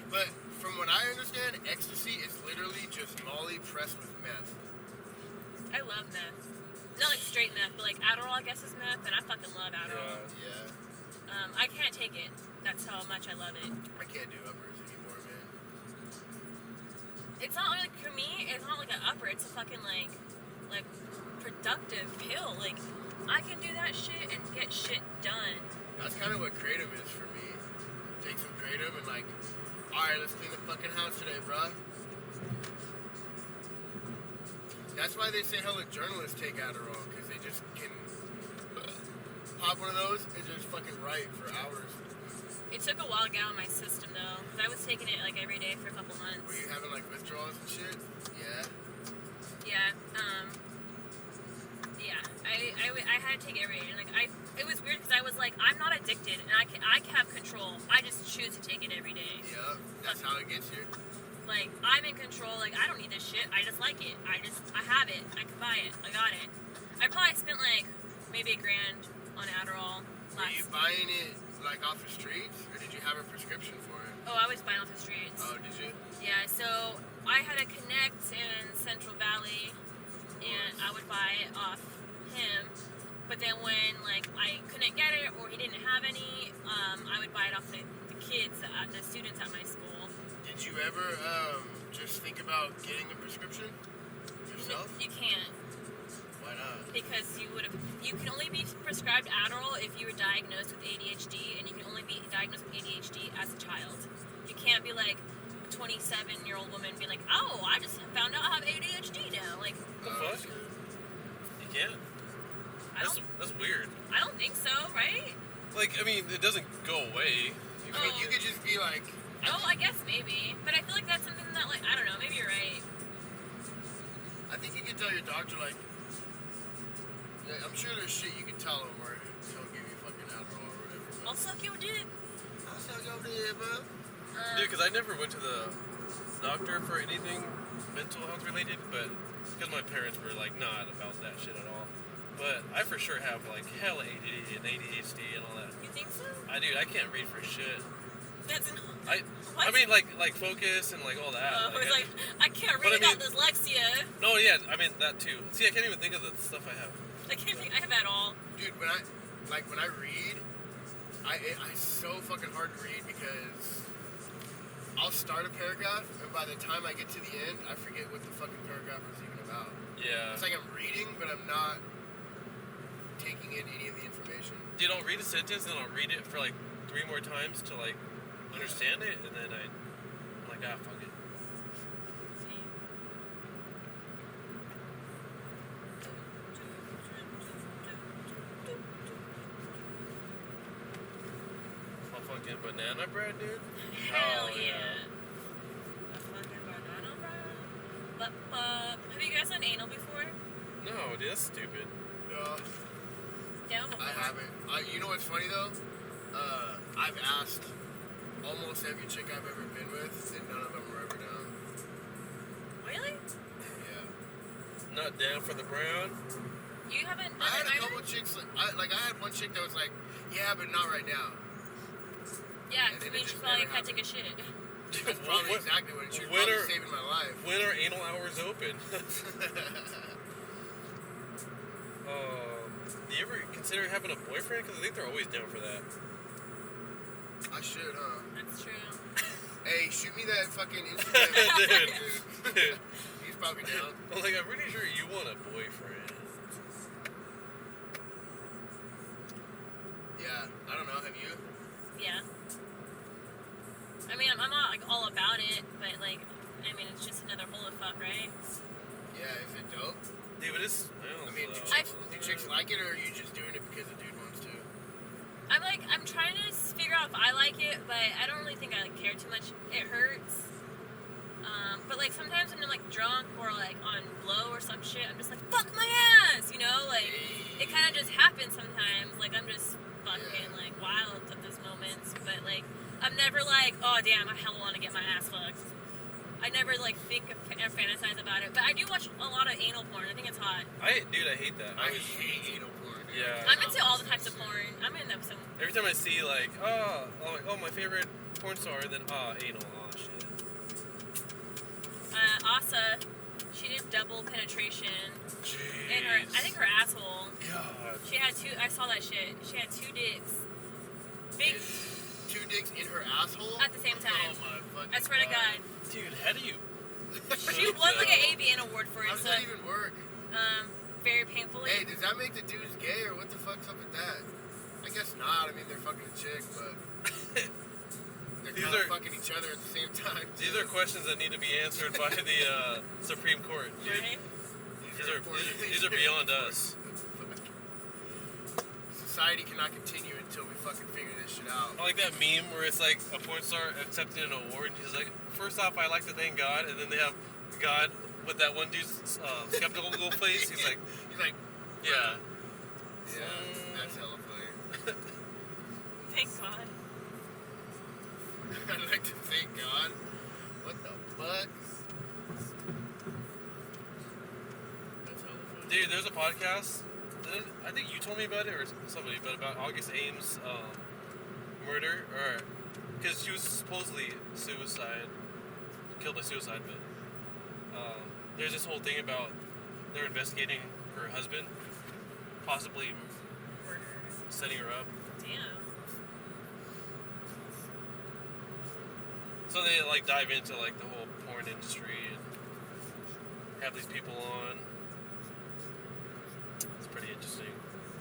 But from what I understand, ecstasy is literally just Molly pressed with meth. I love meth. Not like straight meth, but like Adderall I guess is meth, and I fucking love Adderall. Yeah. I can't take it. That's how much I love it. I can't do uppers anymore, man. It's not like, for me, it's not like an upper, it's a fucking like productive pill. Like, I can do that shit and get shit done. That's kind of what kratom is for me. Take some kratom and like, alright, let's clean the fucking house today, bruh. That's why they say hella journalists take Adderall, because they just can pop one of those and just fucking write for hours. It took a while to get out of my system though, because I was taking it like every day for a couple months. Were you having like withdrawals and shit? Yeah. Yeah, I had to take it every day. And like it was weird because I was like, I'm not addicted and I can have control. I just choose to take it every day. Yeah, that's how it gets you. Like, I'm in control. Like, I don't need this shit. I just like it. I have it. I can buy it. I got it. I probably spent like maybe $1,000 on Adderall. Were you buying it like off the streets, or did you have a prescription for it? Oh, I was buying off the streets. Oh, did you? Yeah, so I had a connect in Central Valley, and I would buy it off him. But then when like I couldn't get it or he didn't have any, I would buy it off the kids, the students at my school. Did you ever just think about getting a prescription yourself? You can't. Why not? Because you can only be prescribed Adderall if you were diagnosed with ADHD, and you can only be diagnosed with ADHD as a child. You can't be like a 27-year-old woman and be like, oh, I just found out I have ADHD now. Like, The fuck? You can't? That's weird. I don't think so, right? Like, I mean, it doesn't go away. I mean, you could just be like, Oh, I guess maybe. But I feel like that's something that, like, I don't know, maybe you're right. I think you can tell your doctor, like, I'm sure there's shit you can tell him where he'll give you fucking Adderall or whatever. I'll suck your dick. I'll suck your dick, bro. Dude, because I never went to the doctor for anything mental health related, but because my parents were like not about that shit at all. But I for sure have like hella ADD and ADHD and all that. You think so? I can't read for shit. That's I mean like focus and like all that. Like, I can't read about dyslexia. No, yeah, I mean that too. See, I can't even think of the stuff I have. I can't think I have that all. Dude, when I read, it's so fucking hard to read because I'll start a paragraph and by the time I get to the end, I forget what the fucking paragraph was even about. Yeah. It's like I'm reading, but I'm not taking in any of the information. Dude, I'll read a sentence and I'll read it for like 3 more times to like understand it, and then I'm like, fuck it. Fucking banana bread, dude? Hell Oh, yeah. A fucking banana bread. But have you guys done anal before? No, dude, that's stupid. No, Down before. I haven't. You know what's funny though? I've asked almost every chick I've ever been with, and none of them were ever down. Really? Yeah. Not down for the brown? You haven't done I had it a either? couple chicks, I had one chick that was like, yeah, but not right now. Yeah, And because then you it just probably never can't take a shit. That's probably exactly what it should. When Probably are- saving my life. When are anal hours open? Do you ever consider having a boyfriend? Because I think they're always down for that. I should, huh? That's true. Hey, shoot me that fucking Instagram. Dude. He's probably down. I'm like, I'm pretty sure you want a boyfriend. Yeah, I don't know. Have you? Yeah. I mean, I'm not like all about it, but like, I mean, it's just another hole of fuck, right? Yeah, is it dope? Dude, but it's... I mean, do chicks like it, or are you just doing it because the dude wants to? I'm trying to figure out if I like it, but I don't really think I like, care too much. It hurts. But like sometimes when I'm like drunk or like on blow or some shit, I'm just like, fuck my ass, you know? Like it kind of just happens sometimes. Like I'm just fucking like wild at those moments. But like I'm never like, oh damn, I hella want to get my ass fucked. I never like think of or fantasize about it. But I do watch a lot of anal porn. I think it's hot. I hate that. I hate anal porn. Dude. Yeah. I'm into all the types of porn. I'm into some. Every time I see like, oh, my favorite porn star, then anal. Oh shit. Asa, she did double penetration Jeez. in her. I think her asshole. God. She had two. I saw that shit. She had 2 dicks. Big 2 dicks in her asshole? at the same time. Oh my fucking I swear to God. Dude, how do you? She won like an AVN award for How it. does So that even work? very painfully. Hey, does that make the dudes gay or what the fuck's up with that? I guess not. I mean, they're fucking a chick, but they're These kind of are- fucking each other at the same time. These are questions that need to be answered by the Supreme Court. Dude. Right? These are beyond us. Society cannot continue until we fucking figure this shit out. I like that meme where it's like a porn star accepting an award and he's like, first off, I like to thank God, and then they have God with that one dude's skeptical little face. He's like, yeah. Yeah, that's hella funny. Thank God. I'd like to thank God. What the fuck? That's hella funny. Dude, there's a podcast. I think you told me about it or somebody, but about August Ames' murder, or because she was supposedly killed by suicide, but there's this whole thing about they're investigating her husband, possibly setting her up. Damn. So they like dive into like the whole porn industry and have these people on. It's pretty interesting.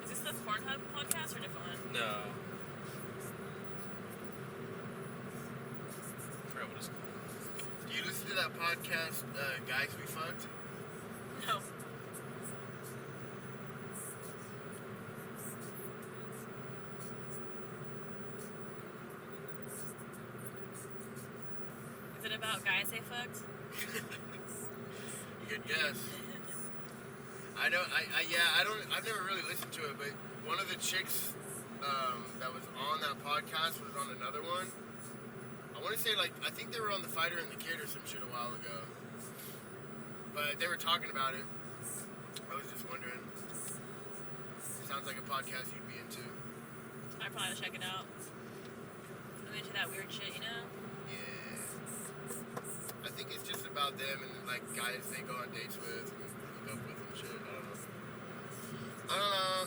Is this the Pornhub podcast or a different one? No. I forgot what it's called. Do you listen to that podcast, Guys We Fucked? No. Is it about guys they fucked? Good guess. I've never really listened to it, but one of the chicks that was on that podcast was on another one. I want to say, like, I think they were on The Fighter and the Kid or some shit a while ago. But they were talking about it. I was just wondering. Sounds like a podcast you'd be into. I probably will check it out. I'm into that weird shit, you know? Yeah. I think it's just about them and, like, guys they go on dates with and hook up with and shit. I don't know.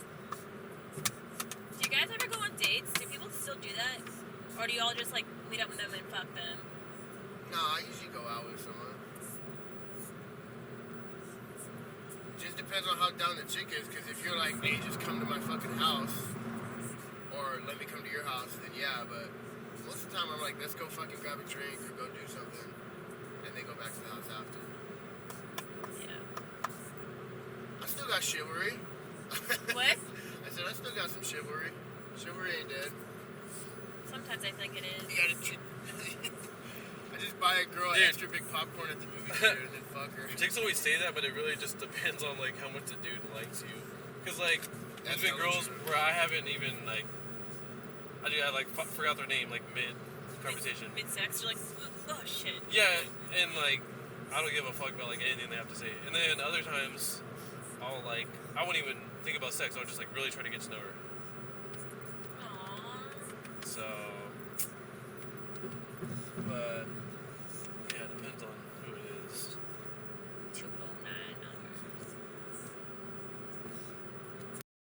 Do you guys ever go on dates? Do people still do that? Or do you all just, like, meet up with them and fuck them? No, I usually go out with someone. Just depends on how down the chick is, because if you're like, hey, just come to my fucking house, or let me come to your house, then yeah, but most of the time I'm like, let's go fucking grab a drink or go do something, and they go back to the house after. Yeah. I still got chivalry. What? I said, I still got some chivalry. Chivalry ain't dead. Sometimes I think it is. You gotta I just buy a girl Dude. extra big popcorn at the movie theater and then fuck her. Chicks always say that, but it really just depends on like how much the dude likes you. Cause like That's there's been hella girls true. where I haven't even like I like forgot their name like mid conversation. Mid-sex, you're like, oh shit. Yeah, and like I don't give a fuck about like anything they have to say. And then other times I'll like I won't even think about sex. I'll just like really try to get to know her. Aww. So